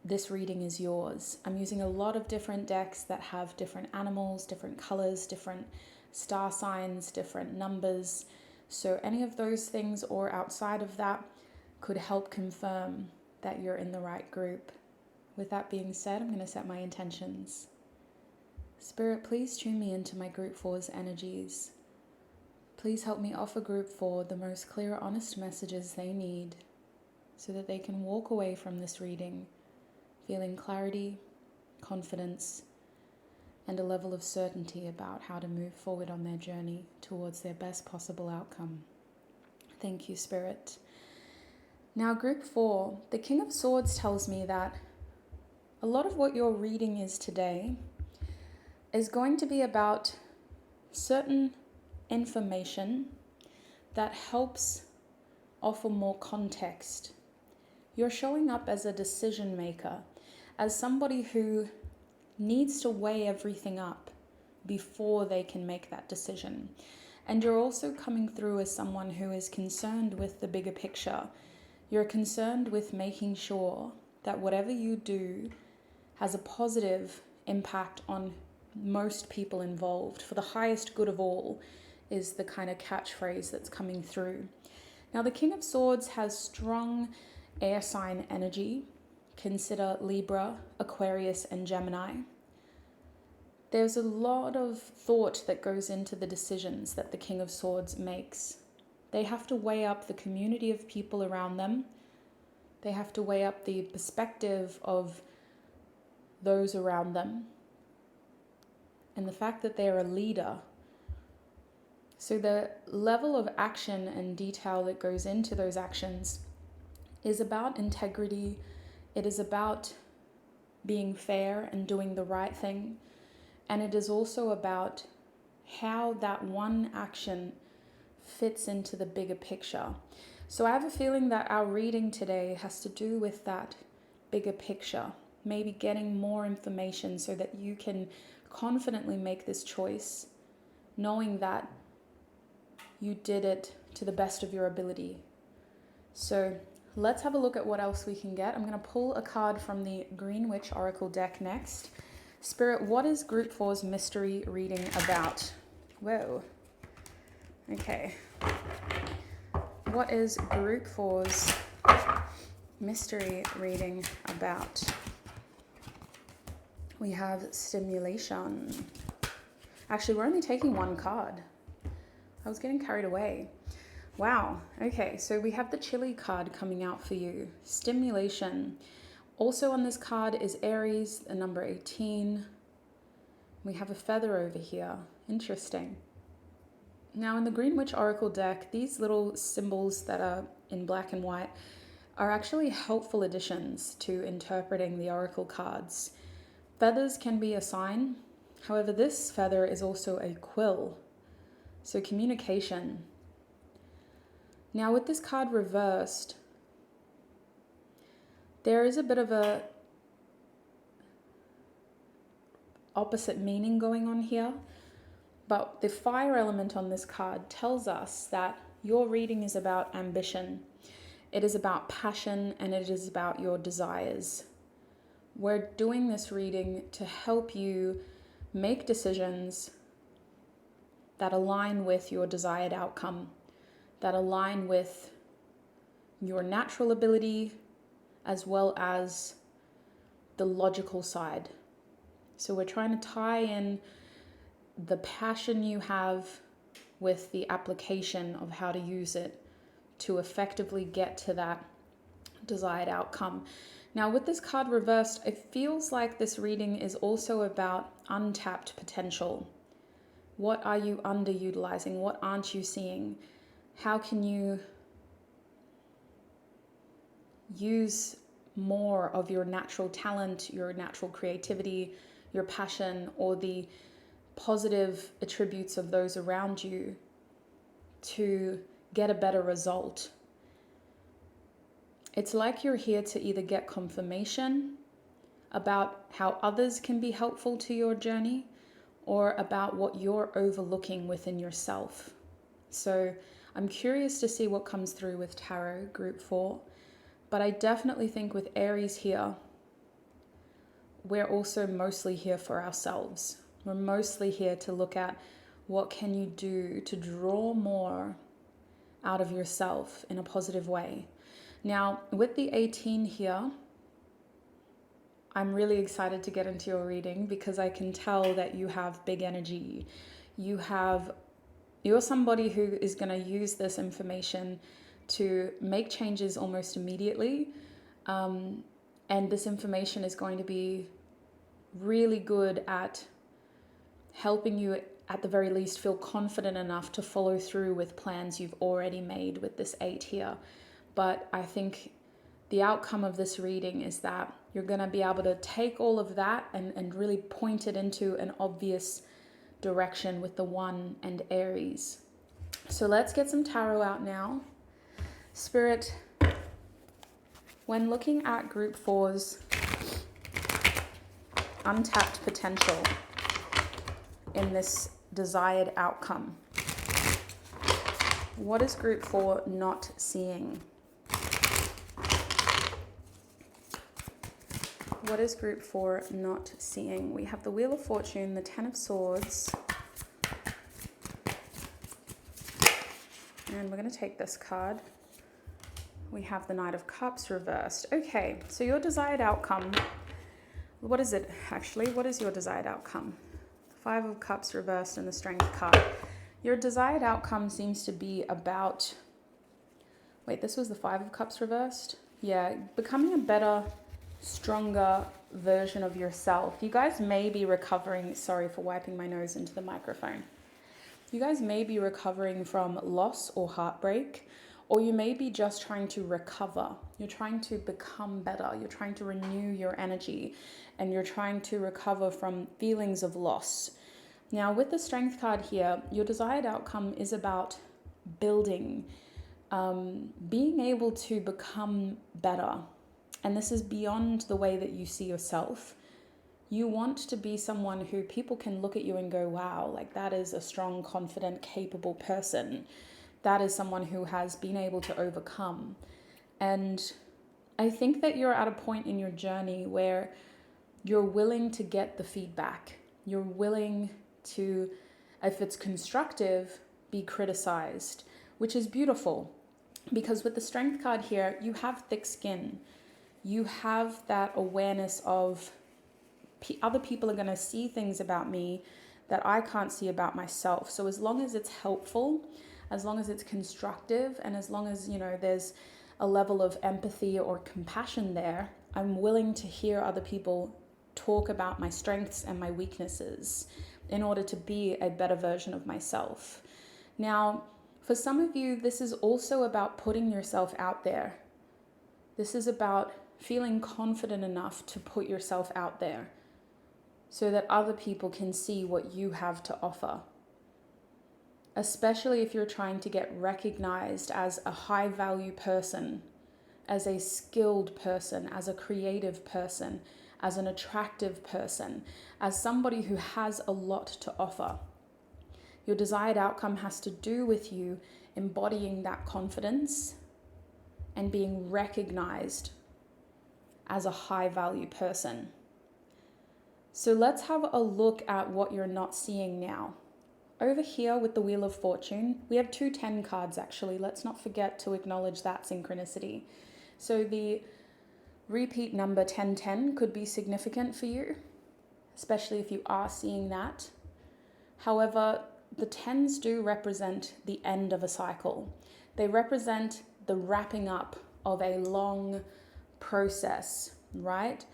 [SPEAKER 1] this reading is yours. I'm using a lot of different decks that have different animals, different colors, different star signs, different numbers. So any of those things or outside of that could help confirm that you're in the right group. With that being said, I'm going to set my intentions. Spirit, please tune me into my group 4's energies. Please help me offer group 4 the most clear, honest messages they need so that they can walk away from this reading feeling clarity, confidence, and a level of certainty about how to move forward on their journey towards their best possible outcome. Thank you, Spirit. Now, group 4, the King of Swords tells me that a lot of what your reading is today is going to be about certain information that helps offer more context. You're showing up as a decision maker, as somebody who needs to weigh everything up before they can make that decision. And you're also coming through as someone who is concerned with the bigger picture. You're concerned with making sure that whatever you do has a positive impact on most people involved. For the highest good of all is the kind of catchphrase that's coming through. Now, the King of Swords has strong air sign energy. Consider Libra, Aquarius, and Gemini. There's a lot of thought that goes into the decisions that the King of Swords makes. They have to weigh up the community of people around them. They have to weigh up the perspective of those around them and the fact that they're a leader. So the level of action and detail that goes into those actions is about integrity. It is about being fair and doing the right thing. And it is also about how that one action fits into the bigger picture. So I have a feeling that our reading today has to do with that bigger picture, maybe getting more information so that you can confidently make this choice, knowing that you did it to the best of your ability. So let's have a look at what else we can get. I'm going to pull a card from the Green Witch Oracle deck next. Spirit, what is Group 4's mystery reading about? Whoa. Okay. what is Group 4's mystery reading about? We have stimulation. Actually, we're only taking one card. I was getting carried away. Wow. Okay, so we have the Chili card coming out for you. Stimulation. Also on this card is Aries, the number 18. We have a feather over here. Interesting. Now in the Green Witch Oracle deck, these little symbols that are in black and white are actually helpful additions to interpreting the Oracle cards. Feathers can be a sign. However, this feather is also a quill. So communication. Now with this card reversed, there is a bit of a opposite meaning going on here, but the fire element on this card tells us that your reading is about ambition. It is about passion, and it is about your desires. We're doing this reading to help you make decisions that align with your desired outcome, that align with your natural ability as well as the logical side. So we're trying to tie in the passion you have with the application of how to use it to effectively get to that desired outcome. Now with this card reversed, it feels like this reading is also about untapped potential. What are you underutilizing? What aren't you seeing? How can you use more of your natural talent, your natural creativity, your passion, or the positive attributes of those around you to get a better result? It's like you're here to either get confirmation about how others can be helpful to your journey, or about what you're overlooking within yourself. So I'm curious to see what comes through with Tarot Group 4, but I definitely think with Aries here, we're also mostly here for ourselves. We're mostly here to look at what can you do to draw more out of yourself in a positive way. Now, with the 18 here, I'm really excited to get into your reading because I can tell that you have big energy. You're somebody who is going to use this information to make changes almost immediately. And this information is going to be really good at helping you, at the very least, feel confident enough to follow through with plans you've already made with this 8 here. But I think the outcome of this reading is that you're going to be able to take all of that and really point it into an obvious direction with the 1 and Aries. So let's get some tarot out now. Spirit, when looking at Group 4's untapped potential in this desired outcome, what is Group 4 not seeing? What is Group 4 not seeing? We have the Wheel of Fortune, the 10 of Swords, and we're going to take this card. We have the Knight of Cups reversed. Okay, so your desired outcome, what is it actually? What is your desired outcome? 5 of Cups reversed and the Strength card. Your desired outcome seems to be about, wait, this was the 5 of Cups reversed? Yeah, becoming a better, stronger version of yourself. You guys may be recovering, sorry for wiping my nose into the microphone. You guys may be recovering from loss or heartbreak, or you may be just trying to recover. You're trying to become better. You're trying to renew your energy, and you're trying to recover from feelings of loss. Now, with the Strength card here, your desired outcome is about building, being able to become better. And this is beyond the way that you see yourself. You want to be someone who people can look at you and go, wow, like that is a strong, confident, capable person. That is someone who has been able to overcome. And I think that you're at a point in your journey where you're willing to get the feedback. You're willing to, if it's constructive, be criticized, which is beautiful. Because with the Strength card here, you have thick skin. You have that awareness of other people are going to see things about me that I can't see about myself. So as long as it's helpful, as long as it's constructive, and as long as, there's a level of empathy or compassion there, I'm willing to hear other people talk about my strengths and my weaknesses in order to be a better version of myself. Now, for some of you, this is also about putting yourself out there. This is about feeling confident enough to put yourself out there so that other people can see what you have to offer. Especially if you're trying to get recognized as a high value person, as a skilled person, as a creative person, as an attractive person, as somebody who has a lot to offer. Your desired outcome has to do with you embodying that confidence and being recognized as a high value person. So let's have a look at what you're not seeing now. Over here with the Wheel of Fortune, we have 2 10 cards actually. Let's not forget to acknowledge that synchronicity. So the repeat number 1010 could be significant for you, especially if you are seeing that. However, the 10s do represent the end of a cycle. They represent the wrapping up of a long process, right?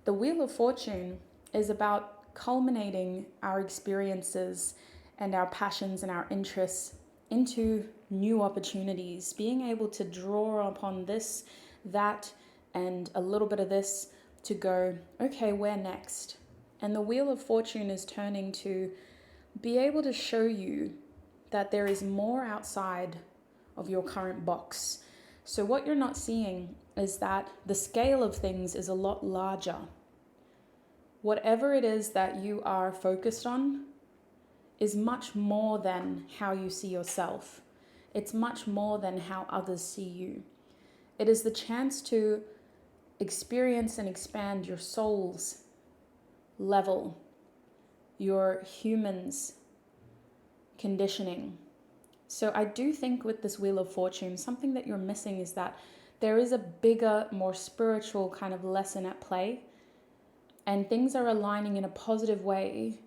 [SPEAKER 1] The Wheel of Fortune is about culminating our experiences and our passions and our interests into new opportunities, being able to draw upon this, that, and a little bit of this to go, okay, where next? And the Wheel of Fortune is turning to be able to show you that there is more outside of your current box. So what you're not seeing is that the scale of things is a lot larger. Whatever it is that you are focused on is much more than how you see yourself. It's much more than how others see you. It is the chance to experience and expand your soul's level, your human's conditioning. So I do think with this Wheel of Fortune, something that you're missing is that there is a bigger, more spiritual kind of lesson at play, and things are aligning in a positive way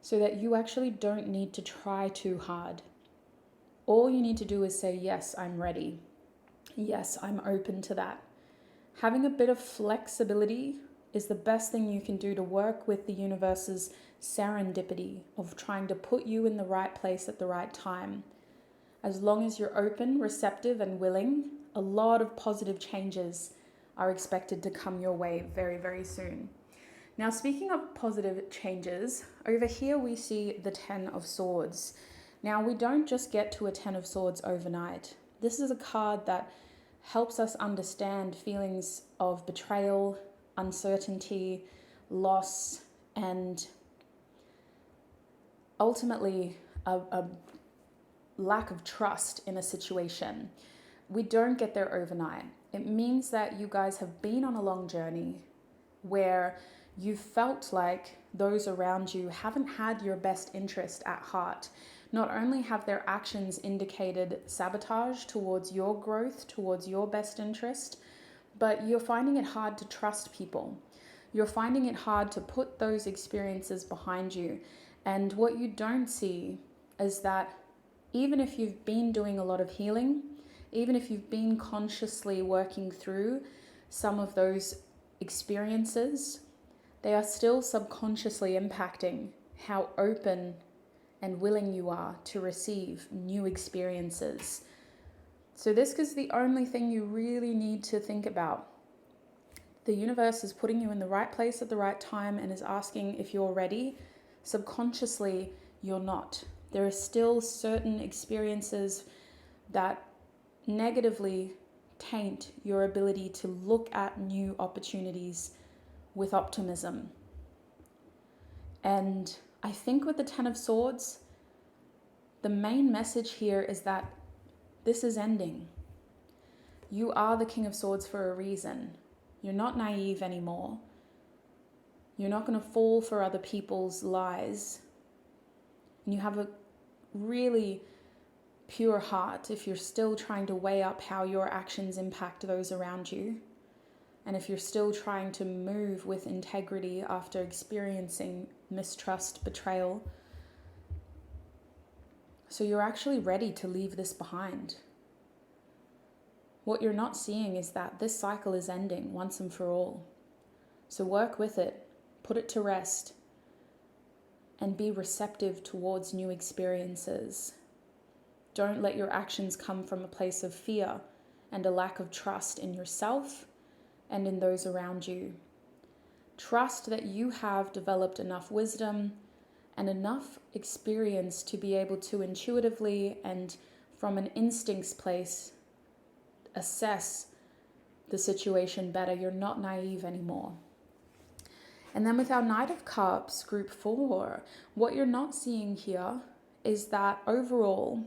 [SPEAKER 1] so that you actually don't need to try too hard. All you need to do is say, yes, I'm ready. Yes, I'm open to that. Having a bit of flexibility is the best thing you can do to work with the universe's serendipity of trying to put you in the right place at the right time. As long as you're open, receptive, and willing, a lot of positive changes are expected to come your way very, very soon. Now, speaking of positive changes, over here we see the 10 of Swords. Now, we don't just get to a 10 of Swords overnight. This is a card that helps us understand feelings of betrayal, uncertainty, loss, and ultimately a lack of trust in a situation. We don't get there overnight. It means that you guys have been on a long journey where you felt like those around you haven't had your best interest at heart. Not only have their actions indicated sabotage towards your growth, towards your best interest, but you're finding it hard to trust people. You're finding it hard to put those experiences behind you. And what you don't see is that even if you've been doing a lot of healing, even if you've been consciously working through some of those experiences, they are still subconsciously impacting how open and willing you are to receive new experiences. So this is the only thing you really need to think about. The universe is putting you in the right place at the right time and is asking if you're ready. Subconsciously, you're not. There are still certain experiences that negatively taint your ability to look at new opportunities with optimism. And I think with the 10 of Swords, the main message here is that this is ending. You are the King of Swords for a reason. You're not naive anymore. You're not going to fall for other people's lies. And you have a really pure heart, if you're still trying to weigh up how your actions impact those around you, and if you're still trying to move with integrity after experiencing mistrust, betrayal, so you're actually ready to leave this behind. What you're not seeing is that this cycle is ending once and for all. So work with it, put it to rest, and be receptive towards new experiences. Don't let your actions come from a place of fear and a lack of trust in yourself and in those around you. Trust that you have developed enough wisdom and enough experience to be able to intuitively and from an instincts place assess the situation better. You're not naive anymore. And then with our Knight of Cups, group 4, what you're not seeing here is that overall,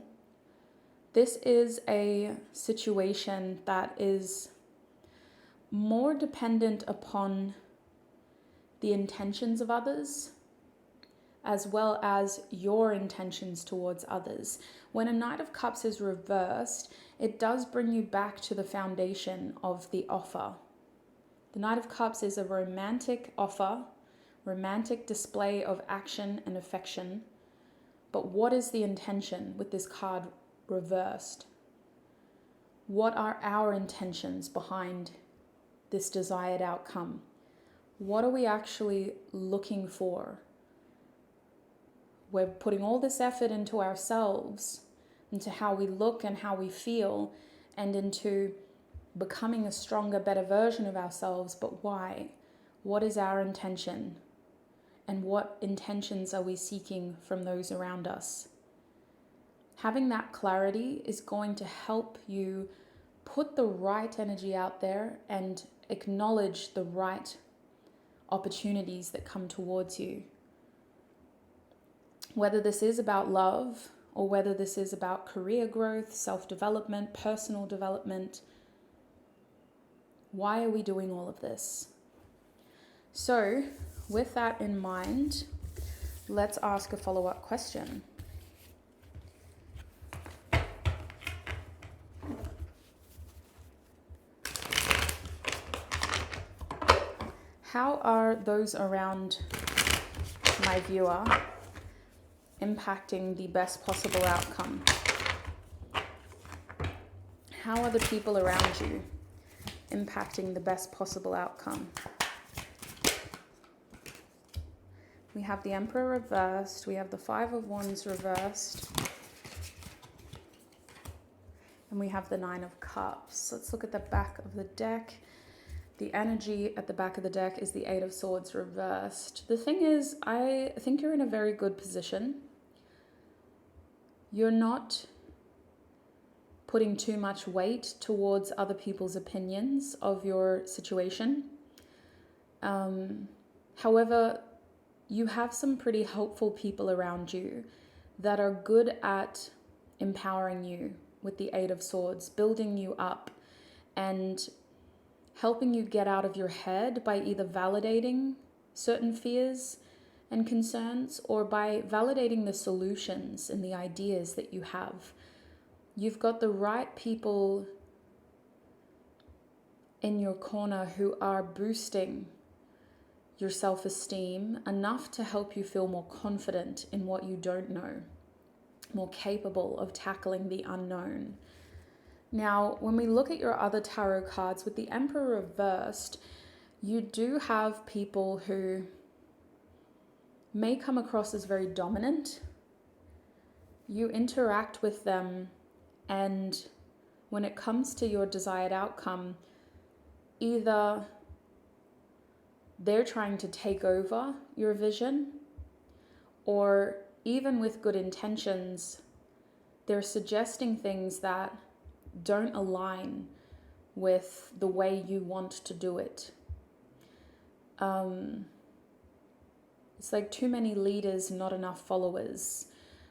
[SPEAKER 1] this is a situation that is more dependent upon the intentions of others, as well as your intentions towards others. When a Knight of Cups is reversed, it does bring you back to the foundation of the offer. The Knight of Cups is a romantic offer, romantic display of action and affection. But what is the intention with this card reversed? What are our intentions behind this desired outcome? What are we actually looking for? We're putting all this effort into ourselves, into how we look and how we feel, and into becoming a stronger, better version of ourselves. But why? What is our intention? And what intentions are we seeking from those around us? Having that clarity is going to help you put the right energy out there and acknowledge the right opportunities that come towards you. Whether this is about love or whether this is about career growth, self-development, personal development, why are we doing all of this? So, with that in mind, let's ask a follow-up question. How are those around my viewer impacting the best possible outcome? How are the people around you impacting the best possible outcome? We have the Emperor reversed. We have the Five of Wands reversed. And we have the Nine of Cups. Let's look at the back of the deck. The energy at the back of the deck is the Eight of Swords reversed. The thing is, I think you're in a very good position. You're not putting too much weight towards other people's opinions of your situation. However, you have some pretty helpful people around you that are good at empowering you with the Eight of Swords, building you up and helping you get out of your head by either validating certain fears and concerns or by validating the solutions and the ideas that you have. You've got the right people in your corner who are boosting your self-esteem enough to help you feel more confident in what you don't know, more capable of tackling the unknown. Now, when we look at your other tarot cards, with the Emperor reversed, you do have people who may come across as very dominant. You interact with them, and when it comes to your desired outcome, either they're trying to take over your vision, or even with good intentions, they're suggesting things that don't align with the way you want to do it. It's like too many leaders, not enough followers.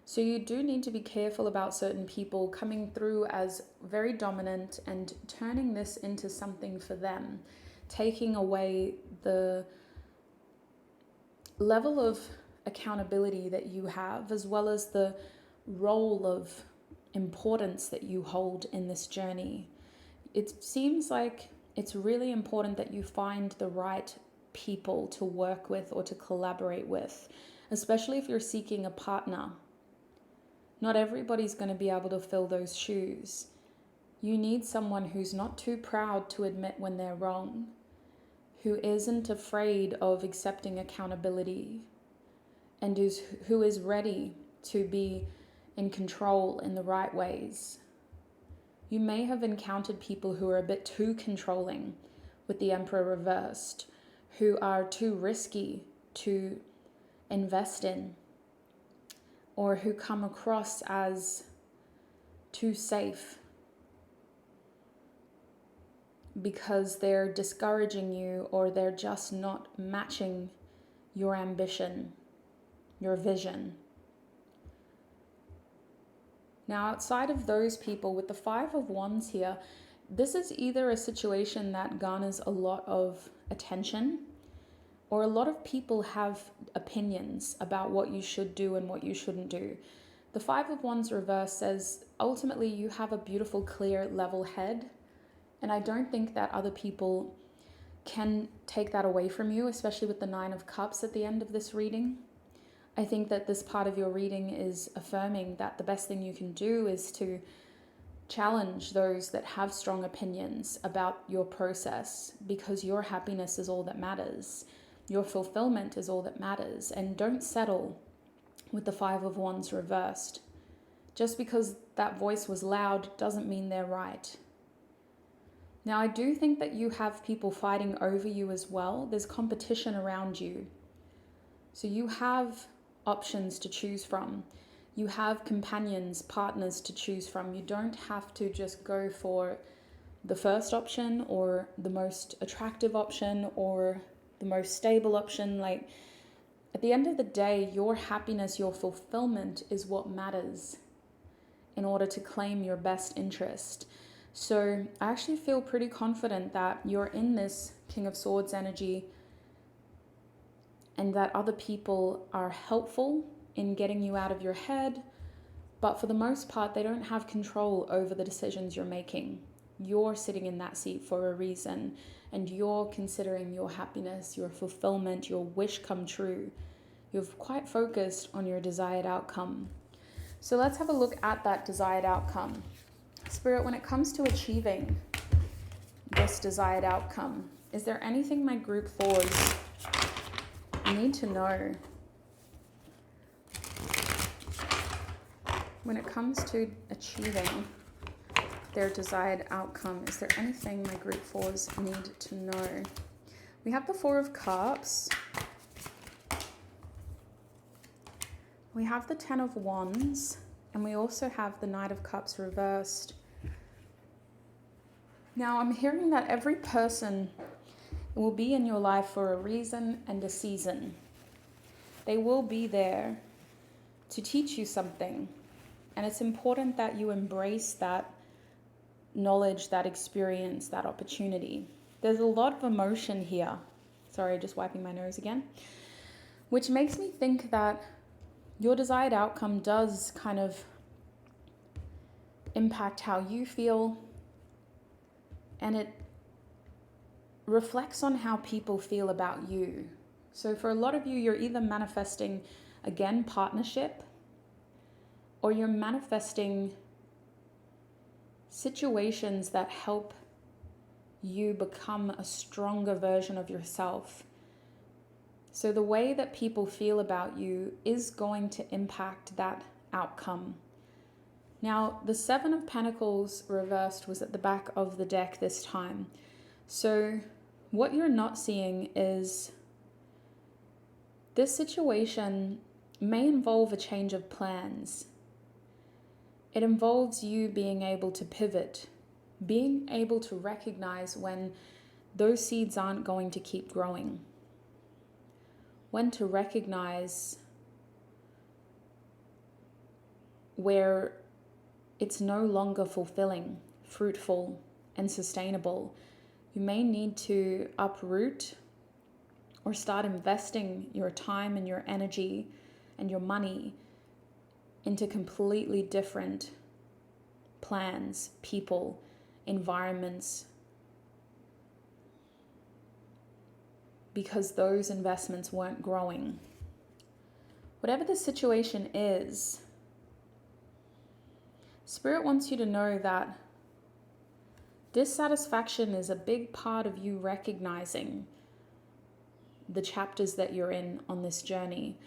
[SPEAKER 1] So you do need to be careful about certain people coming through as very dominant and turning this into something for them, taking away the level of accountability that you have, as well as the role of importance that you hold in this journey. It seems like it's really important that you find the right people to work with or to collaborate with, especially if you're seeking a partner. Not everybody's going to be able to fill those shoes. You need someone who's not too proud to admit when they're wrong, who isn't afraid of accepting accountability, and who is ready to be in control in the right ways. You may have encountered people who are a bit too controlling with the Emperor reversed, who are too risky to invest in, or who come across as too safe because they're discouraging you, or they're just not matching your ambition, your vision. Now, outside of those people, with the Five of Wands here, this is either a situation that garners a lot of attention, or a lot of people have opinions about what you should do and what you shouldn't do. The Five of Wands reverse says, ultimately, you have a beautiful, clear, level head. And I don't think that other people can take that away from you, especially with the Nine of Cups at the end of this reading. I think that this part of your reading is affirming that the best thing you can do is to challenge those that have strong opinions about your process, because your happiness is all that matters. Your fulfillment is all that matters. And don't settle with the Five of Wands reversed. Just because that voice was loud doesn't mean they're right. Now, I do think that you have people fighting over you as well. There's competition around you. So you have options to choose from. You have companions, partners to choose from. You don't have to just go for the first option or the most attractive option or the most stable option. Like, at the end of the day, your happiness, your fulfillment is what matters in order to claim your best interest. So I actually feel pretty confident that you're in this King of Swords energy, and that other people are helpful in getting you out of your head. But for the most part, they don't have control over the decisions you're making. You're sitting in that seat for a reason, and you're considering your happiness, your fulfillment, your wish come true. You're quite focused on your desired outcome. So let's have a look at that desired outcome. Spirit, when it comes to achieving this desired outcome, is there anything my group fours need to know? When it comes to achieving their desired outcome, is there anything my group fours need to know? We have the Four of Cups. We have the Ten of Wands. And we also have the Knight of Cups reversed. Now, I'm hearing that every person will be in your life for a reason and a season. They will be there to teach you something. And it's important that you embrace that knowledge, that experience, that opportunity. There's a lot of emotion here. Sorry, just wiping my nose again. Which makes me think that your desired outcome does kind of impact how you feel, and it reflects on how people feel about you. So for a lot of you, you're either manifesting, again, partnership, or you're manifesting situations that help you become a stronger version of yourself. So the way that people feel about you is going to impact that outcome. Now, the Seven of Pentacles reversed was at the back of the deck this time. So what you're not seeing is this situation may involve a change of plans. It involves you being able to pivot, being able to recognize when those seeds aren't going to keep growing. When to recognize where it's no longer fulfilling, fruitful, and sustainable. You may need to uproot or start investing your time and your energy and your money into completely different plans, people, environments, because those investments weren't growing. Whatever the situation is, Spirit wants you to know that dissatisfaction is a big part of you recognizing the chapters that you're in on this journey.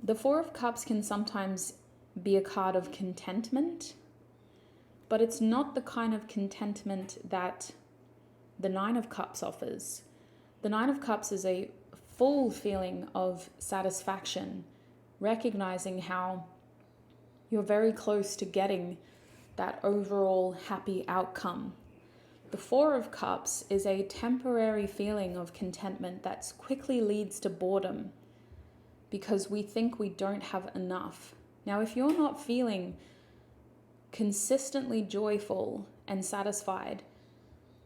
[SPEAKER 1] The Four of Cups can sometimes be a card of contentment, but it's not the kind of contentment that the Nine of Cups offers. The Nine of Cups is a full feeling of satisfaction, recognizing how you're very close to getting that overall happy outcome. The Four of Cups is a temporary feeling of contentment that quickly leads to boredom because we think we don't have enough. Now, if you're not feeling consistently joyful and satisfied,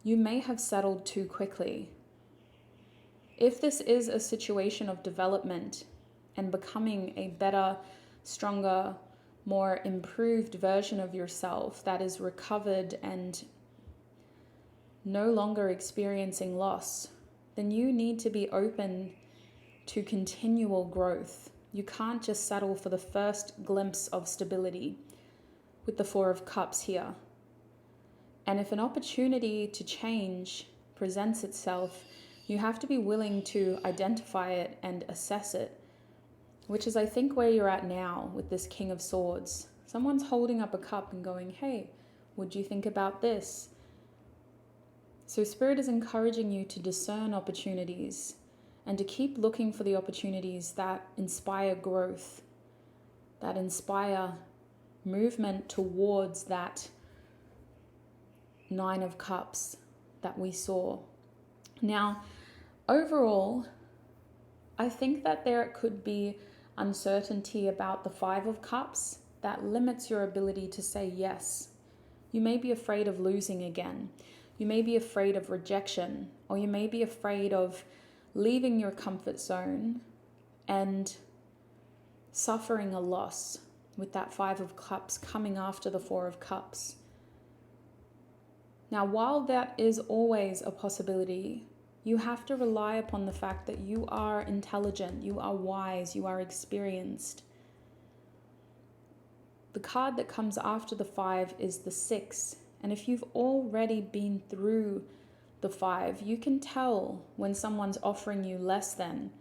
[SPEAKER 1] you may have settled too quickly. If this is a situation of development and becoming a better, stronger, more improved version of yourself that is recovered and no longer experiencing loss, then you need to be open to continual growth. You can't just settle for the first glimpse of stability with the Four of Cups here. And if an opportunity to change presents itself, you have to be willing to identify it and assess it, which is, I think, where you're at now with this King of Swords. Someone's holding up a cup and going, hey, would you think about this? So Spirit is encouraging you to discern opportunities and to keep looking for the opportunities that inspire growth, that inspire movement towards that Nine of Cups that we saw. Now, overall, I think that there could be uncertainty about the Five of Cups that limits your ability to say yes. You may be afraid of losing again. You may be afraid of rejection, or you may be afraid of leaving your comfort zone and suffering a loss with that Five of Cups coming after the Four of Cups. Now, while that is always a possibility, you have to rely upon the fact that you are intelligent, you are wise, you are experienced. The card that comes after the Five is the Six. And if you've already been through the Five, you can tell when someone's offering you less than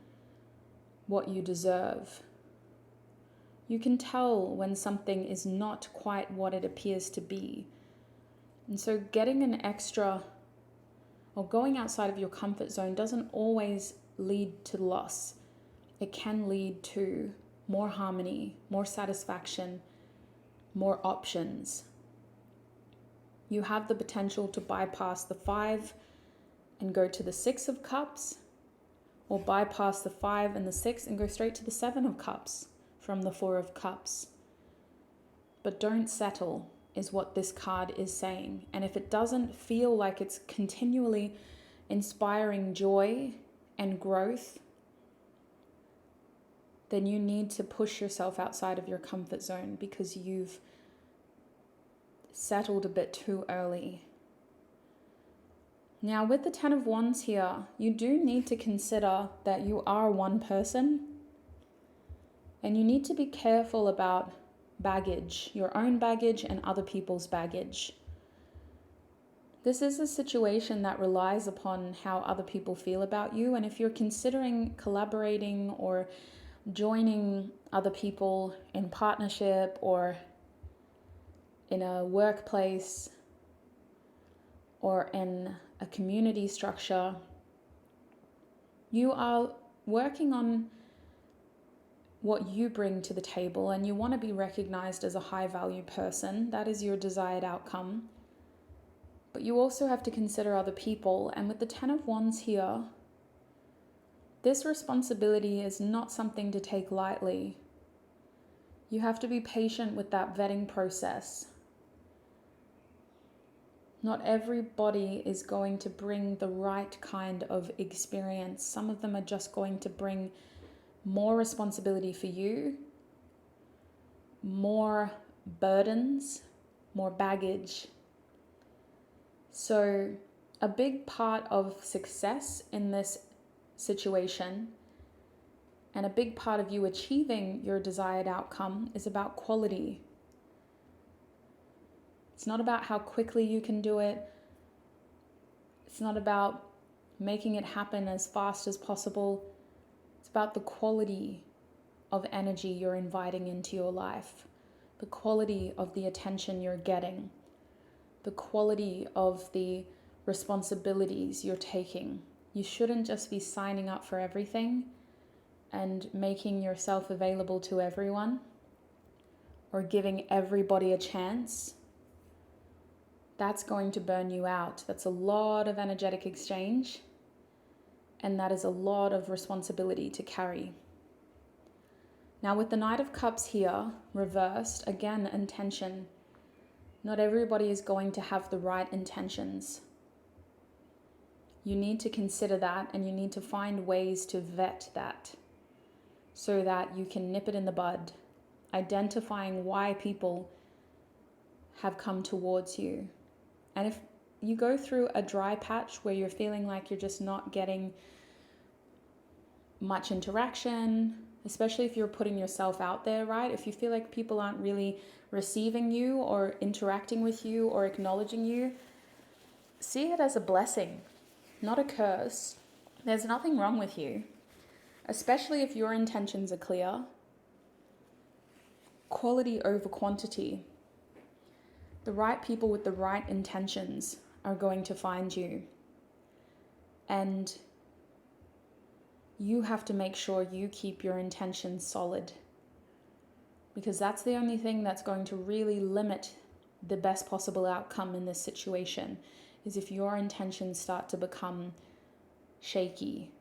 [SPEAKER 1] what you deserve. You can tell when something is not quite what it appears to be. And so getting an extra or going outside of your comfort zone doesn't always lead to loss. It can lead to more harmony, more satisfaction, more options. You have the potential to bypass the Five and go to the Six of Cups, or bypass the Five and the Six and go straight to the Seven of Cups from the Four of Cups. But don't settle, is what this card is saying. And if it doesn't feel like it's continually inspiring joy and growth, then you need to push yourself outside of your comfort zone because you've settled a bit too early. Now, with the Ten of Wands here, you do need to consider that you are one person and you need to be careful about baggage, your own baggage and other people's baggage. This is a situation that relies upon how other people feel about you, and if you're considering collaborating or joining other people in partnership or in a workplace or in a community structure, you are working on what you bring to the table and you want to be recognized as a high value person. That is your desired outcome. But you also have to consider other people. And with the Ten of Wands here, this responsibility is not something to take lightly. You have to be patient with that vetting process. Not everybody is going to bring the right kind of experience. Some of them are just going to bring more responsibility for you, more burdens, more baggage. So a big part of success in this situation and a big part of you achieving your desired outcome is about quality. It's not about how quickly you can do it. It's not about making it happen as fast as possible. It's about the quality of energy you're inviting into your life, the quality of the attention you're getting, the quality of the responsibilities you're taking. You shouldn't just be signing up for everything and making yourself available to everyone or giving everybody a chance. That's going to burn you out. That's a lot of energetic exchange, and that is a lot of responsibility to carry. Now with the Knight of Cups here, reversed, again, intention. Not everybody is going to have the right intentions. You need to consider that, and you need to find ways to vet that so that you can nip it in the bud, identifying why people have come towards you. And if you go through a dry patch where you're feeling like you're just not getting much interaction, especially if you're putting yourself out there, right? If you feel like people aren't really receiving you or interacting with you or acknowledging you, see it as a blessing, not a curse. There's nothing wrong with you, especially if your intentions are clear. Quality over quantity. The right people with the right intentions are going to find you. And you have to make sure you keep your intentions solid, because that's the only thing that's going to really limit the best possible outcome in this situation, is if your intentions start to become shaky,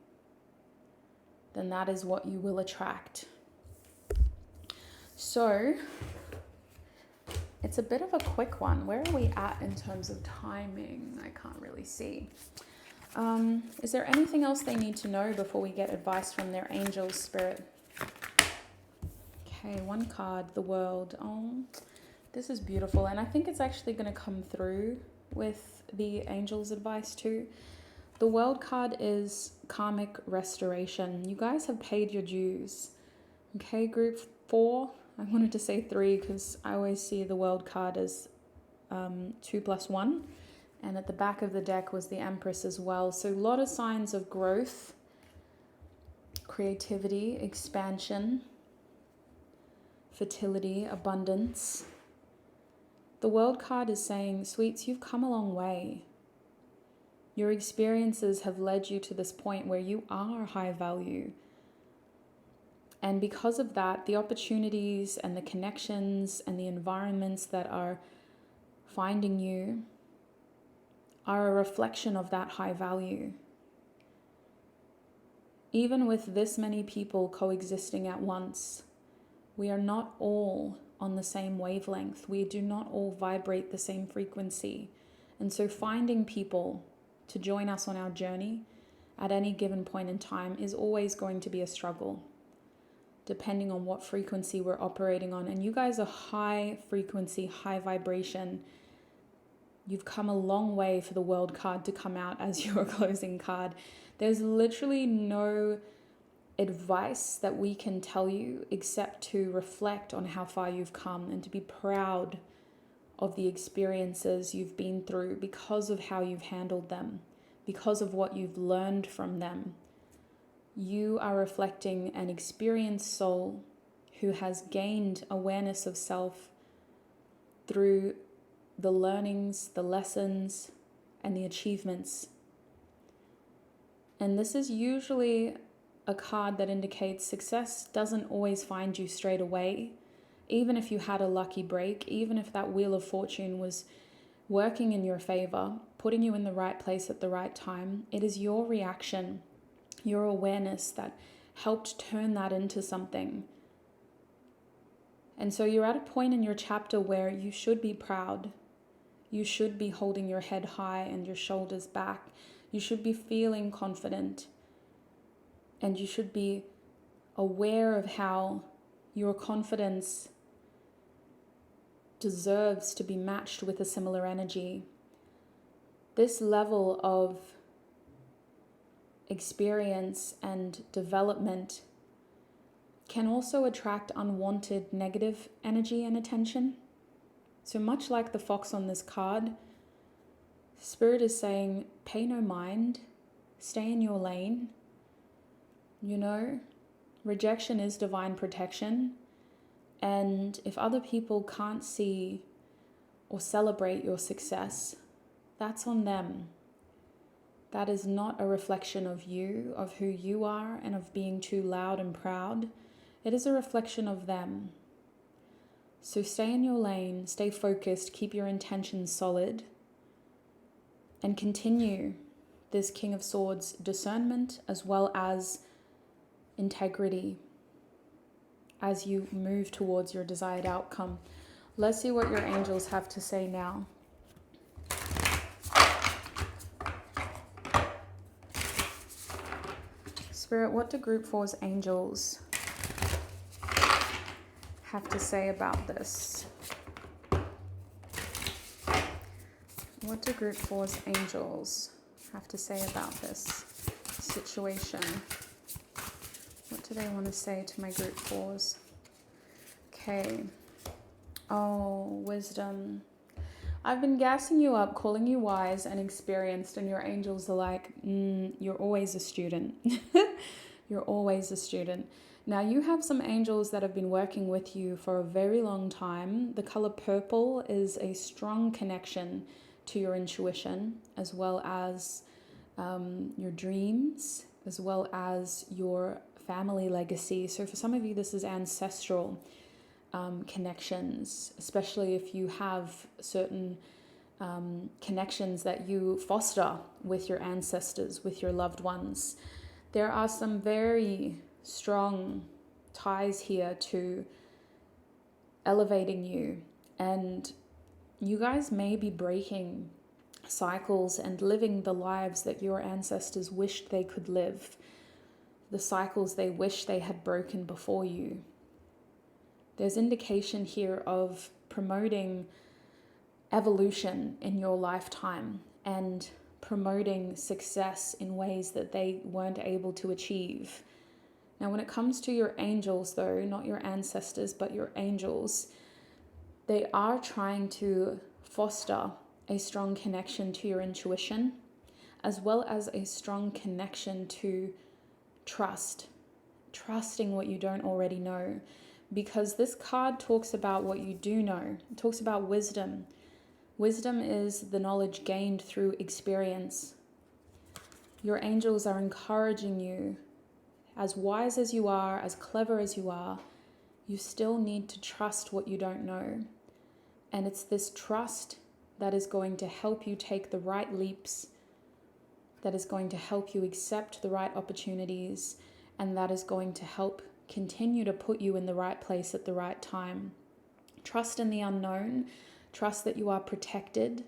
[SPEAKER 1] then that is what you will attract. So it's a bit of a quick one. Where are we at in terms of timing? I can't really see. Is there anything else they need to know before we get advice from their angels, spirit? Okay, one card, the World. Oh, this is beautiful. And I think it's actually going to come through with the angels' advice too. The World card is karmic restoration. You guys have paid your dues. Okay, group 4. I wanted to say 3 because I always see the World card as 2 + 1. And at the back of the deck was the Empress as well. So a lot of signs of growth, creativity, expansion, fertility, abundance. The World card is saying, sweets, you've come a long way. Your experiences have led you to this point where you are high value. And because of that, the opportunities and the connections and the environments that are finding you are a reflection of that high value. Even with this many people coexisting at once, we are not all on the same wavelength. We do not all vibrate the same frequency. And so finding people to join us on our journey at any given point in time is always going to be a struggle, depending on what frequency we're operating on. And you guys are high frequency, high vibration. You've come a long way for the World card to come out as your closing card. There's literally no advice that we can tell you except to reflect on how far you've come and to be proud of the experiences you've been through because of how you've handled them, because of what you've learned from them. You are reflecting an experienced soul who has gained awareness of self through the learnings, the lessons, and the achievements. And this is usually a card that indicates success doesn't always find you straight away. Even if you had a lucky break, even if that wheel of fortune was working in your favor, putting you in the right place at the right time, it is your reaction, your awareness that helped turn that into something. And so you're at a point in your chapter where you should be proud. You should be holding your head high and your shoulders back. You should be feeling confident. And you should be aware of how your confidence deserves to be matched with a similar energy. This level of experience and development can also attract unwanted negative energy and attention. So much like the fox on this card, Spirit is saying, pay no mind, stay in your lane. You know, rejection is divine protection. And if other people can't see or celebrate your success, that's on them. That is not a reflection of you, of who you are, and of being too loud and proud. It is a reflection of them. So stay in your lane, stay focused, keep your intentions solid, and continue this King of Swords discernment as well as integrity as you move towards your desired outcome. Let's see what your angels have to say now. Spirit, what do Group 4's angels have to say about this? What do Group 4's angels have to say about this situation? What do they want to say to my Group 4's? Okay. Oh, wisdom. I've been gassing you up, calling you wise and experienced, and your angels are like, you're always a student. You're always a student. Now, you have some angels that have been working with you for a very long time. The color purple is a strong connection to your intuition, as well as your dreams, as well as your family legacy. So for some of you, this is ancestral connections, especially if you have certain connections that you foster with your ancestors, with your loved ones. There are some very strong ties here to elevating you, and you guys may be breaking cycles and living the lives that your ancestors wished they could live, the cycles they wish they had broken before you. There's indication here of promoting evolution in your lifetime and promoting success in ways that they weren't able to achieve. Now, when it comes to your angels, though, not your ancestors, but your angels, they are trying to foster a strong connection to your intuition, as well as a strong connection to trusting what you don't already know. Because this card talks about what you do know. It talks about wisdom. Wisdom is the knowledge gained through experience. Your angels are encouraging you, as wise as you are, as clever as you are, you still need to trust what you don't know. And it's this trust that is going to help you take the right leaps, that is going to help you accept the right opportunities, and that is going to help continue to put you in the right place at the right time. Trust in the unknown, trust that you are protected,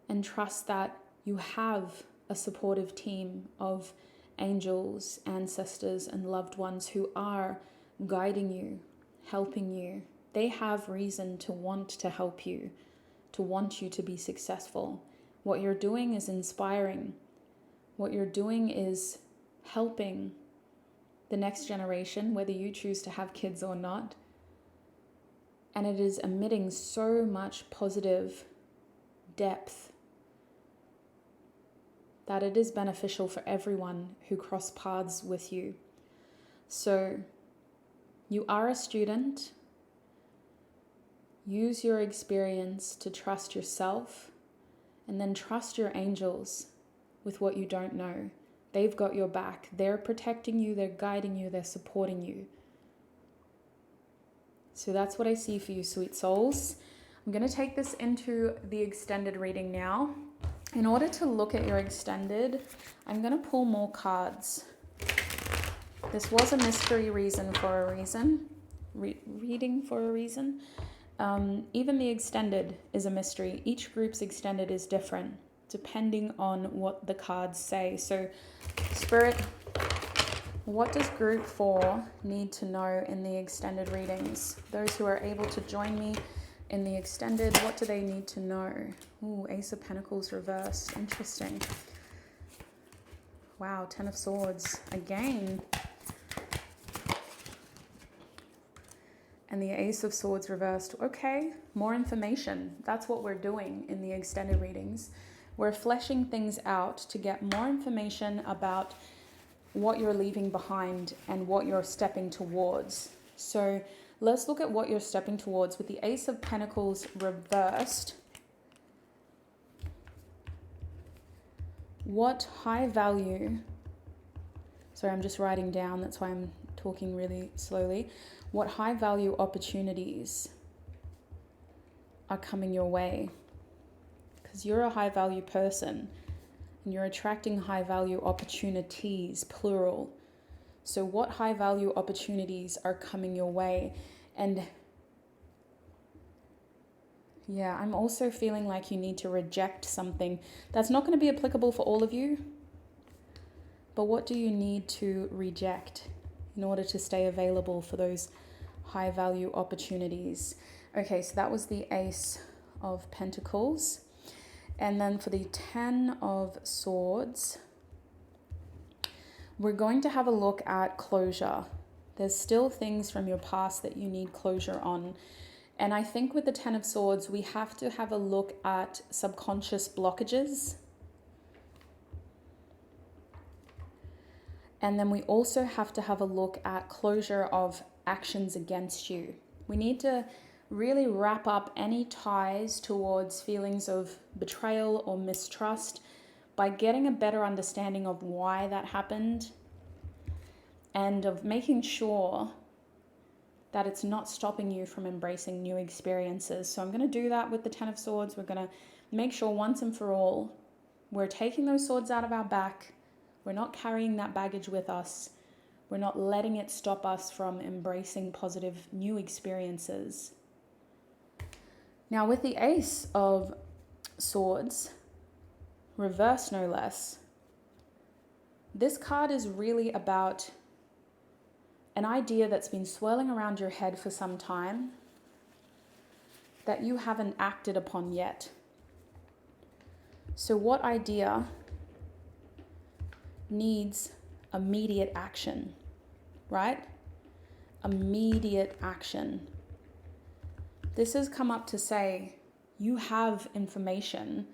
[SPEAKER 1] and trust that you have a supportive team of angels, ancestors, and loved ones who are guiding you, helping you. They have reason to want to help you, to want you to be successful. What you're doing is inspiring. What you're doing is helping the next generation, whether you choose to have kids or not. And it is emitting so much positive depth that it is beneficial for everyone who cross paths with you. So you are a student. Use your experience to trust yourself, and then trust your angels with what you don't know. They've got your back. They're protecting you, they're guiding you, they're supporting you. So that's what I see for you, sweet souls. I'm going to take this into the extended reading now. In order to look at your extended, I'm going to pull more cards. This was a mystery reason for a reason. Reading for a reason. Even the extended is a mystery. Each group's extended is different, depending on what the cards say. So, Spirit, what does Group 4 need to know in the extended readings? Those who are able to join me In the extended, what do they need to know? Ooh, Ace of Pentacles reversed. Interesting. Wow, Ten of Swords again. And the Ace of Swords reversed. Okay, more information. That's what we're doing in the extended readings. We're fleshing things out to get more information about what you're leaving behind and what you're stepping towards. So let's look at what you're stepping towards with the Ace of Pentacles reversed. What high value, sorry, I'm just writing down, that's why I'm talking really slowly. What high value opportunities are coming your way? Because you're a high value person and you're attracting high value opportunities, plural. So what high value opportunities are coming your way? And yeah, I'm also feeling like you need to reject something. That's not going to be applicable for all of you. But what do you need to reject in order to stay available for those high value opportunities? Okay, so that was the Ace of Pentacles. And then for the Ten of Swords, we're going to have a look at closure. There's still things from your past that you need closure on. And I think with the Ten of Swords, we have to have a look at subconscious blockages. And then we also have to have a look at closure of actions against you. We need to really wrap up any ties towards feelings of betrayal or mistrust by getting a better understanding of why that happened and of making sure that it's not stopping you from embracing new experiences. So I'm going to do that with the Ten of Swords. We're going to make sure once and for all, we're taking those swords out of our back. We're not carrying that baggage with us. We're not letting it stop us from embracing positive new experiences. Now with the Ace of Swords, reverse no less, this card is really about an idea that's been swirling around your head for some time that you haven't acted upon yet. So what idea needs immediate action, right? Immediate action. This has come up to say you have information.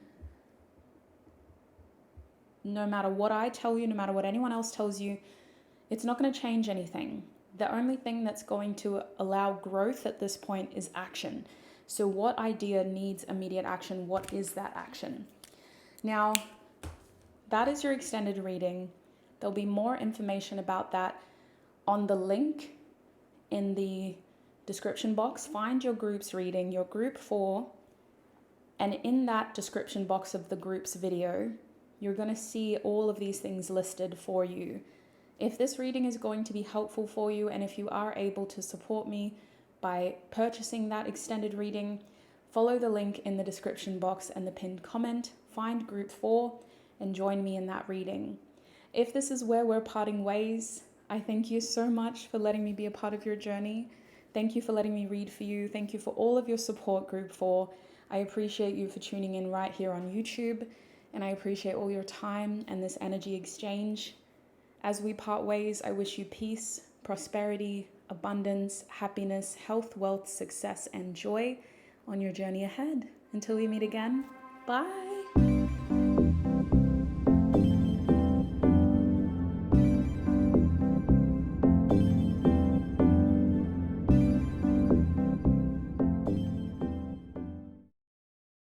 [SPEAKER 1] No matter what I tell you, no matter what anyone else tells you, it's not going to change anything. The only thing that's going to allow growth at this point is action. So what idea needs immediate action? What is that action? Now, that is your extended reading. There'll be more information about that on the link in the description box. Find your group's reading, your group 4, and in that description box of the group's video, you're going to see all of these things listed for you. If this reading is going to be helpful for you, and if you are able to support me by purchasing that extended reading, follow the link in the description box and the pinned comment, find group 4, and join me in that reading. If this is where we're parting ways, I thank you so much for letting me be a part of your journey. Thank you for letting me read for you. Thank you for all of your support, group 4. I appreciate you for tuning in right here on YouTube, and I appreciate all your time and this energy exchange. As we part ways, I wish you peace, prosperity, abundance, happiness, health, wealth, success, and joy on your journey ahead. Until we meet again, bye.